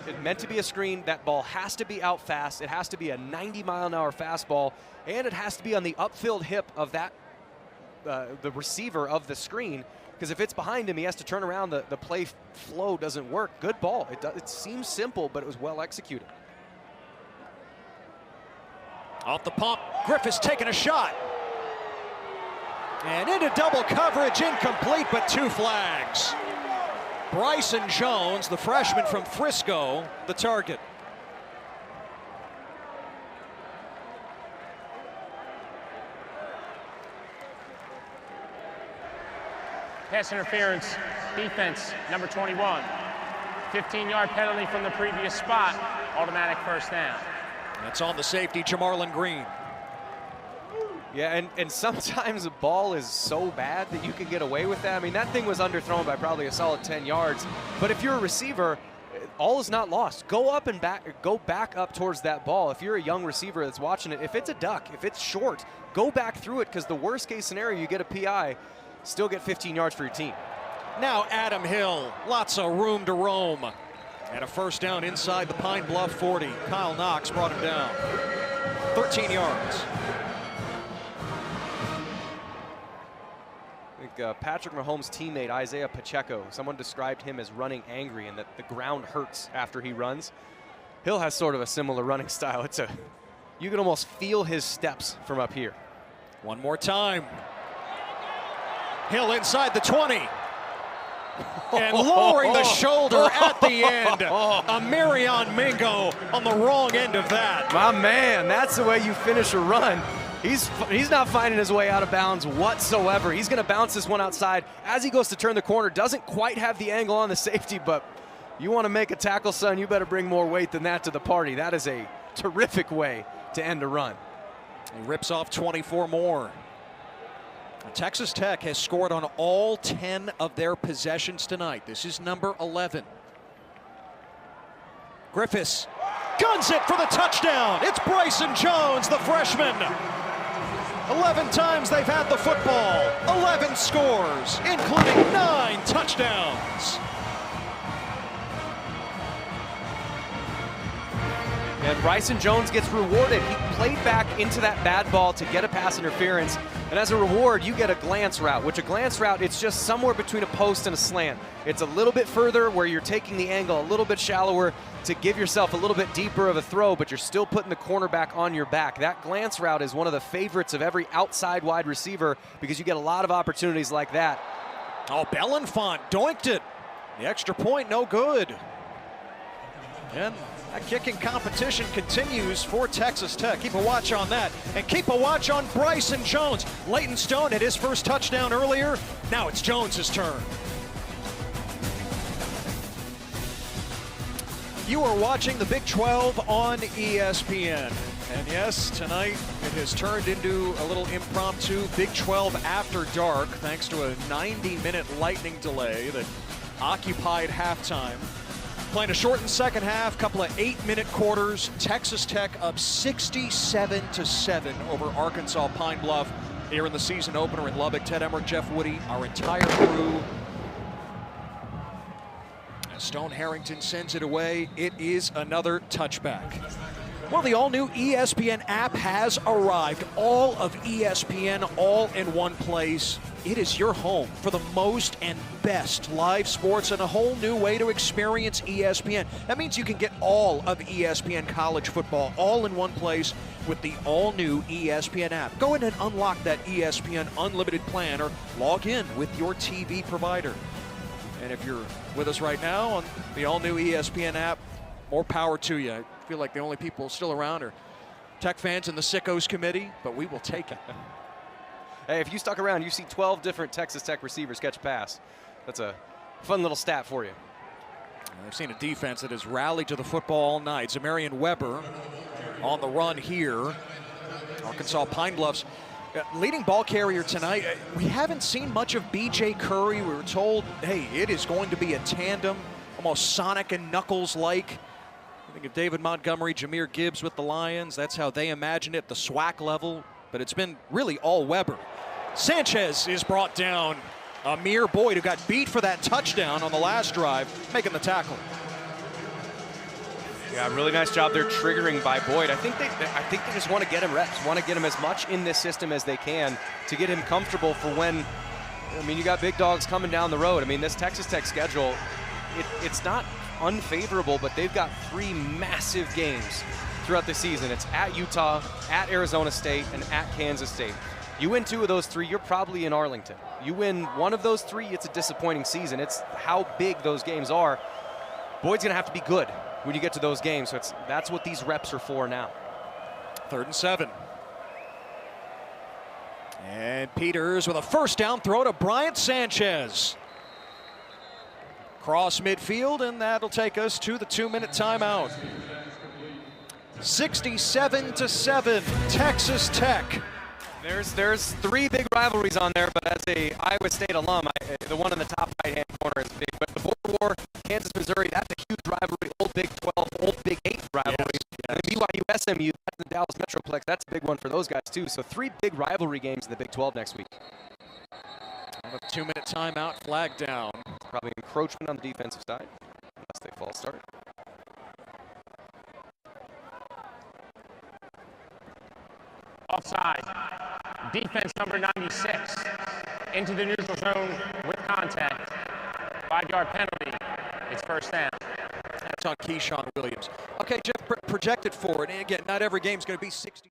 it meant to be a screen? That ball has to be out fast. It has to be a 90-mile-an-hour fastball, and it has to be on the upfield hip of that the receiver of the screen, because if it's behind him, he has to turn around. The play flow doesn't work. Good ball. It seems simple, but it was well executed. Off the pump, Griffiths taking a shot. And into double coverage, incomplete, but 2 flags. Bryson Jones, the freshman from Frisco, the target. Pass interference, defense, number 21. 15-yard penalty from the previous spot, automatic first down. That's on the safety, Jamarlin Green. Yeah, and sometimes a ball is so bad that you can get away with that. I mean, that thing was underthrown by probably a solid 10 yards. But if you're a receiver, all is not lost. Go up and go back up towards that ball. If you're a young receiver that's watching it, if it's a duck, if it's short, go back through it, because the worst case scenario, you get a PI, still get 15 yards for your team. Now Adam Hill, lots of room to roam. And a first down inside the Pine Bluff 40. Kyle Knox brought him down. 13 yards. think, Patrick Mahomes' teammate, Isaiah Pacheco, someone described him as running angry and that the ground hurts after he runs. Hill has sort of a similar running style. You can almost feel his steps from up here. One more time. Hill inside the 20. And lowering the shoulder at the end. A Marion Mingo on the wrong end of that. My man, that's the way you finish a run. He's not finding his way out of bounds whatsoever. He's going to bounce this one outside. As he goes to turn the corner, doesn't quite have the angle on the safety, but you want to make a tackle, son, you better bring more weight than that to the party. That is a terrific way to end a run. He rips off 24 more. Texas Tech has scored on all 10 of their possessions tonight. This is number 11. Griffiths guns it for the touchdown. It's Bryson Jones, the freshman. 11 times they've had the football, 11 scores, including 9 touchdowns. And Bryson Jones gets rewarded. He played back into that bad ball to get a pass interference. And as a reward, you get a glance route, which a glance route, it's just somewhere between a post and a slant. It's a little bit further where you're taking the angle a little bit shallower to give yourself a little bit deeper of a throw, but you're still putting the cornerback on your back. That glance route is one of the favorites of every outside wide receiver because you get a lot of opportunities like that. Oh, Belenfant doinked it. The extra point, no good. And that kicking competition continues for Texas Tech. Keep a watch on that. And keep a watch on Bryson Jones. Leighton Stone had his first touchdown earlier. Now it's Jones's turn. You are watching the Big 12 on ESPN. And yes, tonight it has turned into a little impromptu Big 12 after dark thanks to a 90-minute lightning delay that occupied halftime. Playing a shortened second half, couple of 8-minute quarters. Texas Tech up 67-7 over Arkansas Pine Bluff here in the season opener in Lubbock. Ted Emmerich, Jeff Woody, our entire crew. As Stone Harrington sends it away, it is another touchback. Well, the all-new ESPN app has arrived. All of ESPN, all in one place. It is your home for the most and best live sports and a whole new way to experience ESPN. That means you can get all of ESPN college football all in one place with the all-new ESPN app. Go in and unlock that ESPN Unlimited plan or log in with your TV provider. And if you're with us right now on the all-new ESPN app, more power to you. I feel like the only people still around are Tech fans and the Sickos committee, but we will take it. Hey, if you stuck around, you see 12 different Texas Tech receivers catch a pass. That's a fun little stat for you. I've seen a defense that has rallied to the football all night. Zamarian Weber on the run here. Arkansas Pine Bluffs leading ball carrier tonight. We haven't seen much of B.J. Curry. We were told, hey, it is going to be a tandem, almost Sonic and Knuckles-like. I think of David Montgomery, Jahmyr Gibbs with the Lions. That's how they imagined it, the SWAC level. But it's been really all Weber. Sanchez is brought down. Amir Boyd, who got beat for that touchdown on the last drive, making the tackle. Yeah, really nice job there triggering by Boyd. I think they just want to get him reps, want to get him as much in this system as they can to get him comfortable for when, I mean, you got big dogs coming down the road. I mean, this Texas Tech schedule, it's not unfavorable, but they've got 3 massive games throughout the season. It's at Utah, at Arizona State, and at Kansas State. You win 2 of those 3, you're probably in Arlington. You win 1 of those 3, it's a disappointing season. It's how big those games are. Boyd's gonna have to be good when you get to those games, so that's what these reps are for now. 3rd and 7. And Peters with a first down throw to Bryant Sanchez. Cross midfield, and that'll take us to the 2-minute timeout. 67-7, Texas Tech. There's 3 big rivalries on there, but as a Iowa State alum, the one in the top right-hand corner is big. But the Border War, Kansas, Missouri, that's a huge rivalry. Old Big 12, Old Big 8 rivalry. Yes. And the BYU SMU, that's the Dallas Metroplex. That's a big one for those guys too. So 3 big rivalry games in the Big 12 next week. A 2-minute timeout, flag down. Probably encroachment on the defensive side, unless they false start. Offside. Defense number 96. into the neutral zone with contact. 5-yard penalty. It's first down. That's on Keyshawn Williams. Okay, Jeff, projected forward. And again, not every game's going to be 60.